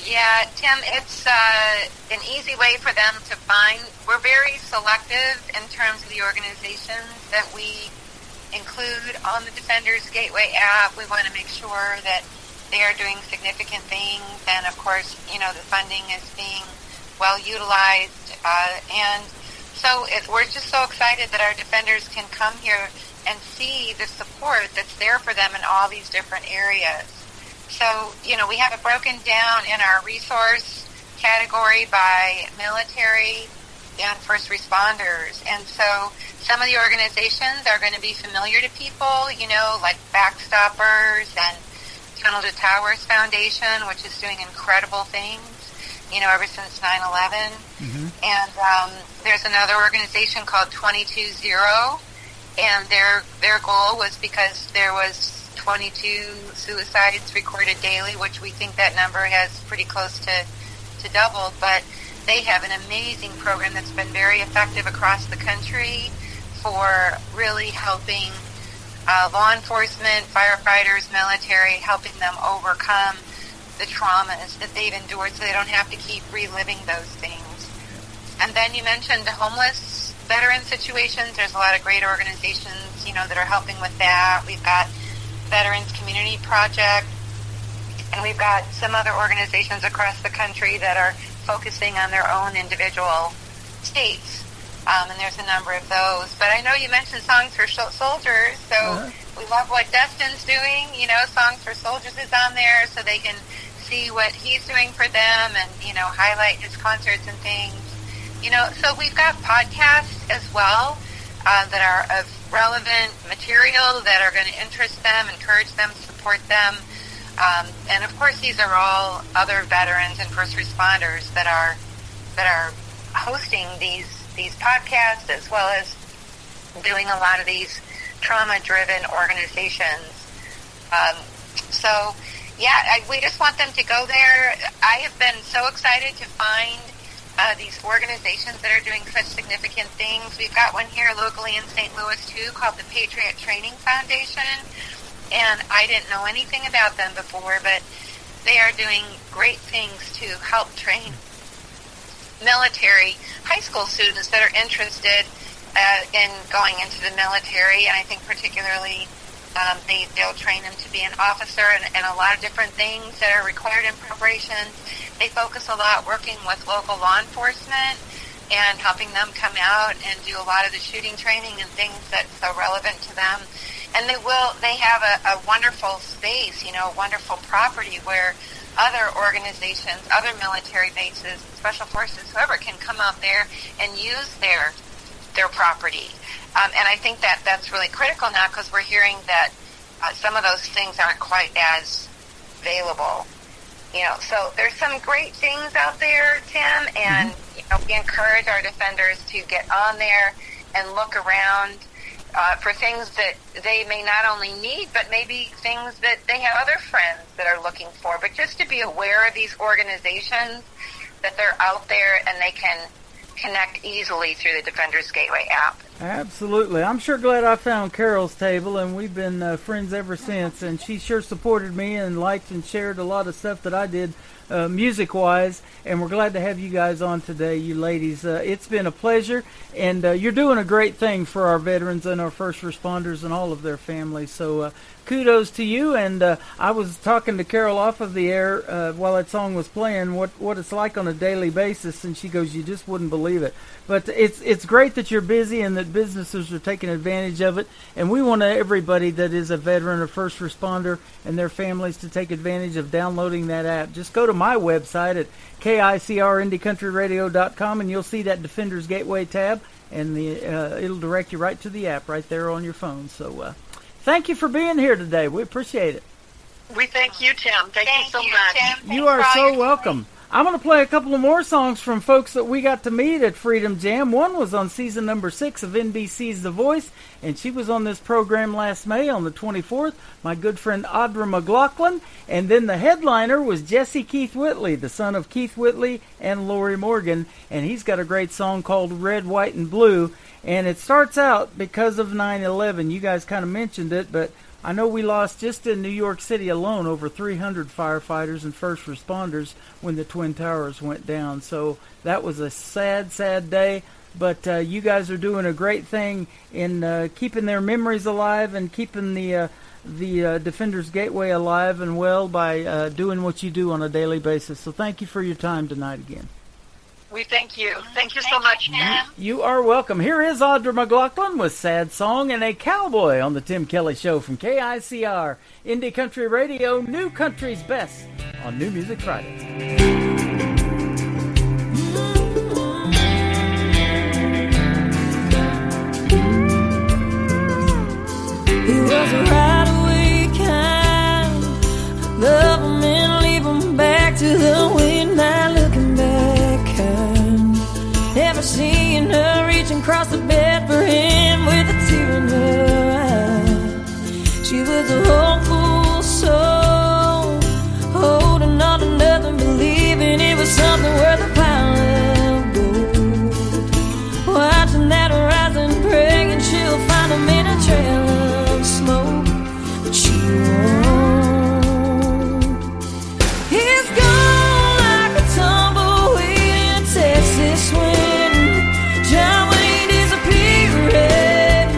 Yeah, Tim, it's an easy way for them to find. We're very selective in terms of the organizations that we include on the Defenders Gateway app. We want to make sure that they are doing significant things, and of course, the funding is being well utilized. And so we're just so excited that our defenders can come here and see the support that's there for them in all these different areas. So, we have it broken down in our resource category by military and first responders. And so some of the organizations are going to be familiar to people, like Backstoppers and Tunnel to Towers Foundation, which is doing incredible things, ever since 9/11. Mm-hmm. And there's another organization called 22-0, and their goal was because there was 22 suicides recorded daily, which we think that number has pretty close to doubled, but they have an amazing program that's been very effective across the country for really helping law enforcement, firefighters, military, helping them overcome the traumas that they've endured so they don't have to keep reliving those things. And then you mentioned the homeless veteran situations. There's a lot of great organizations, that are helping with that. We've got Veterans Community Project, and we've got some other organizations across the country that are focusing on their own individual states. And there's a number of those. But I know you mentioned Songs for Soldiers, so we love what Dustin's doing. Songs for Soldiers is on there so they can see what he's doing for them and, highlight his concerts and things. So we've got podcasts as well that are of relevant material that are going to interest them, encourage them, support them. And of course, these are all other veterans and first responders that are hosting these podcasts, as well as doing a lot of these trauma-driven organizations. We just want them to go there. I have been so excited to find these organizations that are doing such significant things. We've got one here locally in St. Louis, too, called the Patriot Training Foundation. And I didn't know anything about them before, but they are doing great things to help train military high school students that are interested in going into the military. And I think particularly they'll train them to be an officer and a lot of different things that are required in preparation. They focus a lot working with local law enforcement and helping them come out and do a lot of the shooting training and things that's so relevant to them. And they have a wonderful space, a wonderful property where other organizations, other military bases, special forces, whoever can come out there and use their property. And I think that's really critical now because we're hearing that some of those things aren't quite as available. So there's some great things out there, Tim, and encourage our defenders to get on there and look around for things that they may not only need, but maybe things that they have other friends that are looking for. But just to be aware of these organizations, that they're out there and they can connect easily through the Defenders Gateway app. Absolutely. I'm sure glad I found Carol's table, and we've been friends ever since, and she sure supported me and liked and shared a lot of stuff that I did music-wise, and we're glad to have you guys on today, you ladies. It's been a pleasure, and you're doing a great thing for our veterans and our first responders and all of their families, so kudos to you. And I was talking to Carol off of the air while that song was playing, what it's like on a daily basis, and she goes, you just wouldn't believe it. But it's great that you're busy and that businesses are taking advantage of it, and we want everybody that is a veteran or first responder and their families to take advantage of downloading that app. Just go to my website at KICRIndieCountryRadio.com, and you'll see that Defenders Gateway tab, and it'll direct you right to the app right there on your phone. So thank you for being here today. We appreciate it. We thank you, Tim. Thank you so much. Tim. You are so welcome. I'm going to play a couple of more songs from folks that we got to meet at Freedom Jam. One was on season number 6 of NBC's The Voice, and she was on this program last May on the 24th, my good friend Audra McLaughlin. And then the headliner was Jesse Keith Whitley, the son of Keith Whitley and Lori Morgan, and he's got a great song called Red, White, and Blue. And it starts out because of 9/11. You guys kind of mentioned it, but I know we lost just in New York City alone over 300 firefighters and first responders when the Twin Towers went down. So that was a sad, sad day. But you guys are doing a great thing in keeping their memories alive and keeping the Defenders Gateway alive and well by doing what you do on a daily basis. So thank you for your time tonight again. We thank you. Thank you so much, Tim. You are welcome. Here is Audra McLaughlin with Sad Song and a Cowboy on the Tim Kelly Show from KICR, Indie Country Radio, New Country's Best on New Music Friday. He was a right-away kind, love him and leave him back to the wind, not looking back kind. Never seeing her reaching across the bed for him with a tear in her eye. She was a hopeful soul, holding on to nothing, believing it was something worth a pile of gold. Watching that horizon, praying she'll find him in a trail of smoke, but she won't. He's gone like a tumbleweed in Texas wind. John Wayne disappearing,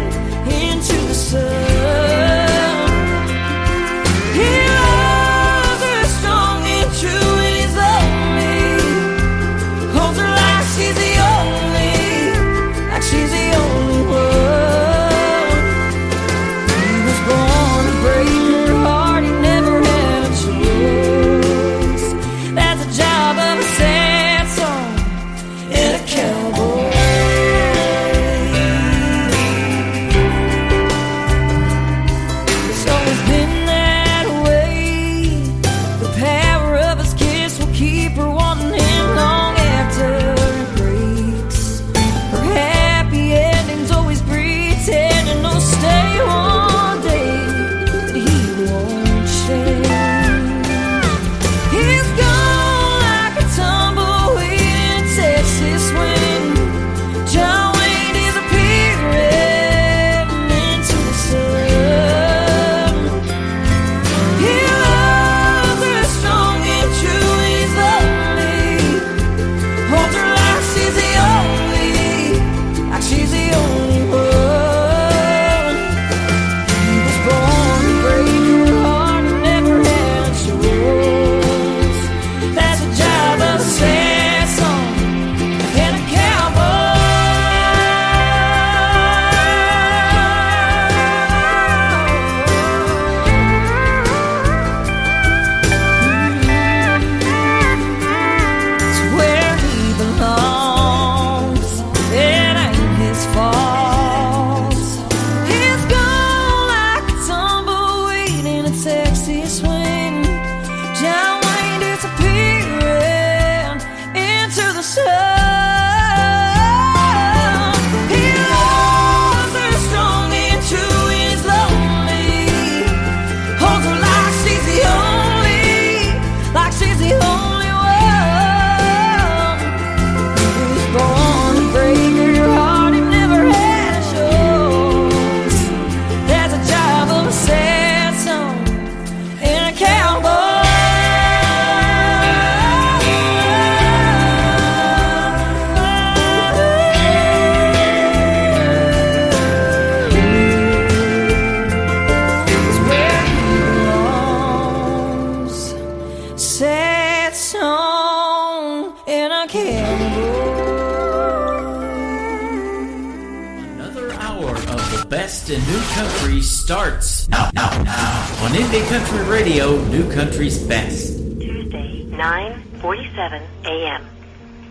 Another hour of the best in new country starts now. On Indie Country Radio, New Country's Best. Tuesday, 9:47 a.m.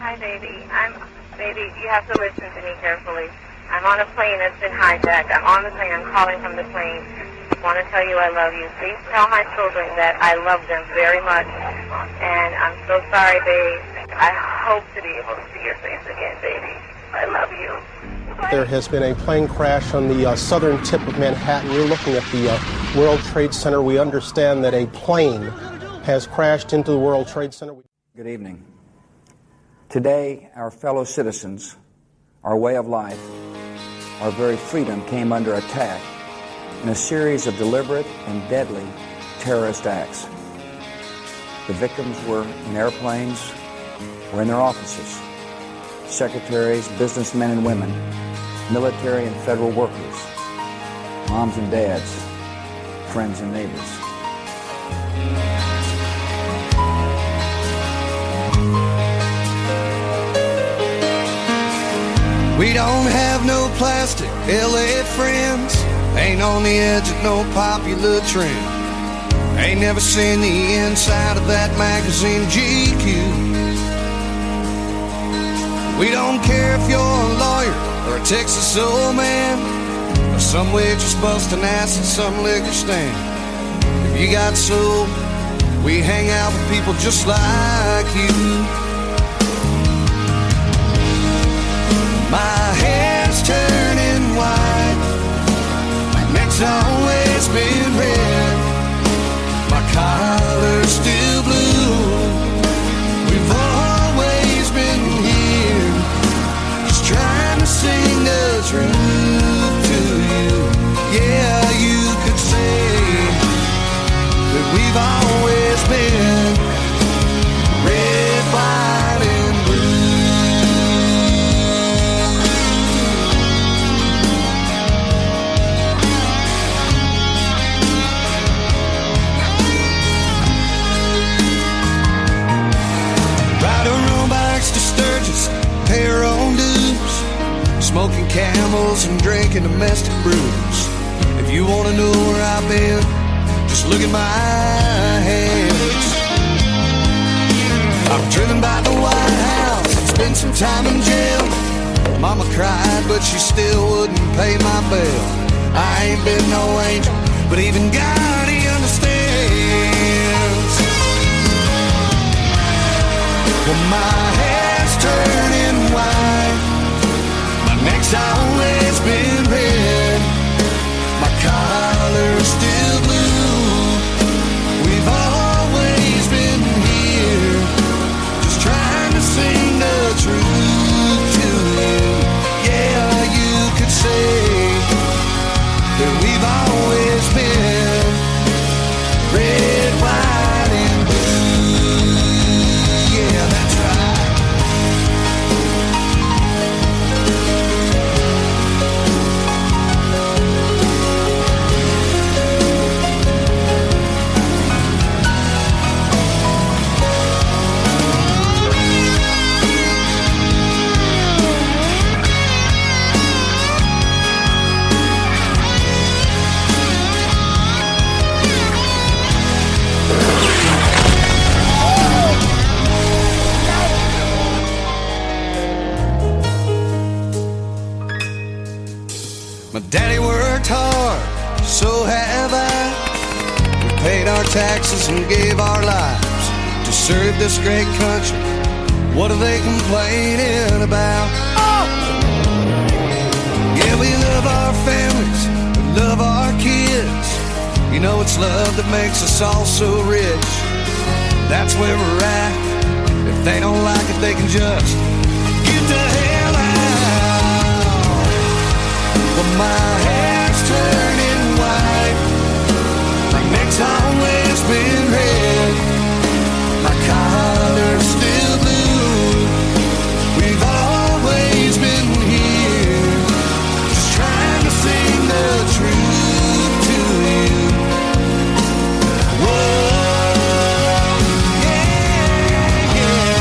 Hi, baby. Baby, you have to listen to me carefully. I'm on a plane that's been hijacked. I'm on the plane. I'm calling from the plane. I want to tell you I love you. Please tell my children that I love them very much. And I'm so sorry, babe. I hope to be able to see your face again, baby. I love you. There has been a plane crash on the southern tip of Manhattan. You're looking at the World Trade Center. We understand that a plane has crashed into the World Trade Center. Good evening. Today, our fellow citizens, our way of life, our very freedom came under attack in a series of deliberate and deadly terrorist acts. The victims were in airplanes or in their offices. Secretaries, businessmen and women, military and federal workers, moms and dads, friends and neighbors. We don't have no plastic LA friends. Ain't on the edge of no popular trend. Ain't never seen the inside of that magazine GQ. We don't care if you're a lawyer or a Texas old man, or some waitress busting ass at some liquor stand. If you got soul, we hang out with people just like you. My hair's turning white, my neck's always been red, my collar's still blue. We've always been here, just trying to sing the truth to you. Yeah, you could say that we've always been red, white, and blue. Pay our own dues, smoking Camels and drinking domestic brews. If you want to know where I've been, just look at my hands. I've driven by the White House, spent some time in jail. Mama cried, but she still wouldn't pay my bill. I ain't been no angel, but even God, he understands. Well, my hair's turning white, my neck's always been red, my collar's still blue. We've always been here, just trying to sing the truth to you. Yeah, you could say that we've always been red, white, and blue. Yeah, that's right. My daddy worked hard, so have I. We paid our taxes and gave our lives to serve this great country. What are they complaining about? Yeah, we love our families, we love our kids. You know it's love that makes us all so rich. That's where we're at. If they don't like it, they can just get the hell out. Well, my hair's turning white, my neck's always been red, my collar's still blue. We've always been here, just trying to sing the truth to you. Whoa, yeah, yeah.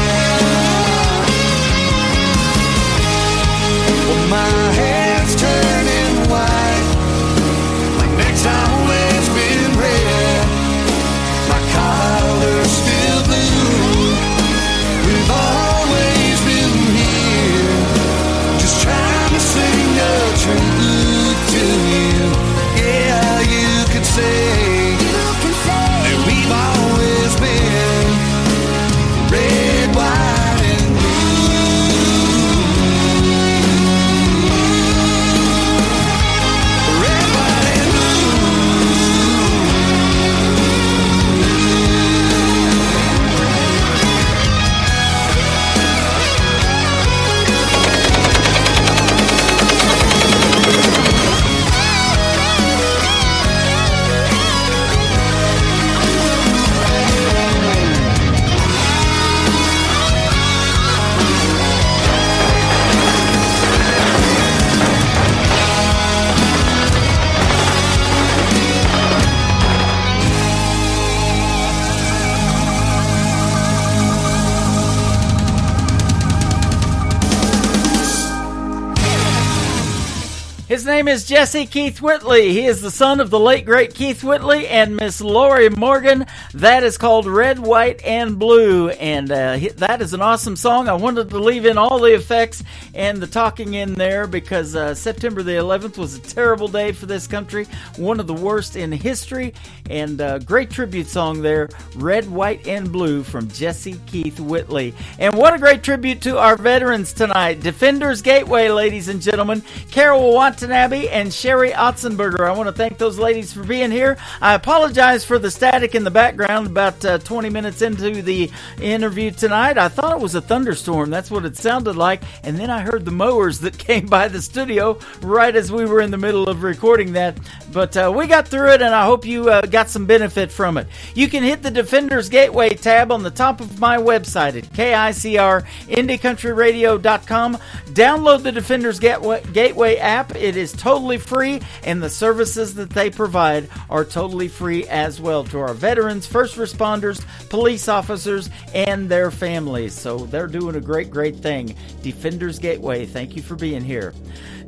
His name is Jesse Keith Whitley. He is the son of the late, great Keith Whitley and Miss Lori Morgan. That is called Red, White, and Blue, and that is an awesome song. I wanted to leave in all the effects and the talking in there because September the 11th was a terrible day for this country, one of the worst in history, and great tribute song there, Red, White, and Blue from Jesse Keith Whitley. And what a great tribute to our veterans tonight. Defenders Gateway, ladies and gentlemen, Carol Watanabe and Sherry Otzenberger. I want to thank those ladies for being here. I apologize for the static in the background about 20 minutes into the interview tonight. I thought it was a thunderstorm. That's what it sounded like. And then I heard the mowers that came by the studio right as we were in the middle of recording that. But we got through it, and I hope you got some benefit from it. You can hit the Defenders Gateway tab on the top of my website at KICRIndieCountryRadio.com. Download the Defenders Gateway app. It is totally free, and the services that they provide are totally free as well to our veterans, first responders, police officers, and their families. So they're doing a great, great thing. Defenders Gateway, thank you for being here.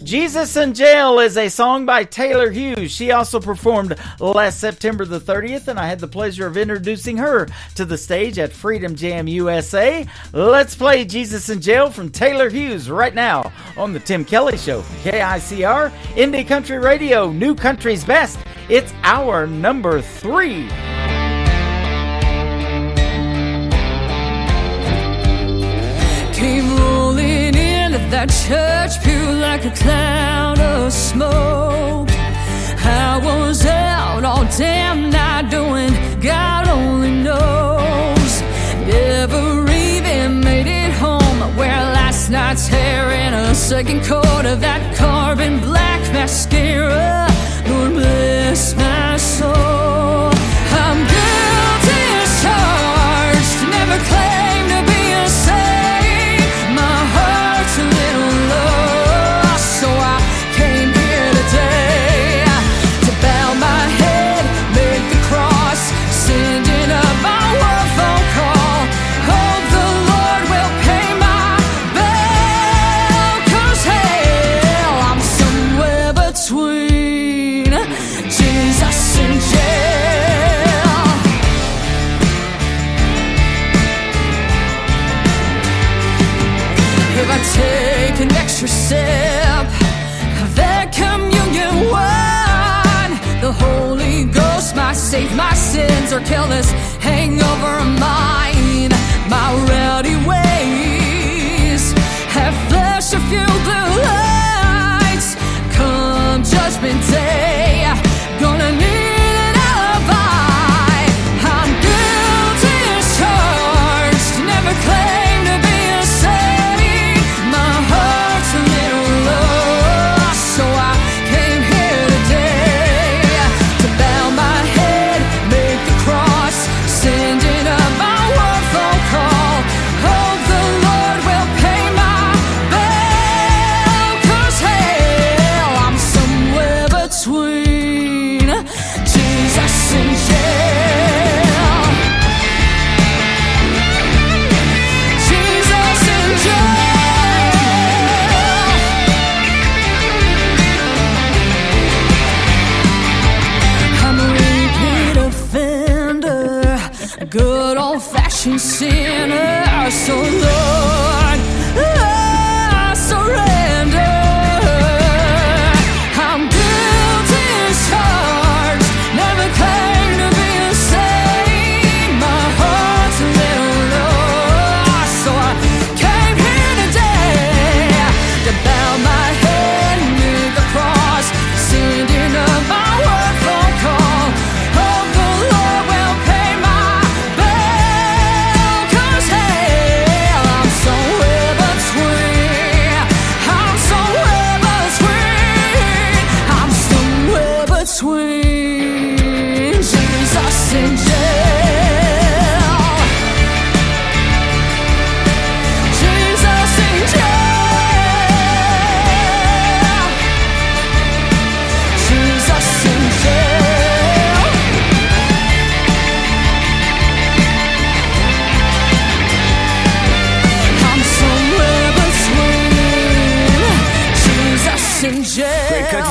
Jesus in Jail is a song by Taylor Hughes. She also performed last September the 30th, and I had the pleasure of introducing her to the stage at Freedom Jam USA. Let's play Jesus in Jail from Taylor Hughes right now on The Tim Kelly Show. KICR, Indie Country Radio, New Country's Best. It's hour number 3. Came rolling into that church pew like a cloud of smoke. I was out all damn night doing God only knows. Never even made it home. I wear last night's hair in a second coat of that carbon black mascara. Lord bless my soul. I'm guilty as charged. Never claimed to be a saint. My heart's a little lost, so I came here today to bow my head, make the cross, sending up my one phone call. Hope the Lord will pay my bill, 'cause hell, I'm somewhere between Jesus and jail. If I take an extra sip of that communion wine, the Holy Ghost might save my sins or kill this hangover of mine. My rowdy ways have flashed a few blue lights. Come judgment day, gonna need an alibi. I'm guilty as charged, never claimed to be a saint. My heart's a little lost, so I came here today to bow my head, make the cross, sending up my one phone call. Hope the Lord will pay my bill, 'cause hell, I'm somewhere between Jesus and jail. Jesus and jail. I'm a repeat offender, a good old-fashioned sinner. So Lord, I surrender. I'm guilty as charged, never claimed to be a saint. My heart's a little lost, so I came here today to bow my head, make the cross, sending up my one phone call. Hope the Lord will pay my bill, 'cause hell,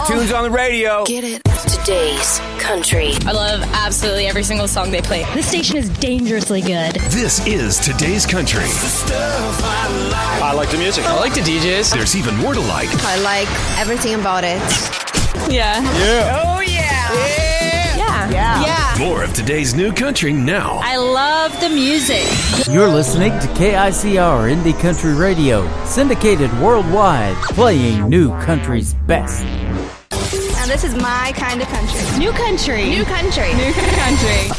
tunes on the radio. Get it? Today's country. I love absolutely every single song they play. This station is dangerously good. This is Today's Country. I like the music. I like the DJs. There's even more to like. I like everything about it. Yeah. Yeah. Oh, yeah. Yeah. More of today's new country now. I love the music. You're listening to KICR Indie Country Radio, syndicated worldwide, playing new country's best. Now this is my kind of country. New country. New country. New country.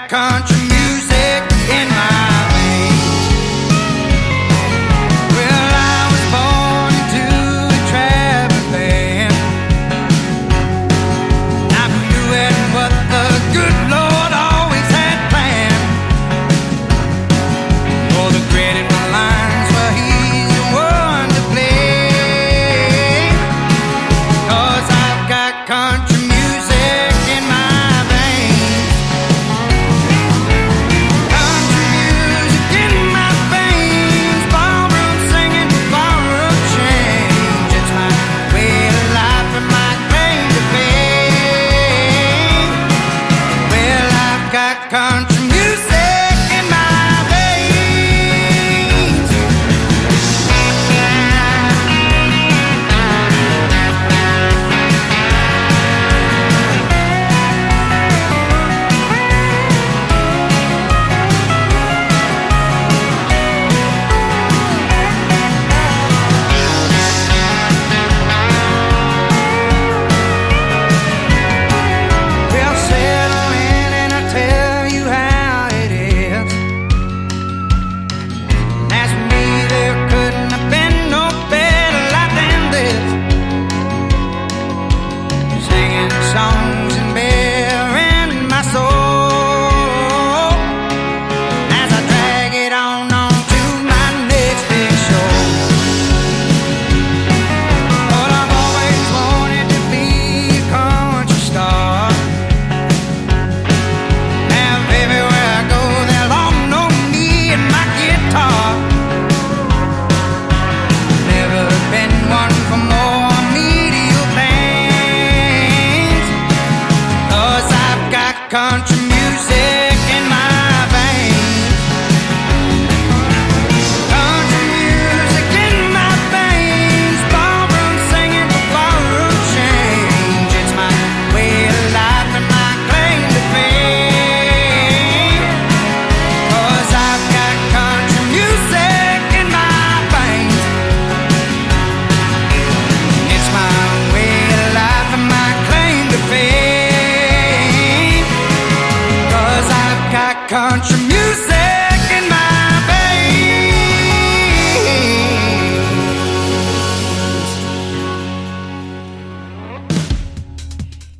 Country music in my veins. Well, I was born into a traveling band. I'm doing what the good Lord always had planned. For the credit my lines, well, he's the one to blame. 'Cause I've got country music in my veins. Country music in my veins. Well, settle in and I tell you how it is. As for me, there couldn't have been no better life than this. Singing songs and bearing my soul as I drag it on to my next big show. But I've always wanted to be a country star. Now everywhere I go, they'll all know me and my guitar. Never been one for more medial things. 'Cause I've got country music in my veins. Country music in my veins. Ballroom singing, ballroom change. It's my way of life and my claim to fame. 'Cause I've got country music in my veins. It's my way of life and my claim to fame. 'Cause I've got country music in my veins.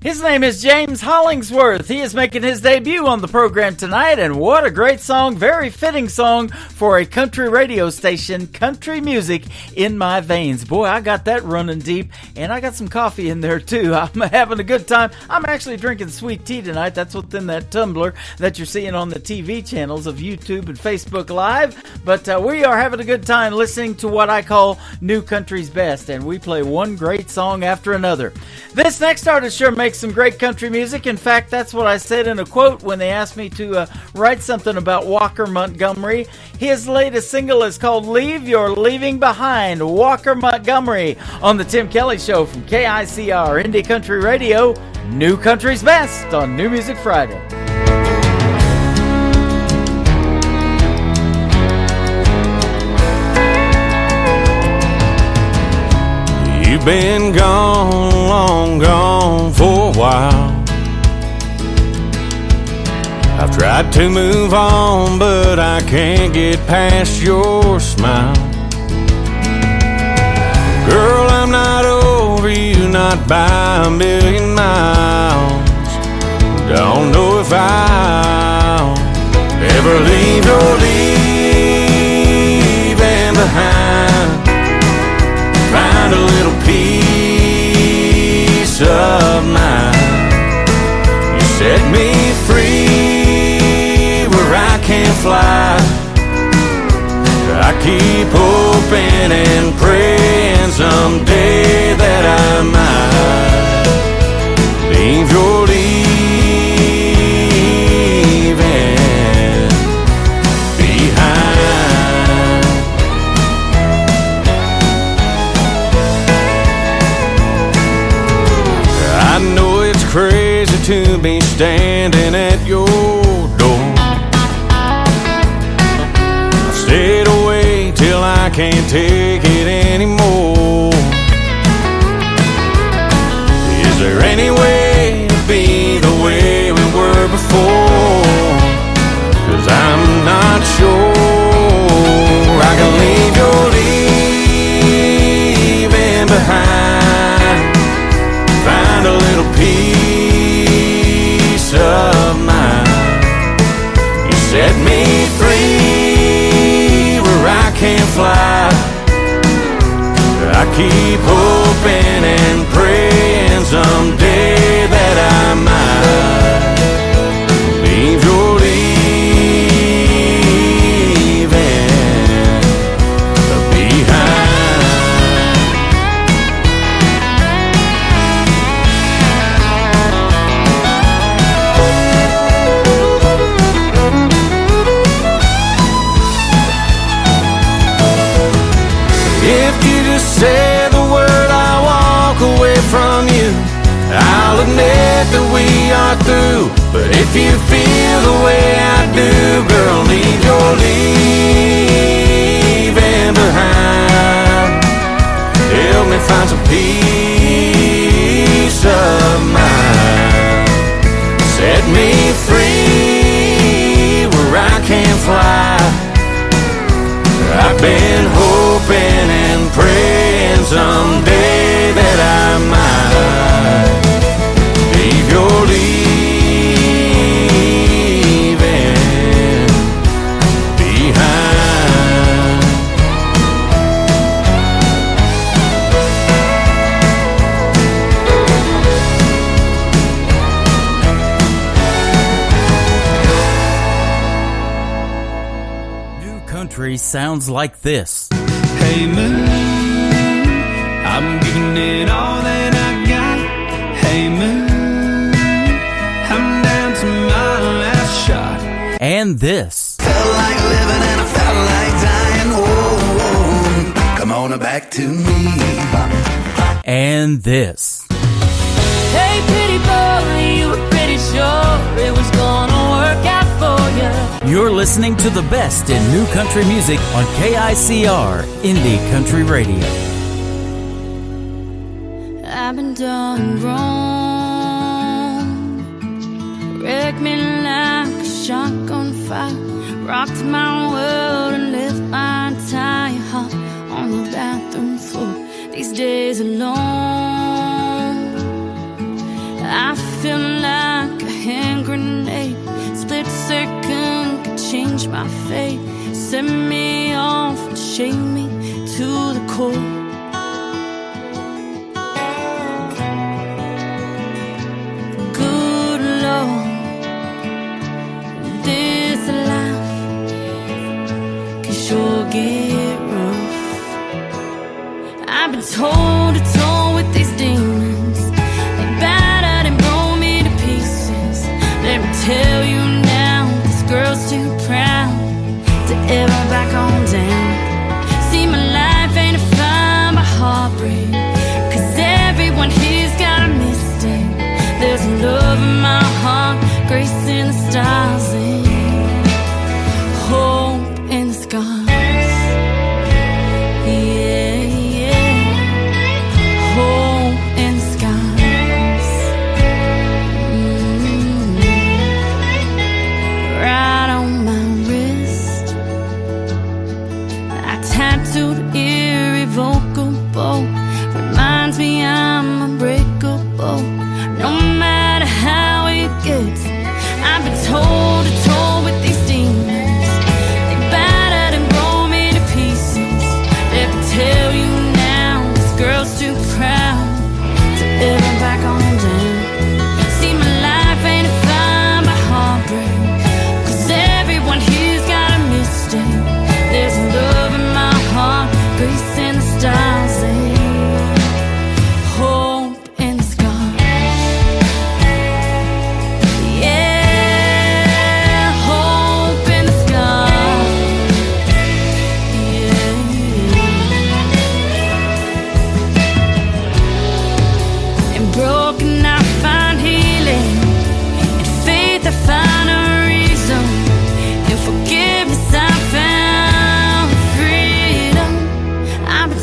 His name is James Hollingsworth. He is making his debut on the program tonight, and what a great song, very fitting song for a country radio station, Country Music in My Veins. Boy, I got that running deep, and I got some coffee in there too. I'm having a good time. I'm actually drinking sweet tea tonight. That's what's in that tumbler that you're seeing on the TV channels of YouTube and Facebook Live, but we are having a good time listening to what I call New Country's Best, and we play one great song after another. This next artist sure makes some great country music. In fact, that's what I said in a quote when they asked me to write something about Walker Montgomery. His latest single is called Leave Your Leaving Behind, Walker Montgomery, on the Tim Kelly Show from KICR Indie Country Radio, New Country's Best on New Music Friday. You've been gone, long gone for a while. I've tried to move on, but I can't get past your smile. Girl, I'm not over you out by a million miles. Don't know if I'll ever leave your leaving behind. Find a little peace of mind. You set me free where I can't fly. I keep hoping and praying someday that I might leave your leaving behind. I know it's crazy to be standing at your door. I've stayed away till I can't take it anymore. Is there any way to be the way we were before? 'Cause I'm not sure I can leave your leaving behind. Find a little peace of mind. You set me free where I can't fly. I keep hoping and praying someday that I might leave your leaving behind. If you just say the word, I'll walk away from you. I'll admit that we are through. But if you feel the way I do, girl, leave your leaving behind. Help me find some peace of mind. Set me free where I can't fly. I've been hoping and praying someday that I might leave your leaving behind. New country sounds like this. Hey moon, I'm giving it all that I got. Hey moon, I'm down to my last shot. And this. Felt like living and I felt like dying. Oh, come on back to me. And this. Hey, pretty boy, you were pretty sure it was gonna work out for you. You're listening to the best in new country music on KICR Indie Country Radio. I've been done wrong. Wrecked me like a shotgun fire. Rocked my world and left my entire heart on the bathroom floor. These days alone, I feel like a hand grenade. Split second could change my fate. Set me off and shake me to the core. Good Lord, this life can sure get rough. I've been toe to toe with these demons. They battered and broke me to pieces. Let me tell you now, this girl's too proud to ever back on down. See, my life ain't defined by heartbreak, 'cause everyone here's got a mistake. There's love in my heart, grace in the stars, and hope in the skies. Yeah, yeah.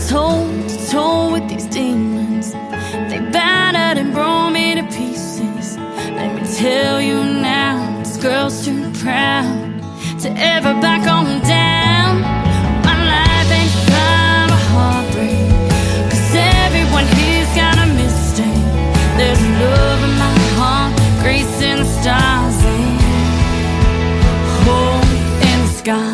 toe to toe with these demons. They battered and broke me to pieces. Let me tell you now, this girl's too proud to ever back on down. My life ain't kind of heartbreak, 'cause everyone here's got a mistake. There's love in my heart, grace in the stars, and hope in the sky.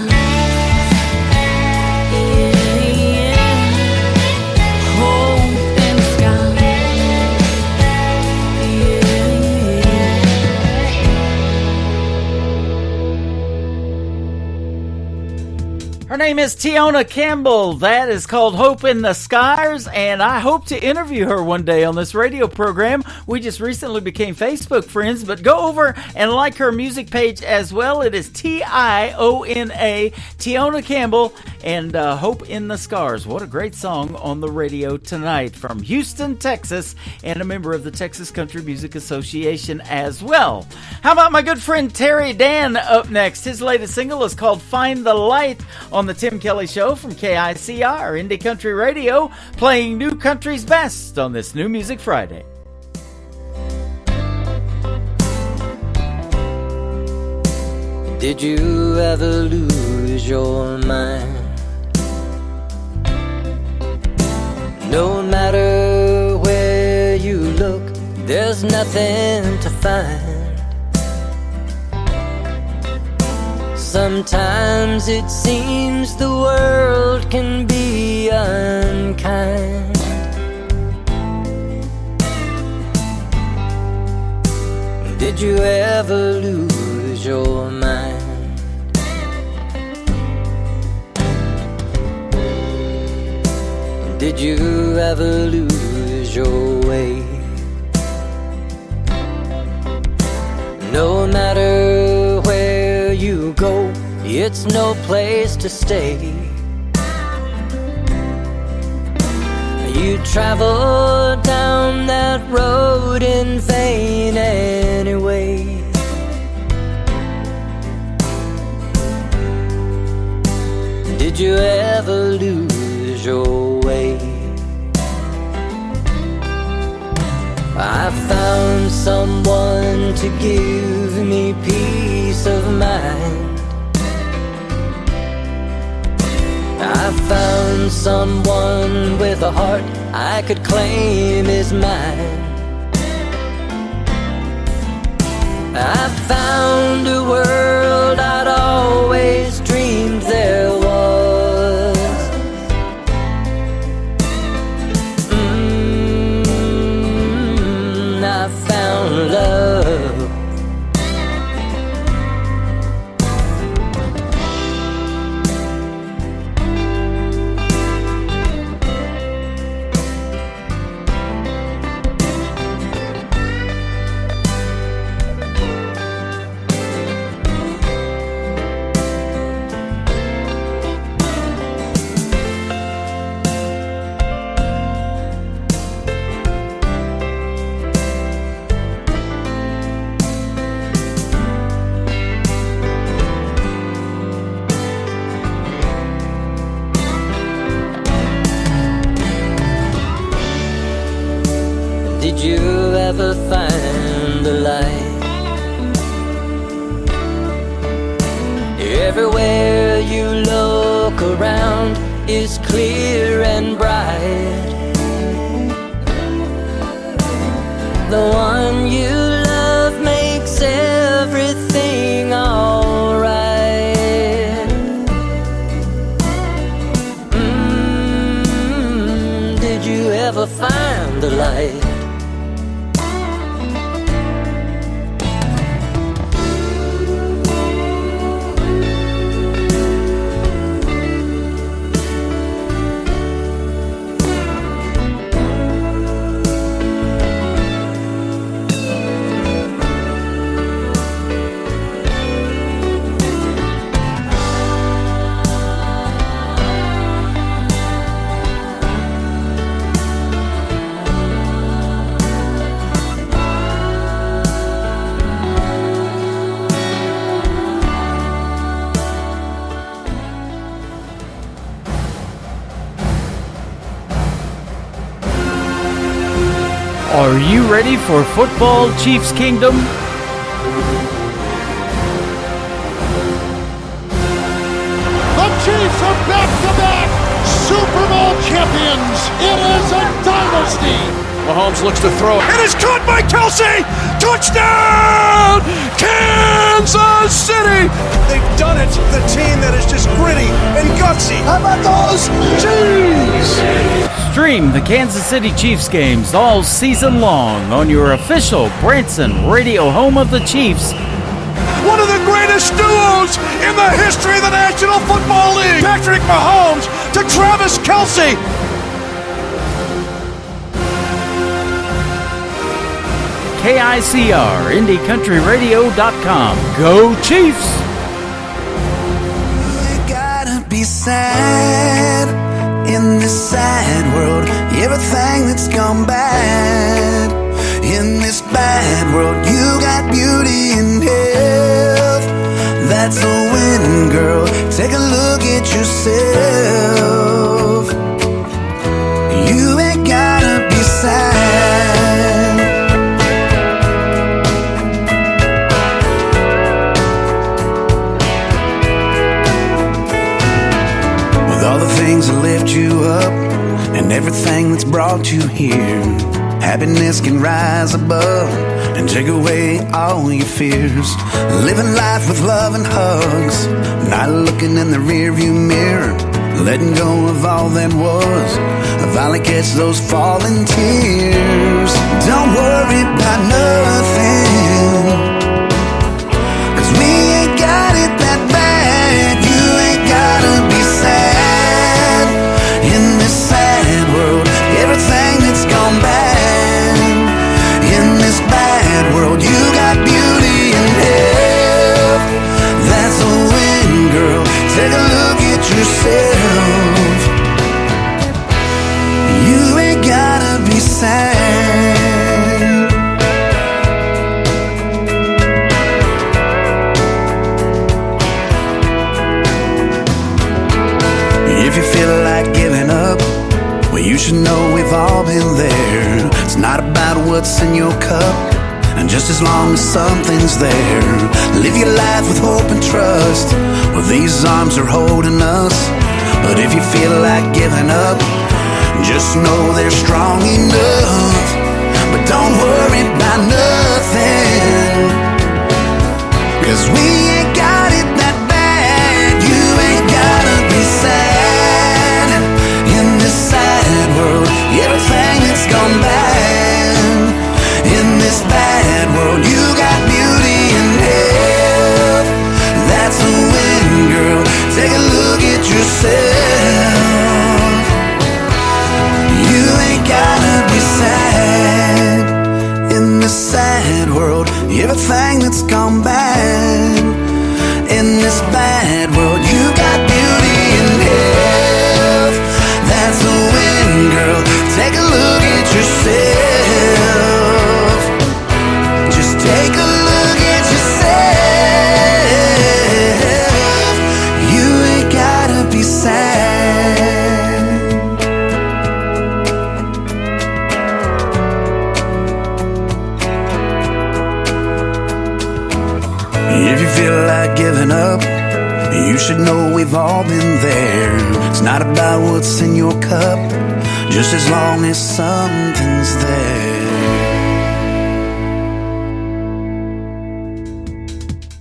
Her name is Tiona Campbell. That is called Hope in the Skies, and I hope to interview her one day on this radio program. We just recently became Facebook friends, but go over and like her music page as well. It is Tiona, Tiona Campbell, and Hope in the Scars. What a great song on the radio tonight from Houston, Texas, and a member of the Texas Country Music Association as well. How about my good friend Terry Dan up next? His latest single is called Find the Light on the Tim Kelly Show from KICR, Indie Country Radio, playing New Country's best on this New Music Friday. Did you ever lose your mind? No matter where you look, there's nothing to find. Sometimes it seems the world can be unkind. Did you ever lose your mind? Did you ever lose your way? No matter where you go, it's no place to stay. You travel down that road in vain anyway. Did you ever lose your way? I found someone to give me peace of mind. I found someone with a heart I could claim is mine. I found a world I'd always dreamed there was. I found love. Did you ever find the light? Everywhere you look around is clear and bright. The one you love makes everything alright. Did you ever find the light? Are you ready for Football Chiefs Kingdom? The Chiefs are back-to-back Super Bowl champions. It is a dynasty. Mahomes looks to throw. It is caught by Kelsey. Touchdown, Kansas City. They've done it. The team that is just gritty and gutsy. How about those Chiefs? Stream the Kansas City Chiefs games all season long on your official Branson radio home of the Chiefs. One of the greatest duos in the history of the National Football League. Patrick Mahomes to Travis Kelsey. KICR, IndieCountryRadio.com. Go Chiefs! You gotta be sad in this sad world. Everything that's gone bad in this bad world. You got beauty and health. That's a win, girl. Take a look at yourself. You ain't gotta be sad. All the things that lift you up and everything that's brought you here, happiness can rise above and take away all your fears. Living life with love and hugs, not looking in the rearview mirror, letting go of all that was. I'll finally catch those falling tears. Don't worry about nothing, 'cause we ain't got it that bad. You ain't gotta be sad in this sad world. Everything that's gone bad in this bad world. You got beauty and health. That's a win, girl. Take a look at yourself. You ain't gotta be sad. If you feel like giving up, well, you should know we've all been there. It's not about what's in your cup, and just as long as something's there, live your life with hope and trust. Well, these arms are holding us. But if you feel like giving up, just know they're strong enough. But don't worry about nothing, 'cause we ain't got it that bad. You ain't gotta be sad in this sad world. Everything that's gone bad in this bad world. You got beauty and health. That's a win, girl. Take a look at yourself. You ain't gotta be sad in this sad world. Everything that's gone bad in this bad world. You got beauty and health. That's a win, girl. Take a look at yourself. Just take a look at yourself. You ain't gotta be sad. If you feel like giving up, you should know we've all been there. It's not about what's in your cup, just as long as something's there.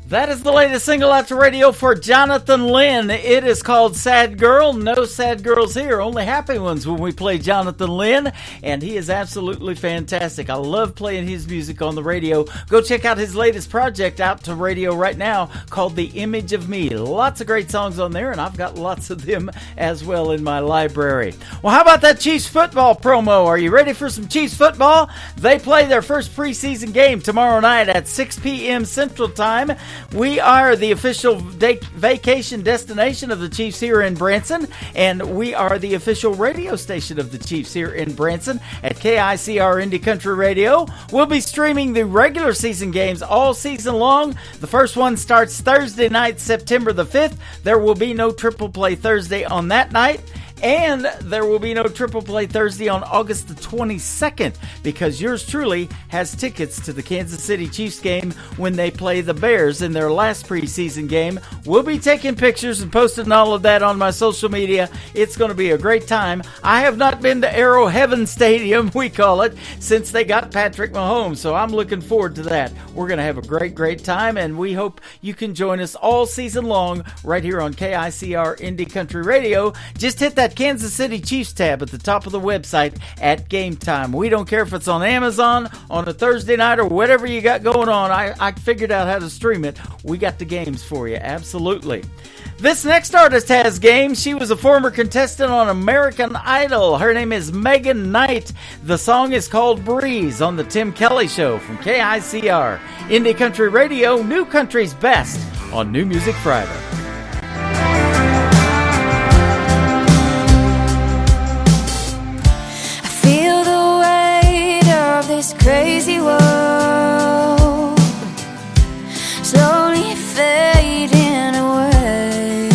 That is the latest single out to radio for Jonathan Lynn. It is called Sad Girl. No sad girls here, only happy ones when we play Jonathan Lynn, and he is absolutely fantastic. I love playing his music on the radio. Go check out his latest project out to radio right now called The Image of Me. Lots of great songs on there, and I've got lots of them as well in my library. Well, how about that Chiefs football promo? Are you ready for some Chiefs football? They play their first preseason game tomorrow night at 6 p.m. Central Time. We are the official vacation destination of the Chiefs here in Branson, and we are the official radio station of the Chiefs here in Branson at KICR Indie Country Radio. We'll be streaming the regular season games all season long. The first one starts Thursday night, September the 5th. There will be no triple play Thursday on that night. And there will be no Triple Play Thursday on August the 22nd because yours truly has tickets to the Kansas City Chiefs game when they play the Bears in their last preseason game. We'll be taking pictures and posting all of that on my social media. It's going to be a great time. I have not been to Arrow Heaven Stadium, we call it, since they got Patrick Mahomes, so I'm looking forward to that. We're going to have a great, great time, and we hope you can join us all season long right here on KICR Indie Country Radio. Just hit that Kansas City Chiefs tab at the top of the website at Game Time. We don't care if it's on Amazon on a Thursday night or whatever you got going on. I figured out how to stream it. We got the games for you, absolutely. This next artist has game. She was a former contestant on American Idol. Her name is Megan Knight. The song is called Breeze on the Tim Kelly Show from KICR Indie Country Radio, New Country's Best on New Music Friday. Feel the weight of this crazy world slowly fading away,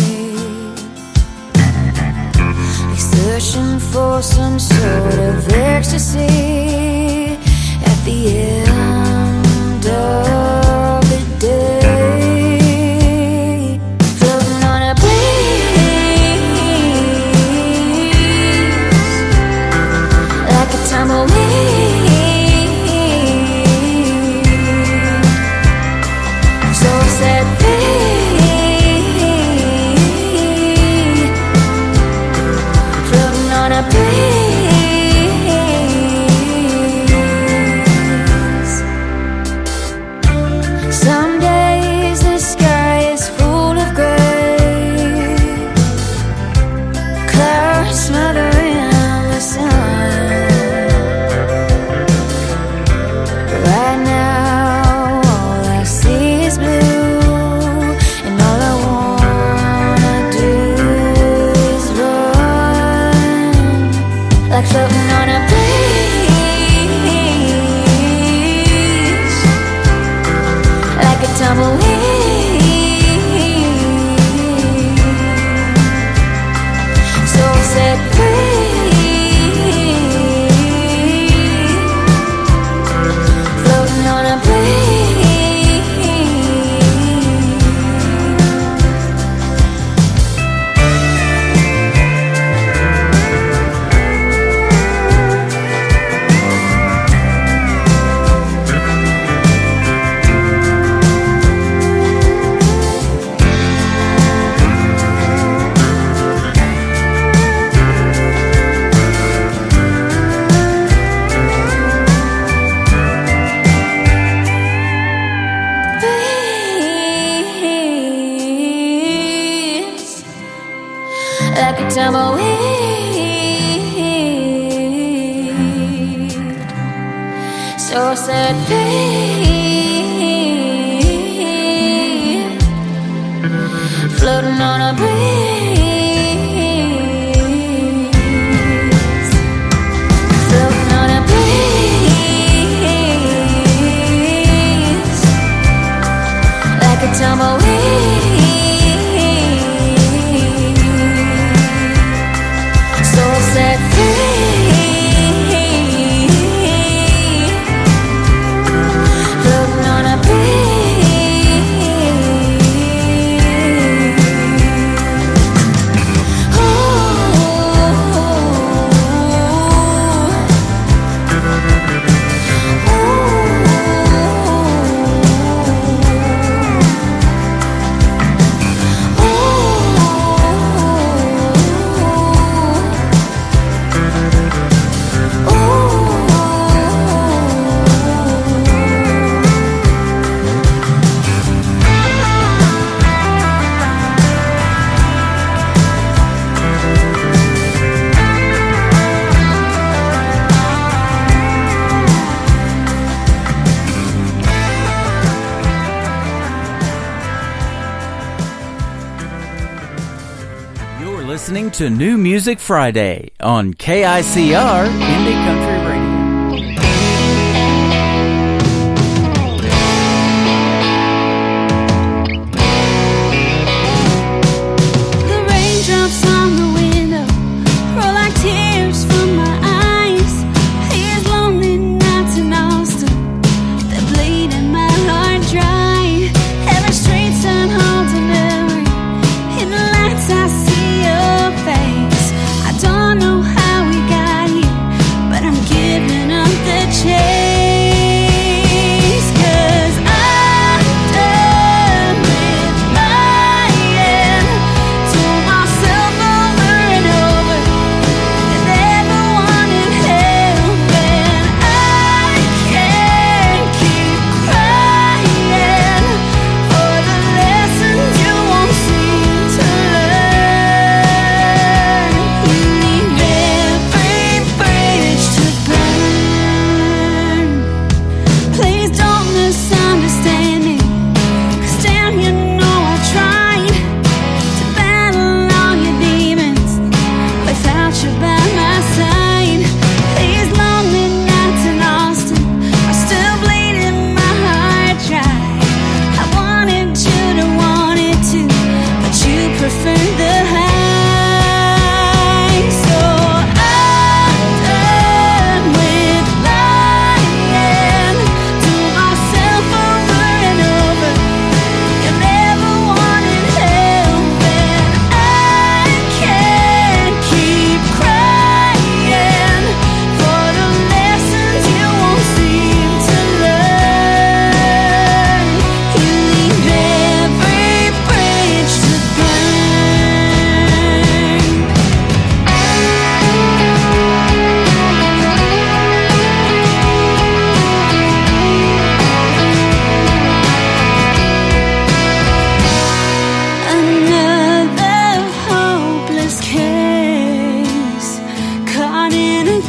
like searching for some sort of ecstasy at the end of the day, floating on a breeze like a tumbleweed. So set free, floating on a breeze. Some days the sky is full of gray, clouds smothering the sun. Right now, all I see is blue, and all I wanna do is run, like floating on a breeze, like a tumbleweed. So set free, floating on a breeze. Breeze, like a tumbleweed. So set free, floating on a breeze, floating on a breeze, like a tumbleweed. So set free, floating on a breeze. Listening to New Music Friday on KICR Indie Country Radio. The raindrops on the window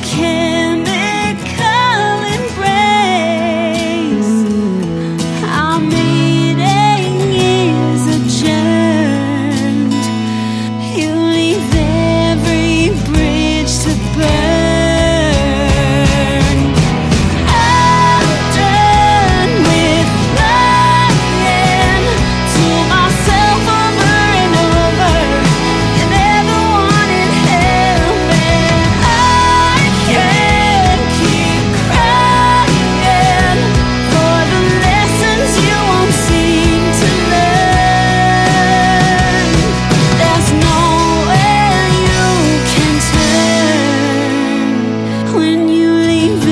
chemical embrace. Our meeting is adjourned. You leave every bridge to burn. I'm done with lying to myself over and over. You never wanted help, and I can't keep crying for the lessons you won't seem to learn. There's nowhere you can turn when you leave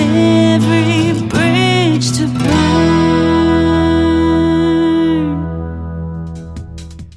every bridge to burn.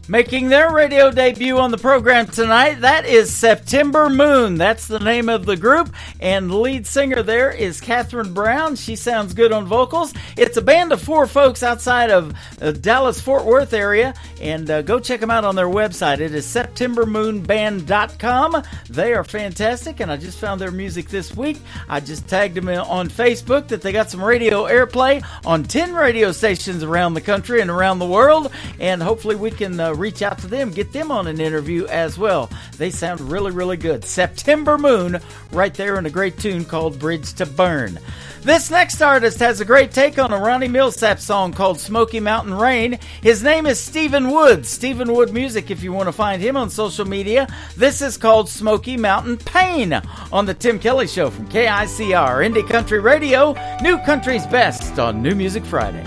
Making their radio debut on the program tonight, that is September Moon. That's the name of the group, and the lead singer there is Catherine Brown. She sounds good on vocals. It's a band of 4 folks outside of Dallas-Fort Worth area, and go check them out on their website. It is SeptemberMoonBand.com. They are fantastic, and I just found their music this week. I just tagged them on Facebook that they got some radio airplay on 10 radio stations around the country and around the world, and hopefully we can reach out to them, get them on an interview as well. They sound really, really good. September Moon, right there in a great tune called Bridge to Burn. This next artist has a great take on a Ronnie Millsap song called Smoky Mountain Rain. His name is Stephen Wood. Stephen Wood Music, if you want to find him on social media. This is called Smoky Mountain Pain on the Tim Kelly Show from KICR, Indie Country Radio, New Country's Best on New Music Friday.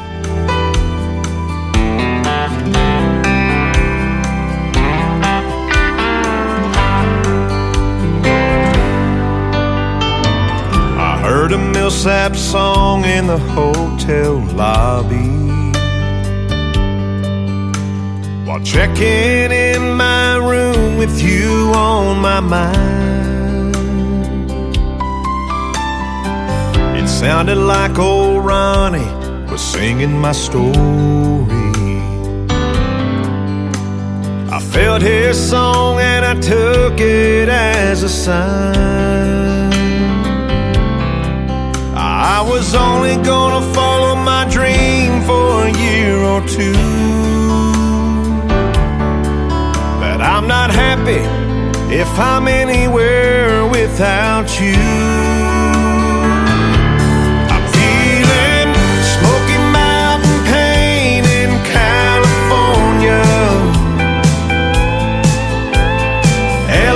Heard a Millsap song in the hotel lobby while checking in my room with you on my mind. It sounded like old Ronnie was singing my story. I felt his song and I took it as a sign. I was only gonna follow my dream for a year or two, but I'm not happy if I'm anywhere without you. I'm feeling Smoky Mountain pain in California.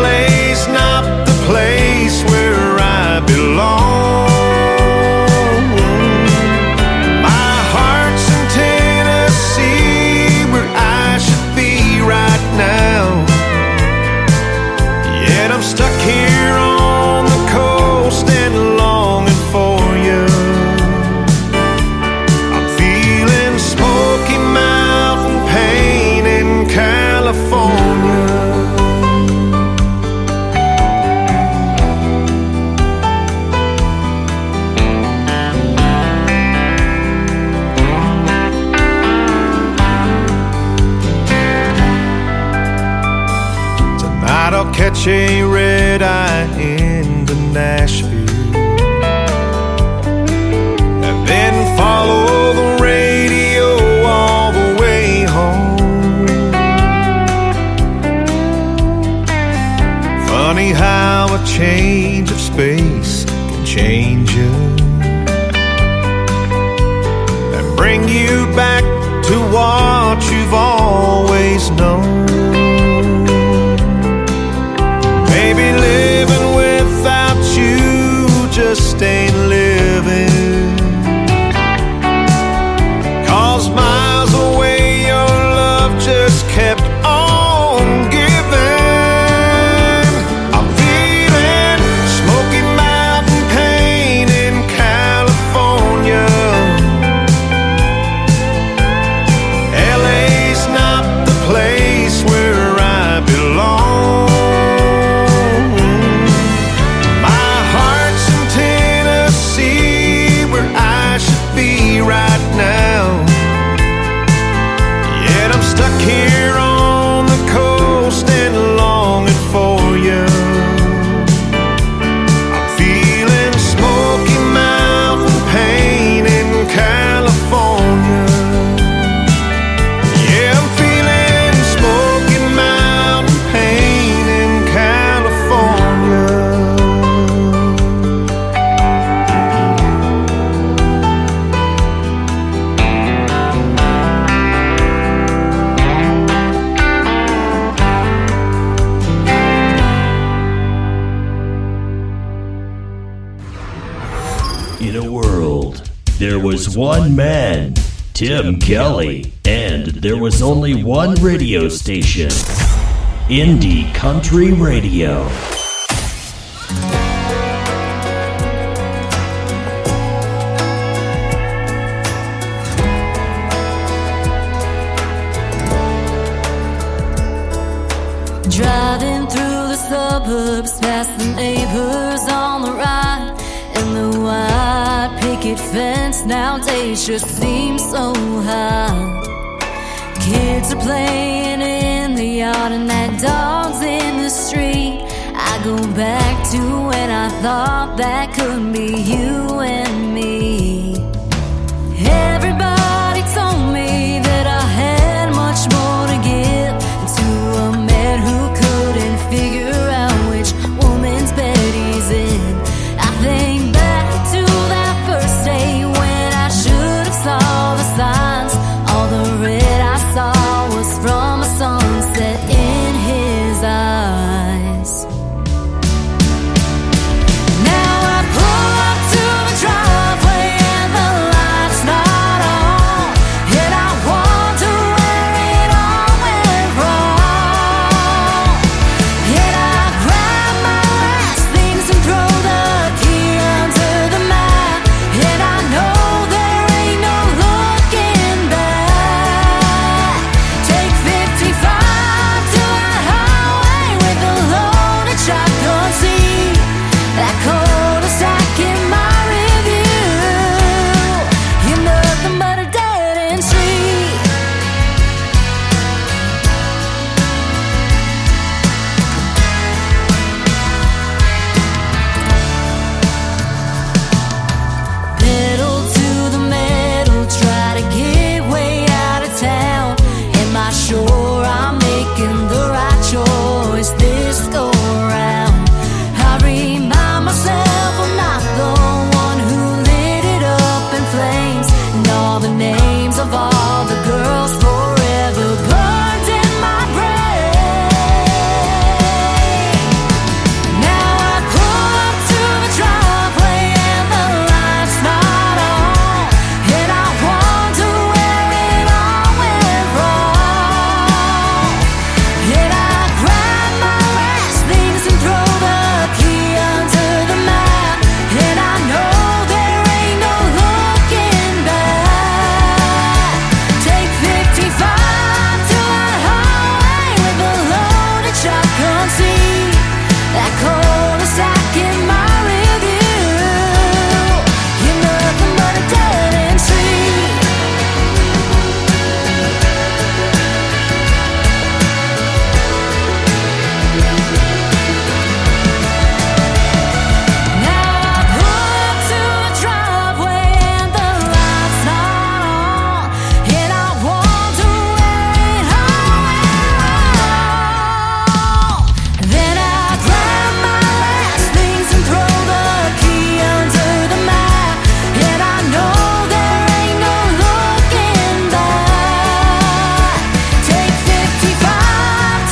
LA's not the place where I belong. I'm stuck here on the coast and longing for you. I'm feeling Smoky Mountain pain in California. Tonight I'll catch a red eye into Nashville and then follow the radio all the way home. Funny how a change of space can change you and bring you back to what you've always known. Maybe living without you just ain't living, 'cause miles away your love just kept on giving. I'm feeling Smoky Mountain pain in California. LA's not the place where I belong. In a world, there was one man, Tim Kelly, and there was only one radio station, Indie Country Radio. Driving through the suburbs, past the neighbors on the right, and the white picket fence nowadays just seems so high. Kids are playing in the yard and that dog's in the street. I go back to when I thought that could be you and me. Everybody told me that I had much more to give to a man who couldn't figure out which woman's bed he's in. I think back to that first day when I should have saw the signs. All the red I saw was from a sunset in his eyes. Now I pull up to the driveway and the light's not on, and I wonder where it all went wrong. And I grab my last things and throw the key under the mat, and I know there ain't no looking back. Take 55 to that highway with a loaded shotgun seat. That cul-de-sac in my review, you're nothing but a dead-end street. Pedal to the metal, try to get way out of town. Am I sure I'm making the right choice this go around? I remind myself I'm not the one who lit it up in flames, and all the names of all the girls forever burned in my brain. Now I pull up to the driveway and the light's not on, and I wonder where it all went wrong. And I grab my last things and throw the key under the mat, and I know there ain't no looking back. Take 55 to that highway with a loaded shotgun seat. That cul-de-sac in my review, you're nothing but a dead-end street. Now I pull up to the driveway and the light's not on, and I wonder where it all went wrong. Then I grab my last things and throw the key under the mat, and I know there ain't no looking back. Take 55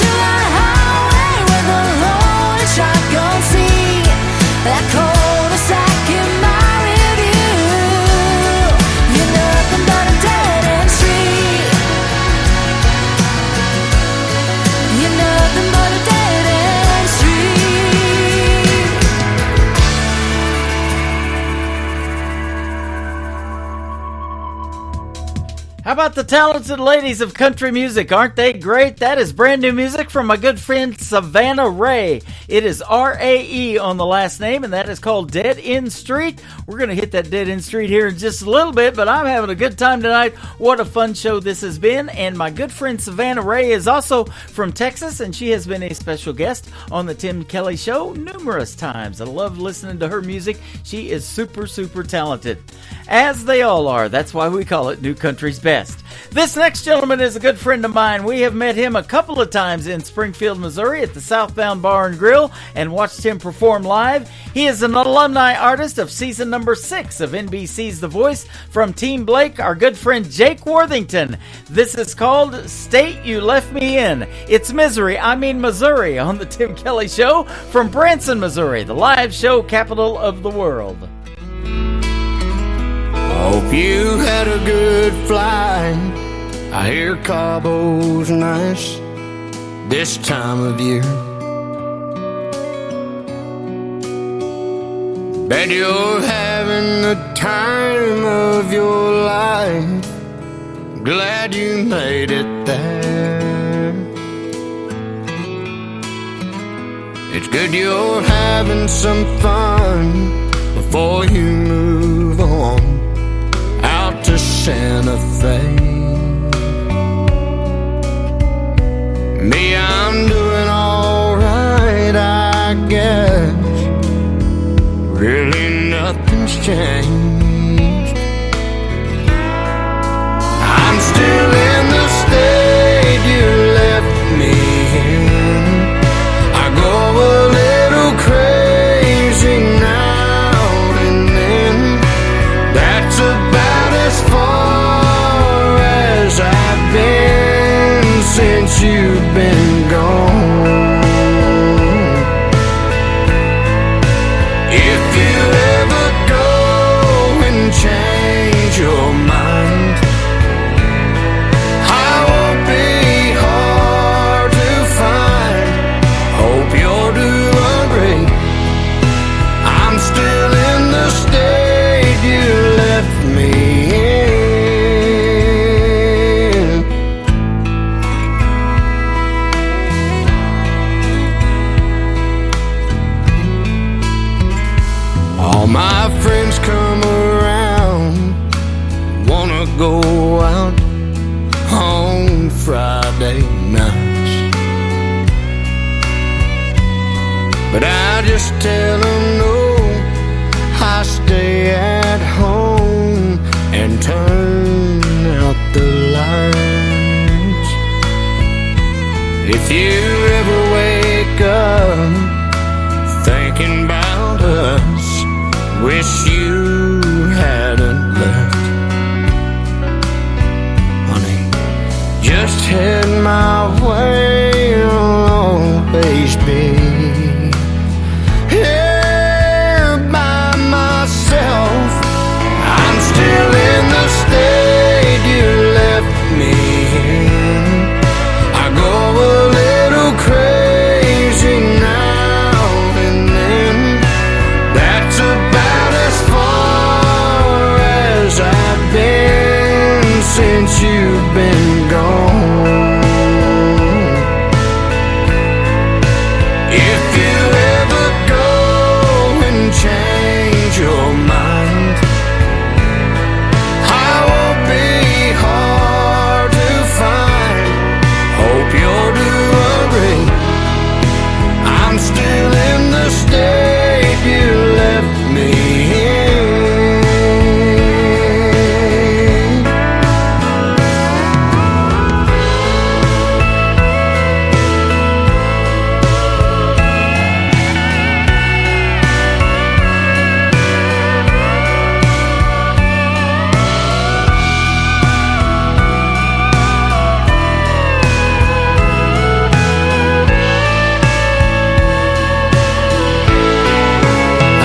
to that highway with a loaded shotgun seat. That cul-de-sac in my review, you're nothing but a dead-end street. You're nothing but a dead-end street. How about the talented ladies of country music? Aren't they great? That is brand new music from my good friend Savannah Ray. It is R-A-E on the last name, and that is called Dead End Street. We're going to hit that Dead End Street here in just a little bit, but I'm having a good time tonight. What a fun show this has been. And my good friend Savannah Ray is also from Texas, and she has been a special guest on the Tim Kelly Show numerous times. I love listening to her music. She is super, super talented. As they all are. That's why we call it New Country's Best. This next gentleman is a good friend of mine. We have met him a couple of times in Springfield, Missouri at the Southbound Bar and Grill and watched him perform live. He is an alumni artist of season number 6 of NBC's The Voice. From Team Blake, our good friend Jake Worthington. This is called State You Left Me In. It's Missouri on the Tim Kelly Show from Branson, Missouri, the live show capital of the world. Hope you had a good flight. I hear Cabo's nice this time of year. Bet you're having the time of your life. Glad you made it there. It's good you're having some fun before you move on out to Santa Fe. Me, I'm doing alright, I guess. Really nothing's changed. I'm still in the state you left me in. I go a little crazy now and then. That's about as far as I've been since you've been gone. Change your mind. I won't be hard to find. Hope you're doing great. I'm still in the state you left me in. All my friends come around, wanna go out on Friday nights, but I just tell them no, I stay at home and turn out the lights. If you ever wake up thinking about us, wish you hadn't left, honey, just head my way, I'll always be here by myself. I'm still in the state you left me in. I go a little crazy now and then. That's about as far as I've been since you've been gone. If you ever go and change your mind, I won't be hard to find. Hope you're doing great. I'm still in the state you left me in.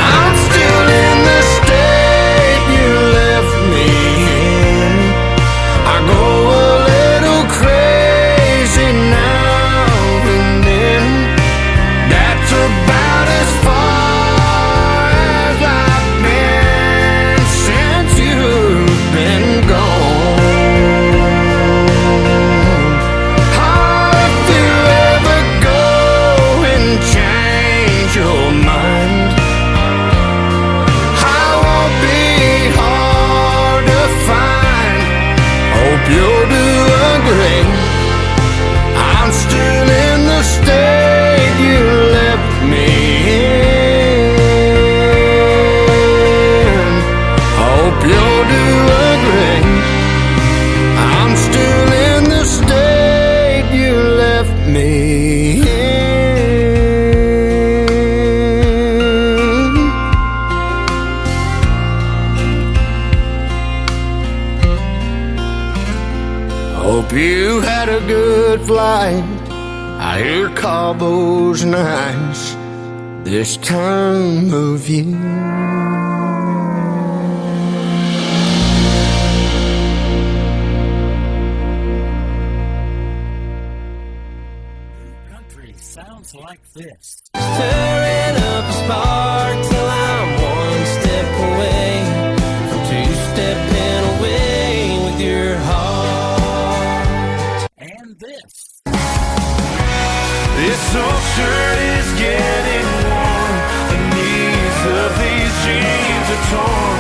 I'm still in the state you left me in. I go a little crazy now and then. That's about as far as I've been since you've been gone. Oh, if you ever go and change your mind, I won't be hard to find. Hope you're doing great. I'm still in the state you left me in. Hope you're doing great. I'm still in the state you left me in. Hope you had a good flight. I hear Cabo's nice this time of year. jeans are torn.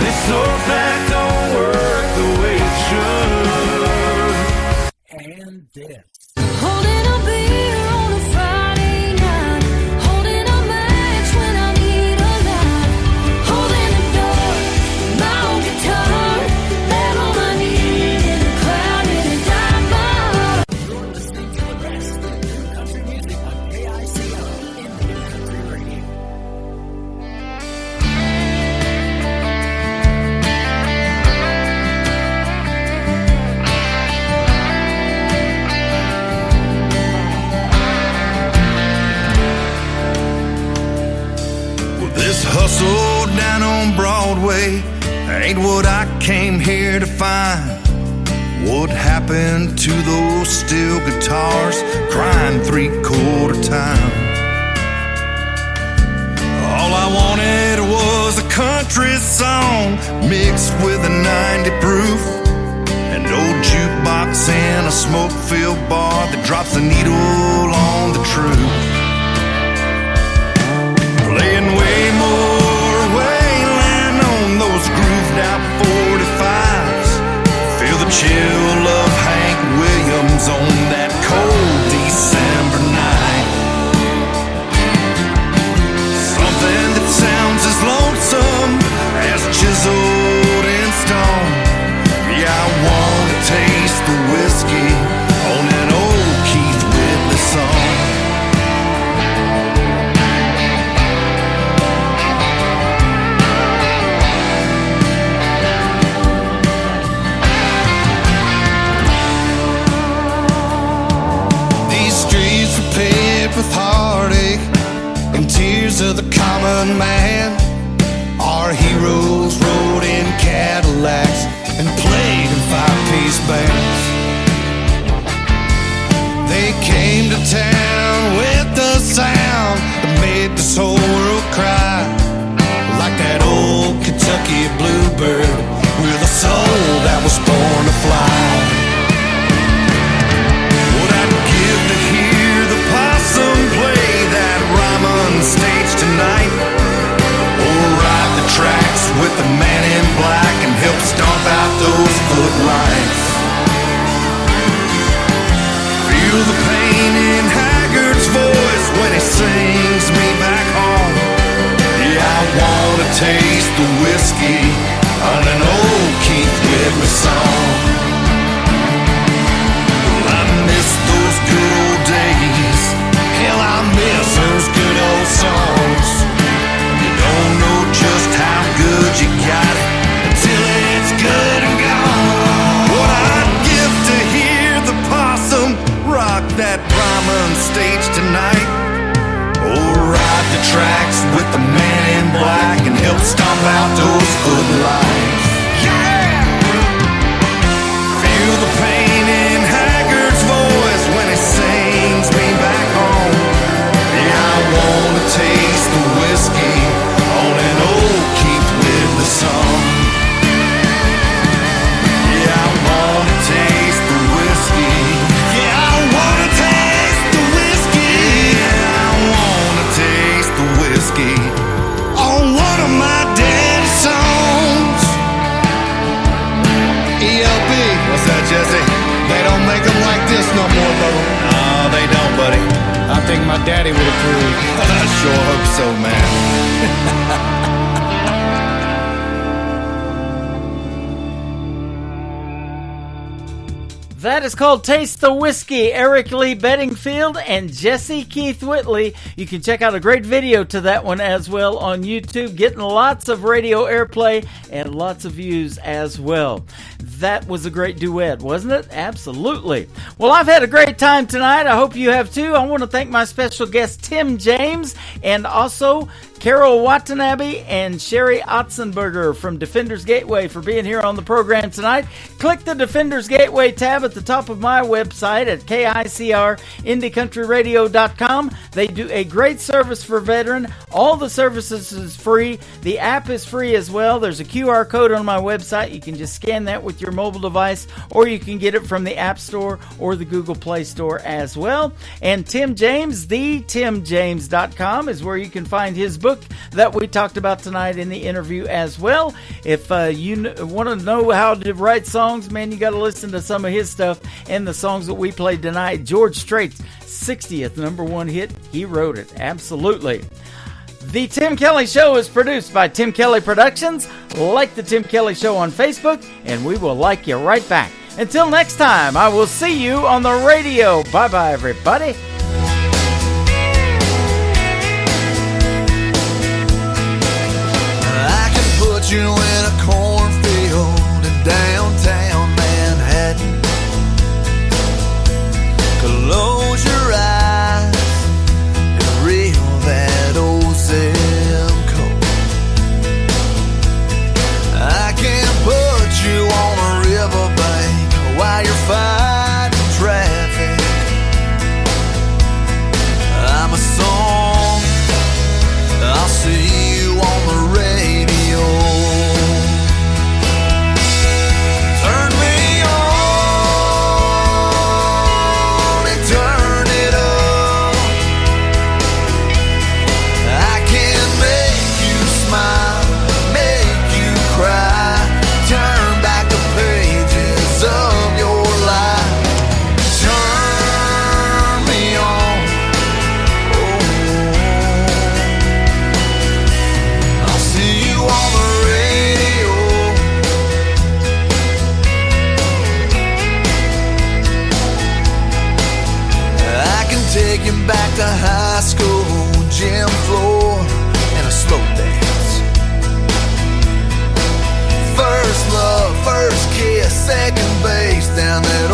This old back don't work the way it should. And this. Holding a beer on a Friday night, holding a match when I need a light, holding the door, my old guitar, and all I need is a cloud and a diamond. You're listening to the best in country music on KICR Indian Country Radio. This hustle down on Broadway ain't what I came here to find. What happened to those steel guitars crying 3/4 time? All I wanted was a country song mixed with a 90 proof, an old jukebox and a smoke-filled bar that drops the needle on the truth. Playing way more Wayland on those grooved out 45s. Feel the chill of Hank Williams on that cold December night. Something that sounds as lonesome as chiseled in stone. Yeah, I want to taste the whiskey on an old Keith Whitley song. With heartache and tears of the common man, our heroes rode in Cadillacs and played in 5-piece bands. They came to town with the sound that made this whole world cry, like that old Kentucky bluebird with a soul that was born to fly. What I'd give to hear the possum play that Ryman stage tonight, or ride the tracks with the man in black and help stomp out those footlights. Feel the pain in Haggard's voice when he sings me back home. Yeah, I wanna taste the whiskey on an old Keith Whitley song. I miss those good old days. Hell, I miss those good old songs. You don't know just how good you got it until it's good and gone. What I'd give to hear the possum rock that Ryman stage tonight, or ride the tracks with the man in black and help stomp out those footlights. Yeah! Feel the pain in Haggard's voice when he sings me back home. Yeah, I wanna taste the whiskey on an old Keith Whitley song. Yeah, I wanna taste the whiskey. Yeah, I wanna taste the whiskey. Yeah, I wanna taste the whiskey on one of my daddy's songs. ELP, what's that, Jesse? They don't make them like this no more, brother. No, they don't, buddy. I think my daddy would approve. I sure hope so, man. That is called Taste the Whiskey. Eric Lee Bedingfield and Jesse Keith Whitley. You can check out a great video to that one as well on YouTube. Getting lots of radio airplay and lots of views as well. That was a great duet, wasn't it? Absolutely. Well, I've had a great time tonight. I hope you have too. I want to thank my special guest, Tim James, and also Carol Watanabe and Sherry Otzenberger from Defenders Gateway for being here on the program tonight. Click the Defenders Gateway tab at the top of my website at KICRIndieCountryRadio.com. They do a great service for veteran. All the services is free. The app is free as well. There's a QR code on my website. You can just scan that with your mobile device, or you can get it from the App Store or the Google Play Store as well. And Tim James, thetimjames.com is where you can find his book, book that we talked about tonight in the interview as well. If you want to know how to write songs, man, you got to listen to some of his stuff and the songs that we played tonight. George Strait's 60th #1 hit, he wrote it. Absolutely. The Tim Kelly Show is produced by Tim Kelly Productions. Like the Tim Kelly Show on Facebook, and we will like you right back. Until next time, I will see you on the radio. Bye-bye, everybody. I can put you in a cornfield in downtown Manhattan. Close your eyes and reel that old zip code. I can put you on a riverbank while you're fighting traffic. I'm a song, I'll see you on the radio. Turn me on and turn it up. I can make you smile, make you cry, turn back the pages of your life. Turn me on, I'll see you on the radio. I can take you back to high school, gym floor, and a slow dance. First love, first kiss, second base down that